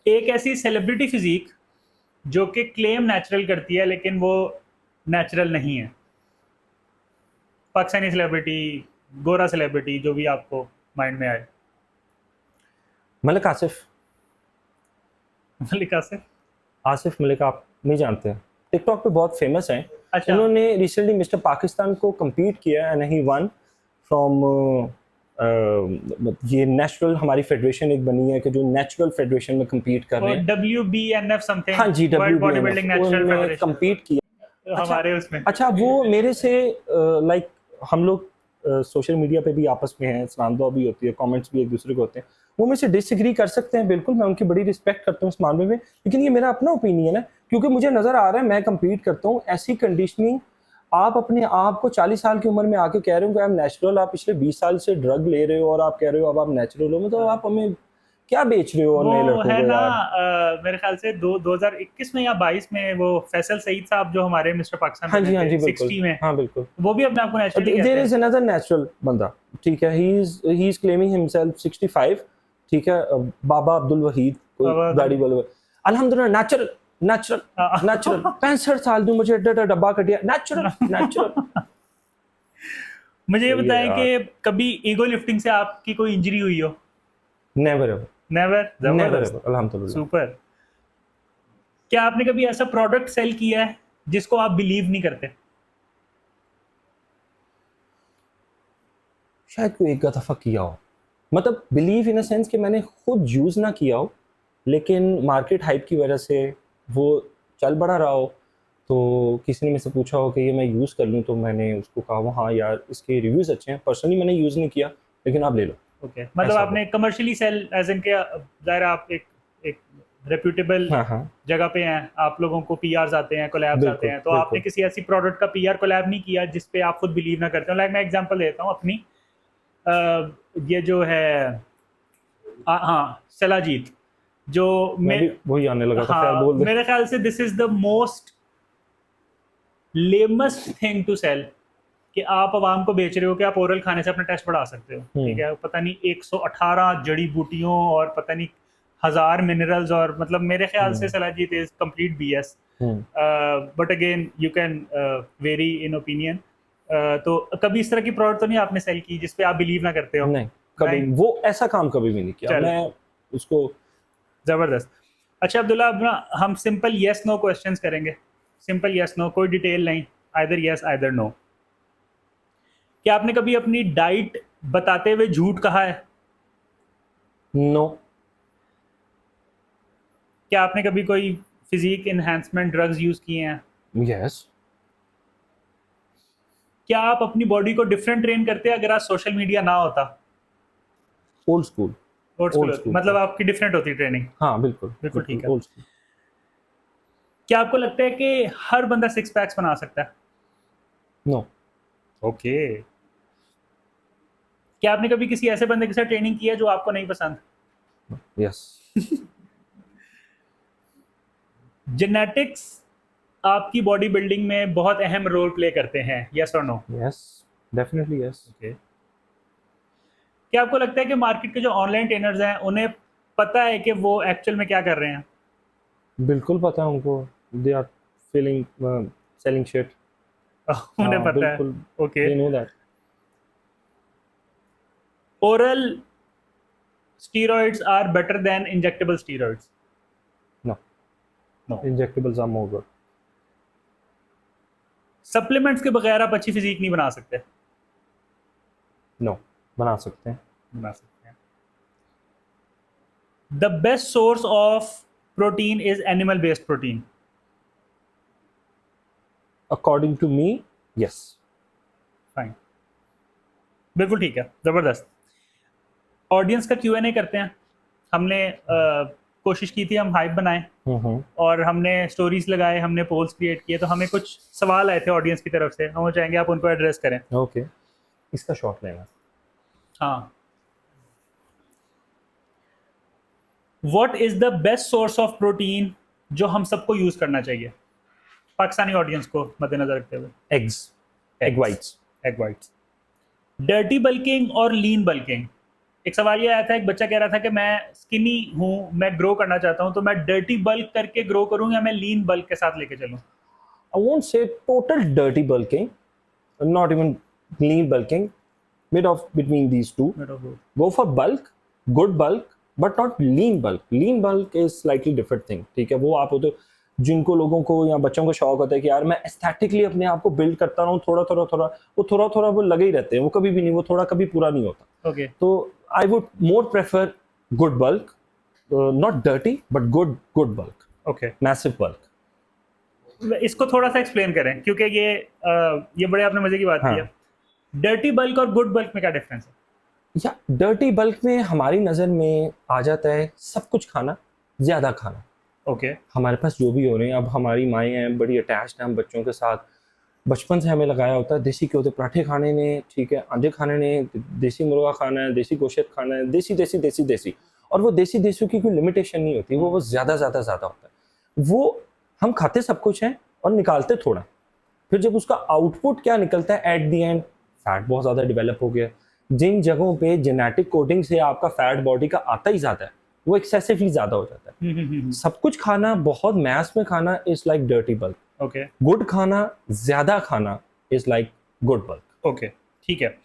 B: एक ऐसी सेलिब्रिटी फिजिक जो कि क्लेम नेचुरल करती है लेकिन वो नेचुरल नहीं है? पाकिस्तानी सेलिब्रिटी, गोरा सेलिब्रिटी, जो भी आपको माइंड में आए।
A: मलिक आसिफ।
B: आसिफ
A: मलिक आप नहीं जानते, टिकटॉक पे बहुत फेमस हैं।
B: अच्छा।
A: उन्होंने रिसेंटली मिस्टर पाकिस्तान को compete किया एंड ही वन फ्रॉम ये नेचुरल, हमारी फेडरेशन एक बनी है कि जो नेचुरल फेडरेशन में compete कर रहे हैं,
B: WBNF समथिंग।
A: हाँ जी,
B: बॉडीबिल्डिंग नेचुरल फेडरेशन
A: compete किया
B: हमारे उसमें।
A: अच्छा, वो मेरे से लाइक हम लोग सोशल मीडिया पे भी आपस में हैं, सलाम दुआ भी होती है, कमेंट्स भी एक दूसरे को होते हैं, वो मेरे से डिसएग्री कर सकते हैं, बिल्कुल मैं उनकी बड़ी रिस्पेक्ट करता हूँ इस मामले में, लेकिन ये मेरा अपना ओपिनियन है, क्योंकि मुझे नज़र आ रहा है मैं compete करता हूँ ऐसी कंडीशनिंग। आप अपने आप को 40 साल की उम्र में आके कह रहे हो कि आई एम नेचुरल, आप पिछले 20 साल से ड्रग ले रहे हो और आप कह रहे हो अब आप नेचुरल हो, मतलब आप हमें क्या बेच रहे हो? और नए लड़कों
B: है
A: को
B: ना,
A: यार।
B: मेरे ख्याल से 2021 में या 22 में वो फैसल सईद साहब जो हमारे मिस्टर पाकिस्तान
A: हाँ जी, हाँ जी,
B: 60 में,
A: हाँ बिल्कुल,
B: वो भी अपने आप को नेचुरल कहते
A: देयर
B: हैं।
A: इज अनदर नेचुरल बंदा, ठीक है, ही इज क्लेमिंग हिमसेल्फ 65, ठीक है, बाबा अब्दुल वहीद कोई
B: बाबा
A: गाड़ी बोले, अल्हम्दुलिल्लाह नेचुरल नेचुरल नेचुरल, 65 साल की मुझे डब्बा कटिया, नेचुरल नेचुरल।
B: मुझे ये
A: सही है
B: बताएं
A: यार।
B: कि कभी ईगो लिफ्टिंग से आपकी कोई इंजरी हुई हो?
A: Never ever,
B: never.
A: नेवर
B: जबरदस्त,
A: एवर, अल्हम्दुलिल्लाह।
B: सुपर। क्या आपने कभी ऐसा प्रोडक्ट सेल किया है जिसको आप बिलीव नहीं करते?
A: शायद कोई एक दफ़ा किया हो, मतलब बिलीव इन अ सेंस कि मैंने खुद यूज़ ना किया हो, लेकिन मार्केट हाइप की वजह से वो चल बढ़ा रहा हो, तो किसी ने मुझसे पूछा हो कि ये मैं यूज़ कर लूँ, तो मैंने उसको कहा हाँ यार इसके रिव्यूज़ अच्छे हैं, पर्सनली मैंने यूज़ नहीं किया, लेकिन आप ले लो।
B: ओके, मतलब
A: ऐसा
B: आपने कमर्शियली सेल एज इन के, जाहिर है आप एक रेप्यूटेबल
A: हाँ हाँ,
B: जगह पे हैं, आप लोगों को पीआरस आते हैं, कोलैब्स आते
A: बिल्कुल
B: हैं, तो आपने
A: बिल्कुल।
B: किसी ऐसी प्रोडक्ट का पीआर कोलैब नहीं किया जिस पे आप खुद बिलीव ना करते हो? लाइक मैं एग्जांपल देता हूँ अपनी, ये जो है हाँ सलाजीत, जो
A: मैं भी वही आने लगा था, खैर
B: हाँ
A: बोल दे।
B: मेरे ख्याल से this is the most lamest thing to sell, कि आप आवाम को बेच रहे हो कि आप ओरल खाने से अपना टेस्ट बढ़ा सकते हो। ठीक है, पता नहीं 118 जड़ी बूटियों और पता नहीं 1000 मिनरल्स, और मतलब मेरे ख्याल से Shilajit is complete BS. But again you can vary in opinion. तो कभी इस तरह की प्रोडक्ट तो नहीं आपने सेल की जिस पे आप बिलीव ना करते हो?
A: नहीं, कभी
B: नहीं?
A: वो ऐसा काम कभी भी नहीं किया
B: चलो।
A: मैं उसको।
B: जबरदस्त। अच्छा अब्दुल्ला, अब ना हम सिंपल यस नो क्वेश्चंस करेंगे, सिंपल यस नो, कोई डिटेल नहीं, आइदर यस आइदर नो। क्या आपने कभी अपनी डाइट बताते हुए झूठ कहा है?
A: नो।
B: क्या आपने कभी कोई फिजिक एनहांसमेंट ड्रग्स यूज किए हैं?
A: यस।
B: क्या आप अपनी बॉडी को डिफरेंट ट्रेन करते हैं अगर आज सोशल मीडिया ना होता?
A: Old school.
B: Old school
A: old
B: होती,
A: स्कूल
B: मतलब आपकी डिफरेंट होती ट्रेनिंग?
A: हाँ बिल्कुल
B: बिल्कुल ठीक है।
A: Old school.
B: क्या आपको लगता है कि हर बंदा सिक्स पैक्स बना सकता है?
A: नो।
B: ओके। क्या आपने कभी किसी ऐसे बंदे के साथ ट्रेनिंग की है जो आपको नहीं पसंद?
A: यस।
B: जेनेटिक्स आपकी बॉडी बिल्डिंग में बहुत अहम रोल प्ले करते हैं, यस और no?
A: Yes, definitely yes.
B: Okay. क्या आपको लगता है कि मार्केट के जो ऑनलाइन ट्रेनर्स हैं उन्हें पता है कि वो एक्चुअल में क्या कर रहे हैं?
A: बिल्कुल पता है उनको, they are feeling selling shit.
B: उन्हें पता है।
A: बिल्कुल,
B: okay.
A: They know that.
B: Oral steroids are better than injectable steroids?
A: No,
B: no.
A: Injectables are more good.
B: Supplements के बगैर आप अच्छी फिजिक नहीं बना सकते?
A: नो, बना सकते हैं।
B: बना सकते हैं। The best source of protein is animal based protein?
A: According to me yes.
B: Fine, बिल्कुल ठीक है, जबरदस्त। ऑडियंस का Q&A करते हैं। हमने कोशिश की थी हम हाइप बनाएं, और हमने स्टोरीज लगाए, हमने पोल्स क्रिएट किए, तो हमें कुछ सवाल आए थे ऑडियंस की तरफ से, हम वो चाहेंगे आप उनको एड्रेस करें।
A: ओके, इसका शॉट लेना।
B: हाँ। What is the best source of protein जो हम सबको यूज करना चाहिए, पाकिस्तानी ऑडियंस को मद्देनजर रखते हुए?
A: Eggs, egg whites.
B: Egg whites. Dirty bulking और लीन बल्किंग। एक सवाल ये आया था, एक बच्चा कह रहा था कि मैं स्किनी हूँ, मैं ग्रो करना चाहता हूँ, तो मैं डर्टी बल्क करके ग्रो करूँ या मैं लीन बल्क के साथ लेके चलूँ?
A: I won't say total dirty bulking, not even lean bulking, mid of between these two. Go for bulk, good bulk, but not lean bulk. Lean bulk is slightly different thing. ठीक है, वो आप होते जिनको लोगों को या बच्चों को शौक होता है कि यार मैं एस्थेटिकली अपने आप को बिल्ड करता रहूँ, थोड़ा थोड़ा वो लगे ही रहते हैं, वो कभी भी नहीं, वो थोड़ा कभी पूरा नहीं होता।
B: ओके।
A: तो I would more prefer good bulk, not dirty but good bulk,
B: okay,
A: massive bulk.
B: इसको थोड़ा सा एक्सप्लेन करें, क्योंकि ये बड़े आपने मजे की बात
A: हाँ।
B: की है। डर्टी बल्क और गुड बल्क में क्या डिफरेंस है?
A: या डर्टी बल्क में हमारी नज़र में आ जाता है सब कुछ खाना, ज़्यादा खाना।
B: ओके।
A: हमारे पास जो भी हो रहे हैं, अब हमारी माएँ हैं बड़ी अटैच्ड हैं हम बच्चों के साथ, बचपन से हमें लगाया होता है देसी घ्यो के पराठे खाने ने, ठीक है, अंडे खाने ने, देसी मुर्गा खाना है, देसी गोश्त खाना है, देसी देसी देसी देसी। और वो देसी देसी की कोई लिमिटेशन नहीं होती, वो ज़्यादा ज़्यादा ज़्यादा होता है। वो हम खाते सब कुछ हैं और निकालते थोड़ा, फिर जब उसका आउटपुट क्या निकलता है एट दी एंड, फैट बहुत ज़्यादा डेवलप हो गया, जिन जगहों पे जेनेटिक कोडिंग से आपका फैट बॉडी का आता ही ज़्यादा है, वो एक्सेसिवली ज़्यादा हो जाता है। सब कुछ खाना बहुत मैस में खाना is like dirty bulk.
B: Okay
A: good खाना, ज़्यादा खाना is like good bulk.
B: Okay ठीक है।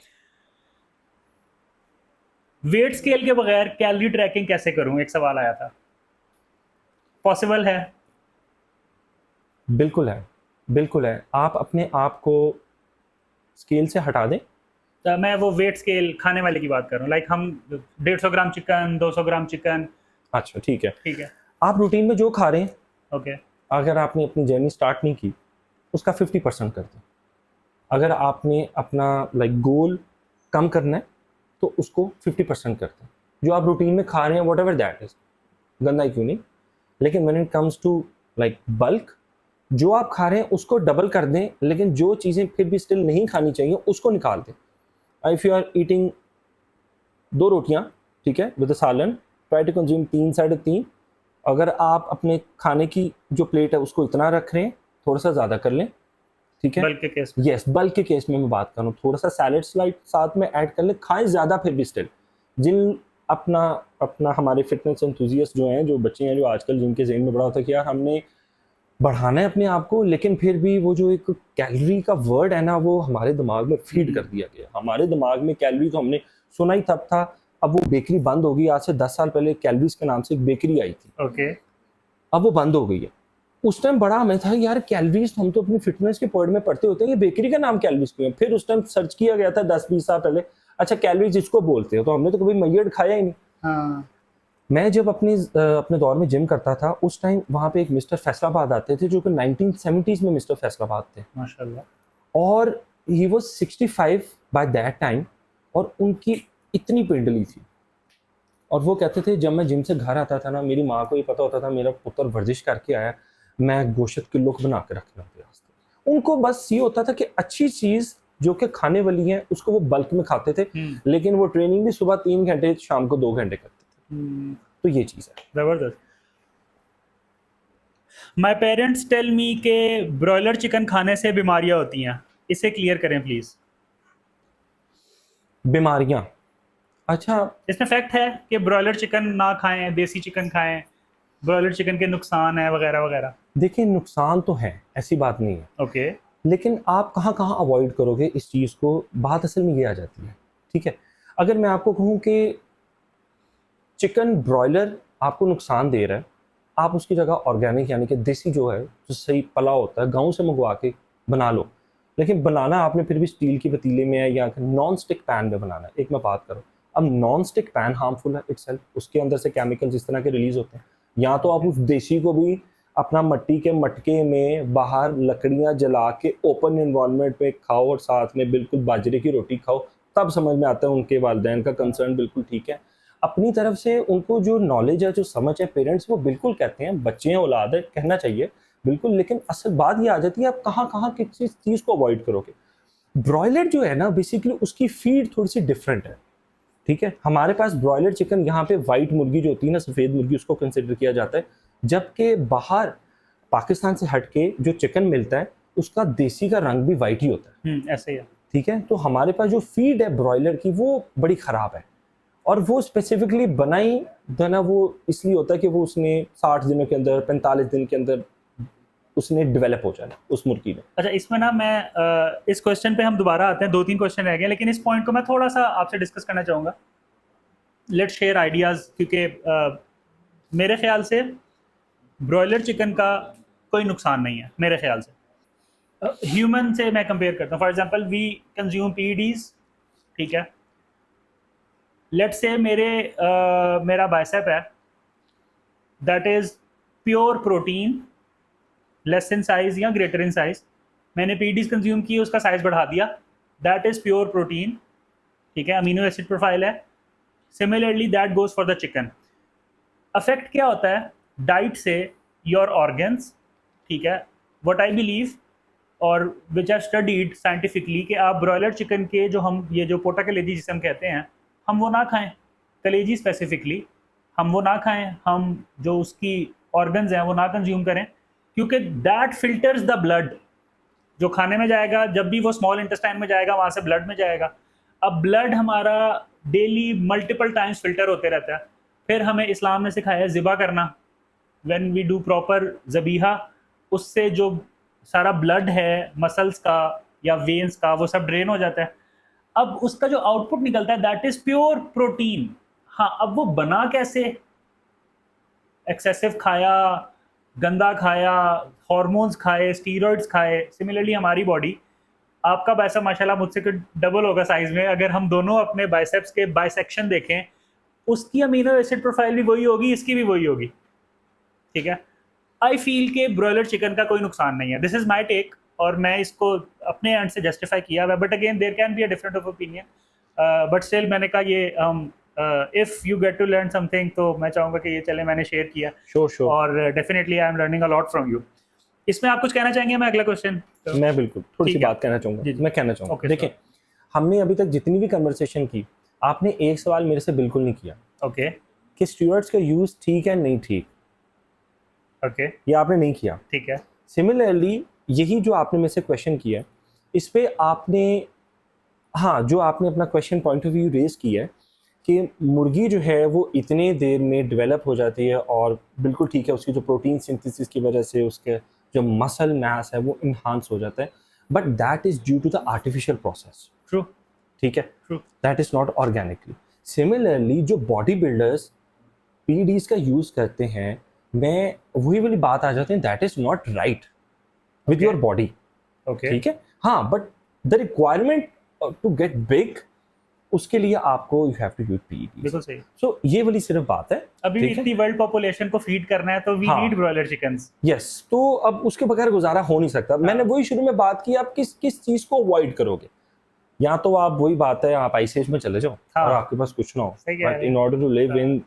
B: वेट स्केल के बगैर कैलोरी ट्रैकिंग कैसे करूं, एक सवाल आया था। पॉसिबल है?
A: बिल्कुल है, बिल्कुल है। आप अपने आप को स्केल से हटा दें।
B: तो मैं वो वेट स्केल खाने वाले की बात कर रहा हूँ, लाइक हम 150 ग्राम चिकन, 200 ग्राम चिकन।
A: अच्छा ठीक है,
B: ठीक है
A: आप रूटीन में जो खा रहे हैं,
B: ओके
A: अगर आपने अपनी जर्नी स्टार्ट नहीं की, उसका 50% कर दें। अगर आपने अपना लाइक गोल कम करना है, तो उसको 50% कर दें। जो आप रूटीन में खा रहे हैं, वट एवर दैट इज, गंदा ही क्यों नहीं, लेकिन when it comes to like bulk, जो आप खा रहे हैं उसको डबल कर दें, लेकिन जो चीज़ें फिर भी स्टिल नहीं खानी चाहिए उसको निकाल दें। इफ़ यू आर ईटिंग 2 रोटियां, ठीक है, विद सालन, ट्राई टू कंज्यूम 3 साढ़े 3। अगर आप अपने खाने की जो प्लेट है उसको इतना रख रहे हैं, थोड़ा सा ज़्यादा कर लें, ठीक है।
B: बल्क के केस में
A: यस, बल्क के केस में मैं बात कर रहा हूँ, थोड़ा सा सैलेड स्लाइड साथ में ऐड कर लें, खाएं ज़्यादा फिर भी स्टिल। जिन अपना अपना हमारे फिटनेस एंथुजियास्ट जो हैं, जो बच्चे हैं, जो आजकल जिनके ज़हन में बड़ा होता है कि यार हमने बढ़ाना है अपने आप को, लेकिन फिर भी वो जो एक कैलोरी का वर्ड है ना, वो हमारे दिमाग में फीड कर दिया गया। हमारे दिमाग में कैलोरी तो हमने सुना ही तब था, अब वो बेकरी बंद हो गई। आज से 10 साल पहले कैलोरीज के नाम से एक बेकरी आई थी,
B: ओके
A: अब वो बंद हो गई है। उस टाइम बड़ा हमें था यार कैलोरीज, हम तो अपनी फिटनेस के पॉइंट में पढ़ते होते हैं, ये बेकरी का नाम कैलोरीज क्यों है। फिर उस टाइम सर्च किया गया था 10-20 साल पहले, अच्छा कैलोरीज इसको बोलते हो, तो हमने तो कभी मैयड खाया ही नहीं।
B: हाँ
A: मैं जब अपने दौर में जिम करता था, उस टाइम वहाँ पे एक मिस्टर फैसलाबाद आते थे, जो कि 1970s में मिस्टर फैसलाबाद थे,
B: माशाल्लाह।
A: और he was 65 by that time, और उनकी इतनी पिंडली थी। और वो कहते थे जब मैं जिम से घर आता था ना, मेरी माँ को ये पता होता था मेरा पुत्र वर्जिश करके आया, मैं गोश्त के लुक बना के रखना प्रयास था। उनको बस ये होता था कि अच्छी चीज़ जो कि खाने वाली है उसको वो बल्क में खाते थे, लेकिन वो ट्रेनिंग भी सुबह 3 घंटे, शाम को 2 घंटे करते थे। तो ये चीज़ है।
B: जबरदस्त। माय पेरेंट्स टेल मी के ब्रॉयलर चिकन खाने से बीमारियां होती हैं, इसे क्लियर करें प्लीज।
A: बीमारियां, अच्छा
B: इसमें फैक्ट है कि ब्रॉयलर चिकन ना खाएं, देसी चिकन खाएं, ब्रॉयलर चिकन के नुकसान है वगैरह वगैरह।
A: देखिए, नुकसान तो है, ऐसी बात नहीं है,
B: ओके
A: लेकिन आप कहाँ कहाँ अवॉइड करोगे इस चीज़ को, बात असल में ये आ जाती है। ठीक है, अगर मैं आपको कहूँ कि चिकन ब्रॉयलर आपको नुकसान दे रहा है, आप उसकी जगह ऑर्गेनिक यानी कि देसी जो है, जो सही पला होता है, गाँव से मंगवा के बना लो। लेकिन बनाना आपने फिर भी स्टील की पतीले में है या नॉन स्टिक पैन में बनाना है। एक मैं बात करूँ, अब नॉन स्टिक पैन हार्मफुल है इटसेल्फ, उसके अंदर से केमिकल्स इस तरह के रिलीज होते हैं। या तो आप उस देसी को भी अपना मट्टी के मटके में बाहर लकड़ियां जला के ओपन इन्वायरमेंट में खाओ, और साथ में बिल्कुल बाजरे की रोटी खाओ, तब समझ में आता है उनके वालिदैन का कंसर्न बिल्कुल ठीक है। अपनी तरफ से उनको जो नॉलेज है, जो समझ है, पेरेंट्स वो बिल्कुल कहते हैं, बच्चे हैं, औलाद है, कहना चाहिए बिल्कुल। लेकिन असल बात ये आ जाती है, आप कहाँ कहाँ किस चीज़ को अवॉइड करोगे। ब्रॉयलर जो है ना, बेसिकली उसकी फीड थोड़ी सी डिफरेंट है। ठीक है, हमारे पास ब्रॉयलर चिकन यहाँ पे वाइट मुर्गी जो होती है ना, सफ़ेद मुर्गी, उसको कंसिडर किया जाता है, जबकि बाहर पाकिस्तान से हट के जो चिकन मिलता है उसका देसी का रंग भी वाइट ही होता है।
B: ऐसे ही है।
A: ठीक है, तो हमारे पास जो फीड है ब्रॉयलर की वो बड़ी ख़राब है, और वो स्पेसिफिकली बनाई जो है ना, वो इसलिए होता है कि वो उसने 60 दिनों के अंदर, 45 दिन के अंदर उसने डेवलप हो जाना उस मुर्गी में।
B: अच्छा, इसमें ना मैं इस क्वेश्चन पे हम दोबारा आते हैं, 2-3 क्वेश्चन रह गए, लेकिन इस पॉइंट को मैं थोड़ा सा आपसे डिस्कस करना चाहूँगा। लेट्स शेयर आइडियाज़, क्योंकि मेरे ख्याल से ब्रॉयलर चिकन का कोई नुकसान नहीं है मेरे ख्याल से। ह्यूमन से मैं कंपेयर करता हूँ, फॉर एग्जांपल वी कंज्यूम पीईडीज, ठीक है। लेट्स से मेरा बाइसेप है, that is pure protein, less in size या ग्रेटर इन साइज। मैंने पीईडीज कंज्यूम किए, उसका साइज बढ़ा दिया, दैट इज़ प्योर प्रोटीन, ठीक है, अमीनो एसिड प्रोफाइल है। Similarly that goes for the chicken. Affect क्या होता है डाइट से? योर ऑर्गन्स, ठीक है। व्हाट आई बिलीव और विच आई स्टडीड साइंटिफिकली कि आप ब्रॉयलर चिकन के जो हम ये जो पोटा कलेजी जिसे हम कहते हैं, हम वो ना खाएं, कलेजी स्पेसिफिकली हम वो ना खाएं, हम जो उसकी ऑर्गन्स हैं वो ना कंज्यूम करें, क्योंकि दैट फिल्टर्स द ब्लड। जो खाने में जाएगा, जब भी वो स्मॉल इंटेस्टाइन में जाएगा, वहाँ से ब्लड में जाएगा। अब ब्लड हमारा डेली मल्टीपल टाइम्स फिल्टर होते रहता है, फिर हमें इस्लाम ने सिखाया है ज़िबा करना, व्हेन वी डू प्रॉपर ज़बीहा, उससे जो सारा ब्लड है मसल्स का या वेन्स का वो सब ड्रेन हो जाता है। अब उसका जो आउटपुट निकलता है दैट इज प्योर प्रोटीन। हाँ, अब वो बना कैसे, एक्सेसिव खाया, गंदा खाया, हॉर्मोन्स खाए, स्टीरॉइड्स खाए। सिमिलरली हमारी बॉडी, आपका बाइसेप माशाल्लाह मुझसे कुछ डबल होगा साइज में, अगर हम दोनों अपने बाइसेप्स के बाइसेक्शन देखें, उसकी अमीनो एसिड प्रोफाइल भी वही होगी, इसकी भी वही होगी, ठीक है। आई फील के ब्रॉयलर चिकन का कोई नुकसान नहीं है, दिस इज माई टेक, और मैं इसको अपने एंड से जस्टिफाई किया हुआ, but again there can be a different of opinion, but still मैंने कहा ये if you get to learn something, तो मैं चाहूँगा कि ये चले, मैंने शेयर किया,
A: श्योर
B: और definitely I am learning a lot from you. इसमें आप कुछ कहना चाहेंगे? मैं अगला क्वेश्चन
A: मैं बिल्कुल थोड़ी सी
B: ठीक है।
A: बात कहना चाहूँगा।
B: जी, जी।
A: मैं कहना चाहूँगा,
B: Okay,
A: देखिए हमने अभी तक जितनी भी कन्वर्सेशन की, आपने एक सवाल मेरे से बिल्कुल नहीं किया
B: ओके
A: कि स्टीरॉइड्स का यूज ठीक है नहीं ठीक,
B: ओके,
A: ये आपने नहीं किया।
B: ठीक है,
A: सिमिलरली यही जो आपने मेरे से क्वेश्चन किया, इस पे आपने, हाँ, जो आपने अपना question point of view raise किया है कि मुर्गी जो है वो इतने देर में डेवलप हो जाती है, और बिल्कुल ठीक है, उसकी जो प्रोटीन सिंथेसिस की वजह से उसके जो मसल मास है वो इन्हांस हो जाता है, but that is due to the artificial process,
B: true
A: ठीक है,
B: true,
A: that is not organically. Similarly जो बॉडी बिल्डर्स पीडीज का यूज करते हैं, मैं वही वाली बात आ जाती है, that is not right with
B: Okay.
A: Your body,
B: okay,
A: ठीक है। हाँ, but the requirement to get big, उसके लिए आपको you have to use PED.
B: बिल्कुल सही।
A: सो ये वाली सिर्फ बात है,
B: अभी भी
A: ठीक है?
B: इतनी वर्ल्ड पॉपुलेशन को फीड करना है, तो वी
A: हाँ।
B: Need broiler chickens.
A: यस, तो अब उसके बगैर गुजारा हो नहीं सकता। मैंने वही शुरू में बात की, आप किस किस चीज को अवॉइड करोगे, या तो आप, वही बात है, आप आइस एज में चले जाओ
B: हाँ।
A: और आपके पास कुछ ना हो,
B: सही कह
A: बट
B: रहे
A: in order to live in,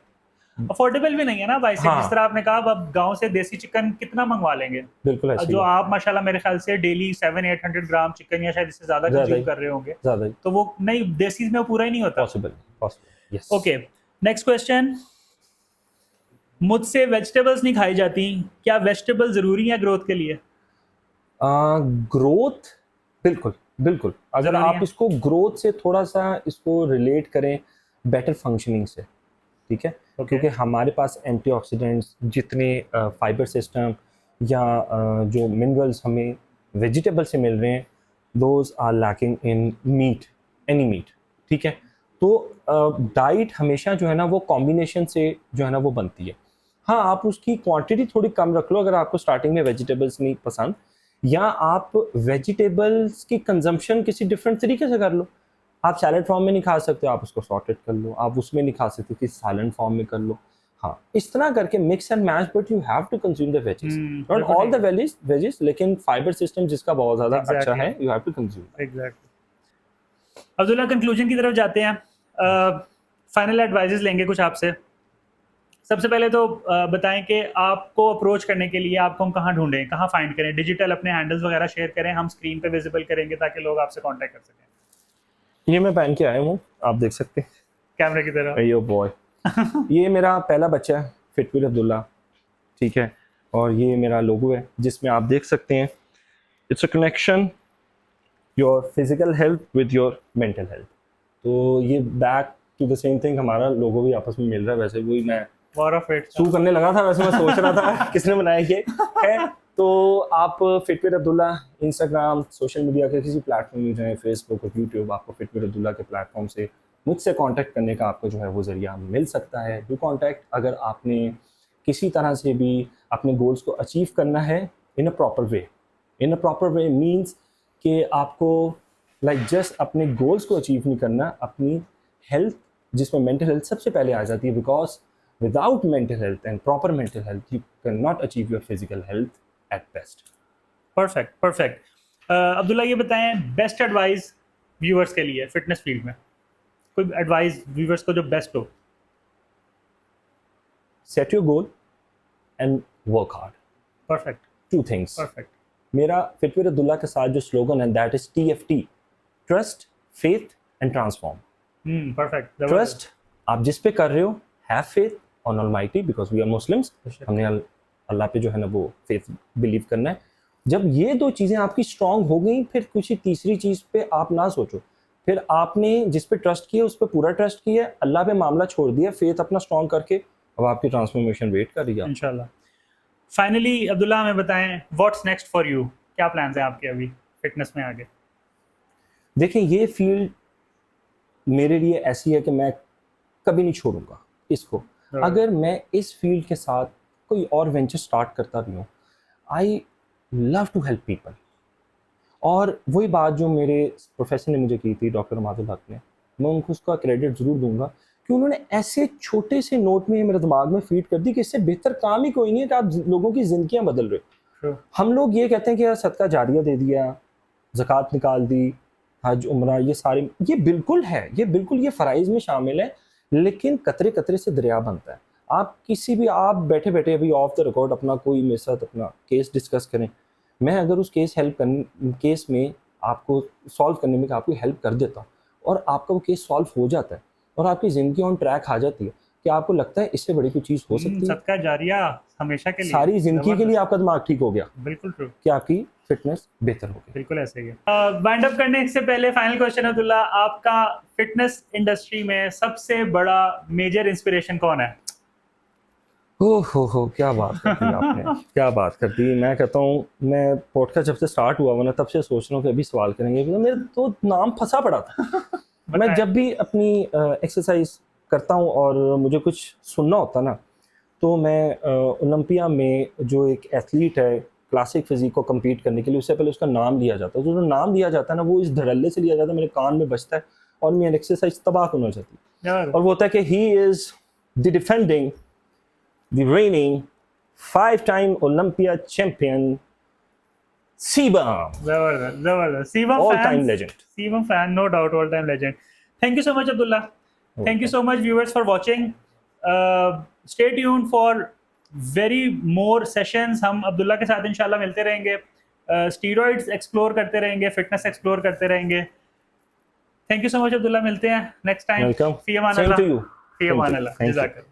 B: affordable भी नहीं है ना भाई से,
A: हाँ।
B: जिस तरह आपने कहा, अब गांव से देसी चिकन कितना मंगवा लेंगे,
A: बिल्कुल ऐसे
B: जो आप माशाल्लाह मेरे ख्याल से डेली 700-800 ग्राम चिकन या शायद इससे ज्यादा
A: ज्यादा
B: कंज्यूम
A: ही।
B: कर रहे होंगे,
A: ज्यादा
B: तो वो नहीं, देसी में वो पूरा ही नहीं होता।
A: Possible, yes.
B: Okay, next question, मुझसे वेजिटेबल्स नहीं खाई जाती, क्या वेजिटेबल जरूरी है ग्रोथ के लिए?
A: ग्रोथ, बिल्कुल बिल्कुल, अगर
B: जरूरी
A: आप
B: है।
A: इसको ग्रोथ से थोड़ा सा इसको रिलेट करें बेटर फंक्शनिंग से, ठीक है, क्योंकि हमारे पास एंटीऑक्सीडेंट्स, जितने फाइबर सिस्टम या जो मिनरल्स हमें वेजिटेबल से मिल रहे हैं, those are lacking in meat, any meat, ठीक है। तो डाइट हमेशा जो है ना वो कॉम्बिनेशन से जो है ना वो बनती है। हाँ, आप उसकी क्वांटिटी थोड़ी कम रख लो अगर आपको स्टार्टिंग में वेजिटेबल्स नहीं पसंद, या आप वेजिटेबल्स की कंजम्पशन किसी डिफरेंट तरीके से कर लो। आप सैलड फॉर्म में नहीं खा सकते, आप उसको सॉर्टेड कर लो, आप उसमें नहीं खा सकते कि सैलड फॉर्म में कर लो। हाँ, इस तरह करके mix and match, but you have to consume the veggies, not all the veggies, लेकिन फाइबर सिस्टम जिसका बहुत ज़्यादा अच्छा है, you have to consume.
B: Exactly. Abdullah, conclusion की तरफ जाते हैं, फाइनल एडवाइजेस लेंगे कुछ आपसे। सबसे पहले तो बताएं कि आपको अप्रोच करने के लिए आपको हम कहाँ ढूंढें, कहाँ फाइंड करें, डिजिटल अपने हैंडल्स वगैरह शेयर करें, हम स्क्रीन पे विजिबल करेंगे ताकि लोग आपसे कांटेक्ट कर सकें।
A: ये मैं पहन के आया हूँ, आप देख सकते हैं,
B: कैमरे की तरफ।
A: Yo boy. ये मेरा पहला बच्चा है, फिट विद अब्दुल्ला, ठीक है, और ये मेरा लोगो है जिसमें आप देख सकते हैं, it's a connection your physical health with your mental health. तो ये back to the same thing, हमारा लोगो भी आपस में मिल रहा है। वैसे वही मैं
B: वॉर ऑफ इट
A: शू करने लगा था, वैसे मैं सोच रहा था किसने बनाया ये है। तो आप fit with Abdullah Instagram, social media के किसी प्लेटफॉर्म में जाएं, फेसबुक और यूट्यूब, आपको फिट विद अब्दुल्ला के प्लेटफॉर्म से मुझसे कांटेक्ट करने का आपको जो है वो जरिया मिल सकता है। डू कांटेक्ट अगर आपने किसी तरह से भी अपने गोल्स को अचीव करना है in a proper way. In a proper way means कि आपको लाइक जस्ट अपने गोल्स को अचीव नहीं करना, अपनी हेल्थ, जिसमें मेंटल हेल्थ सबसे पहले आ जाती है, because without mental health and proper mental health you cannot achieve your physical health at best.
B: Perfect perfect. Abdullah, ये बताएं बेस्ट एडवाइस व्यूअर्स के लिए फिटनेस फील्ड में, कोई एडवाइस व्यूअर्स को जो बेस्ट हो।
A: Set your goal and work hard.
B: Perfect
A: Two things.
B: Perfect.
A: मेरा फिट विद अब्दुल्ला के साथ जो स्लोगन है, that is TFT, trust, faith and transform.
B: Perfect.
A: Trust, आप जिस पे कर रहे हो, have faith on Almighty because we are Muslims. हमने अल्लाह पे जो है ना वो faith बिलीव करना है। जब ये दो चीज़ें आपकी स्ट्रांग हो गई, फिर किसी तीसरी चीज़ पे आप ना सोचो, फिर आपने जिस पे ट्रस्ट किया उस पे पूरा ट्रस्ट किया, अल्लाह पे मामला छोड़ दिया, फेथ अपना स्ट्रॉन्ग करके अब आपकी ट्रांसफॉर्मेशन वेट कर रही है।
B: इंशाल्लाह। फाइनली अब्दुल्ला हमें बताएं व्हाट्स नेक्स्ट फॉर यू, क्या प्लान्स हैं आपके अभी फिटनेस में आगे?
A: देखिए ये फील्ड मेरे लिए ऐसी है कि मैं कभी नहीं छोड़ूंगा इसको। अगर मैं इस फील्ड के साथ कोई और वेंचर स्टार्ट करता भी हूँ, I love to help people. और वही बात जो मेरे प्रोफेसर ने मुझे की थी, डॉक्टर माधुल हक ने, मैं उनको उसका क्रेडिट ज़रूर दूंगा कि उन्होंने ऐसे छोटे से नोट में मेरे दिमाग में फीड कर दी कि इससे बेहतर काम ही कोई नहीं है कि आप लोगों की ज़िंदगियाँ बदल रहे हो। हम लोग ये कहते हैं कि यार सदका जारिया दे दिया, ज़कात निकाल दी, हज उम्रा, ये सारे, ये बिल्कुल है, ये बिल्कुल ये फ़राइज़ में शामिल है, लेकिन कतरे कतरे से दरिया बनता है। आप किसी भी, आप बैठे बैठे अभी ऑफ द रिकॉर्ड अपना कोई मेरे साथ अपना केस डिस्कस करें, मैं अगर उस केस में आपको सॉल्व करने में आपकी हेल्प कर देता हूँ और आपका वो केस सॉल्व हो जाता है और आपकी ज़िंदगी ऑन ट्रैक आ जाती है, कि आपको लगता है इससे बड़ी कोई चीज़ हो सकती है?
B: सदका जारिया हमेशा के लिए,
A: सारी ज़िंदगी के लिए आपका दिमाग ठीक हो गया,
B: बिल्कुल ट्रू,
A: कि आपकी फिटनेस बेहतर हो गई।
B: बिल्कुल ऐसे ही है। वाइंड अप करने से पहले फाइनल क्वेश्चन अब्दुल्ला, आपका फिटनेस इंडस्ट्री में सबसे बड़ा मेजर इंस्पिरेशन कौन है?
A: हो क्या बात कर दी आपने, क्या बात कर दी। मैं कहता हूँ, मैं पॉडकास्ट जब से स्टार्ट हुआ ना तब से सोच रहा हूँ कि अभी सवाल करेंगे, तो मेरा तो नाम फंसा पड़ा था। मैं जब भी अपनी एक्सरसाइज करता हूँ और मुझे कुछ सुनना होता ना, तो मैं ओलंपिया में जो एक एथलीट है क्लासिक फिजिक को compete करने के लिए, उससे पहले उसका नाम लिया जाता है। तो जो नाम लिया जाता है ना, वो इस धड़ल्ले से लिया जाता है, मेरे कान में बजता है और मेरी एक्सरसाइज तबाह होना जाती है। और वो होता है कि he is the defending the reigning 5-time Olympia champion Sebum,
B: जबरदस्त Cbum
A: all
B: fan,
A: time legend.
B: Cbum fan, no doubt, all time legend. Thank you so much Abdullah, thank you so much viewers for watching. Stay tuned for very more sessions. हम अब्दुल्ला के साथ इंशाल्लाह मिलते रहेंगे, steroids explore करते रहेंगे, fitness explore करते रहेंगे। Thank you so much Abdullah, मिलते हैं next time.
A: Welcome.
B: Fee Aman
A: Same
B: Allah,
A: to you.
B: Fee Aman Allah,
A: Thank you.
B: जज़ाकल्लाह।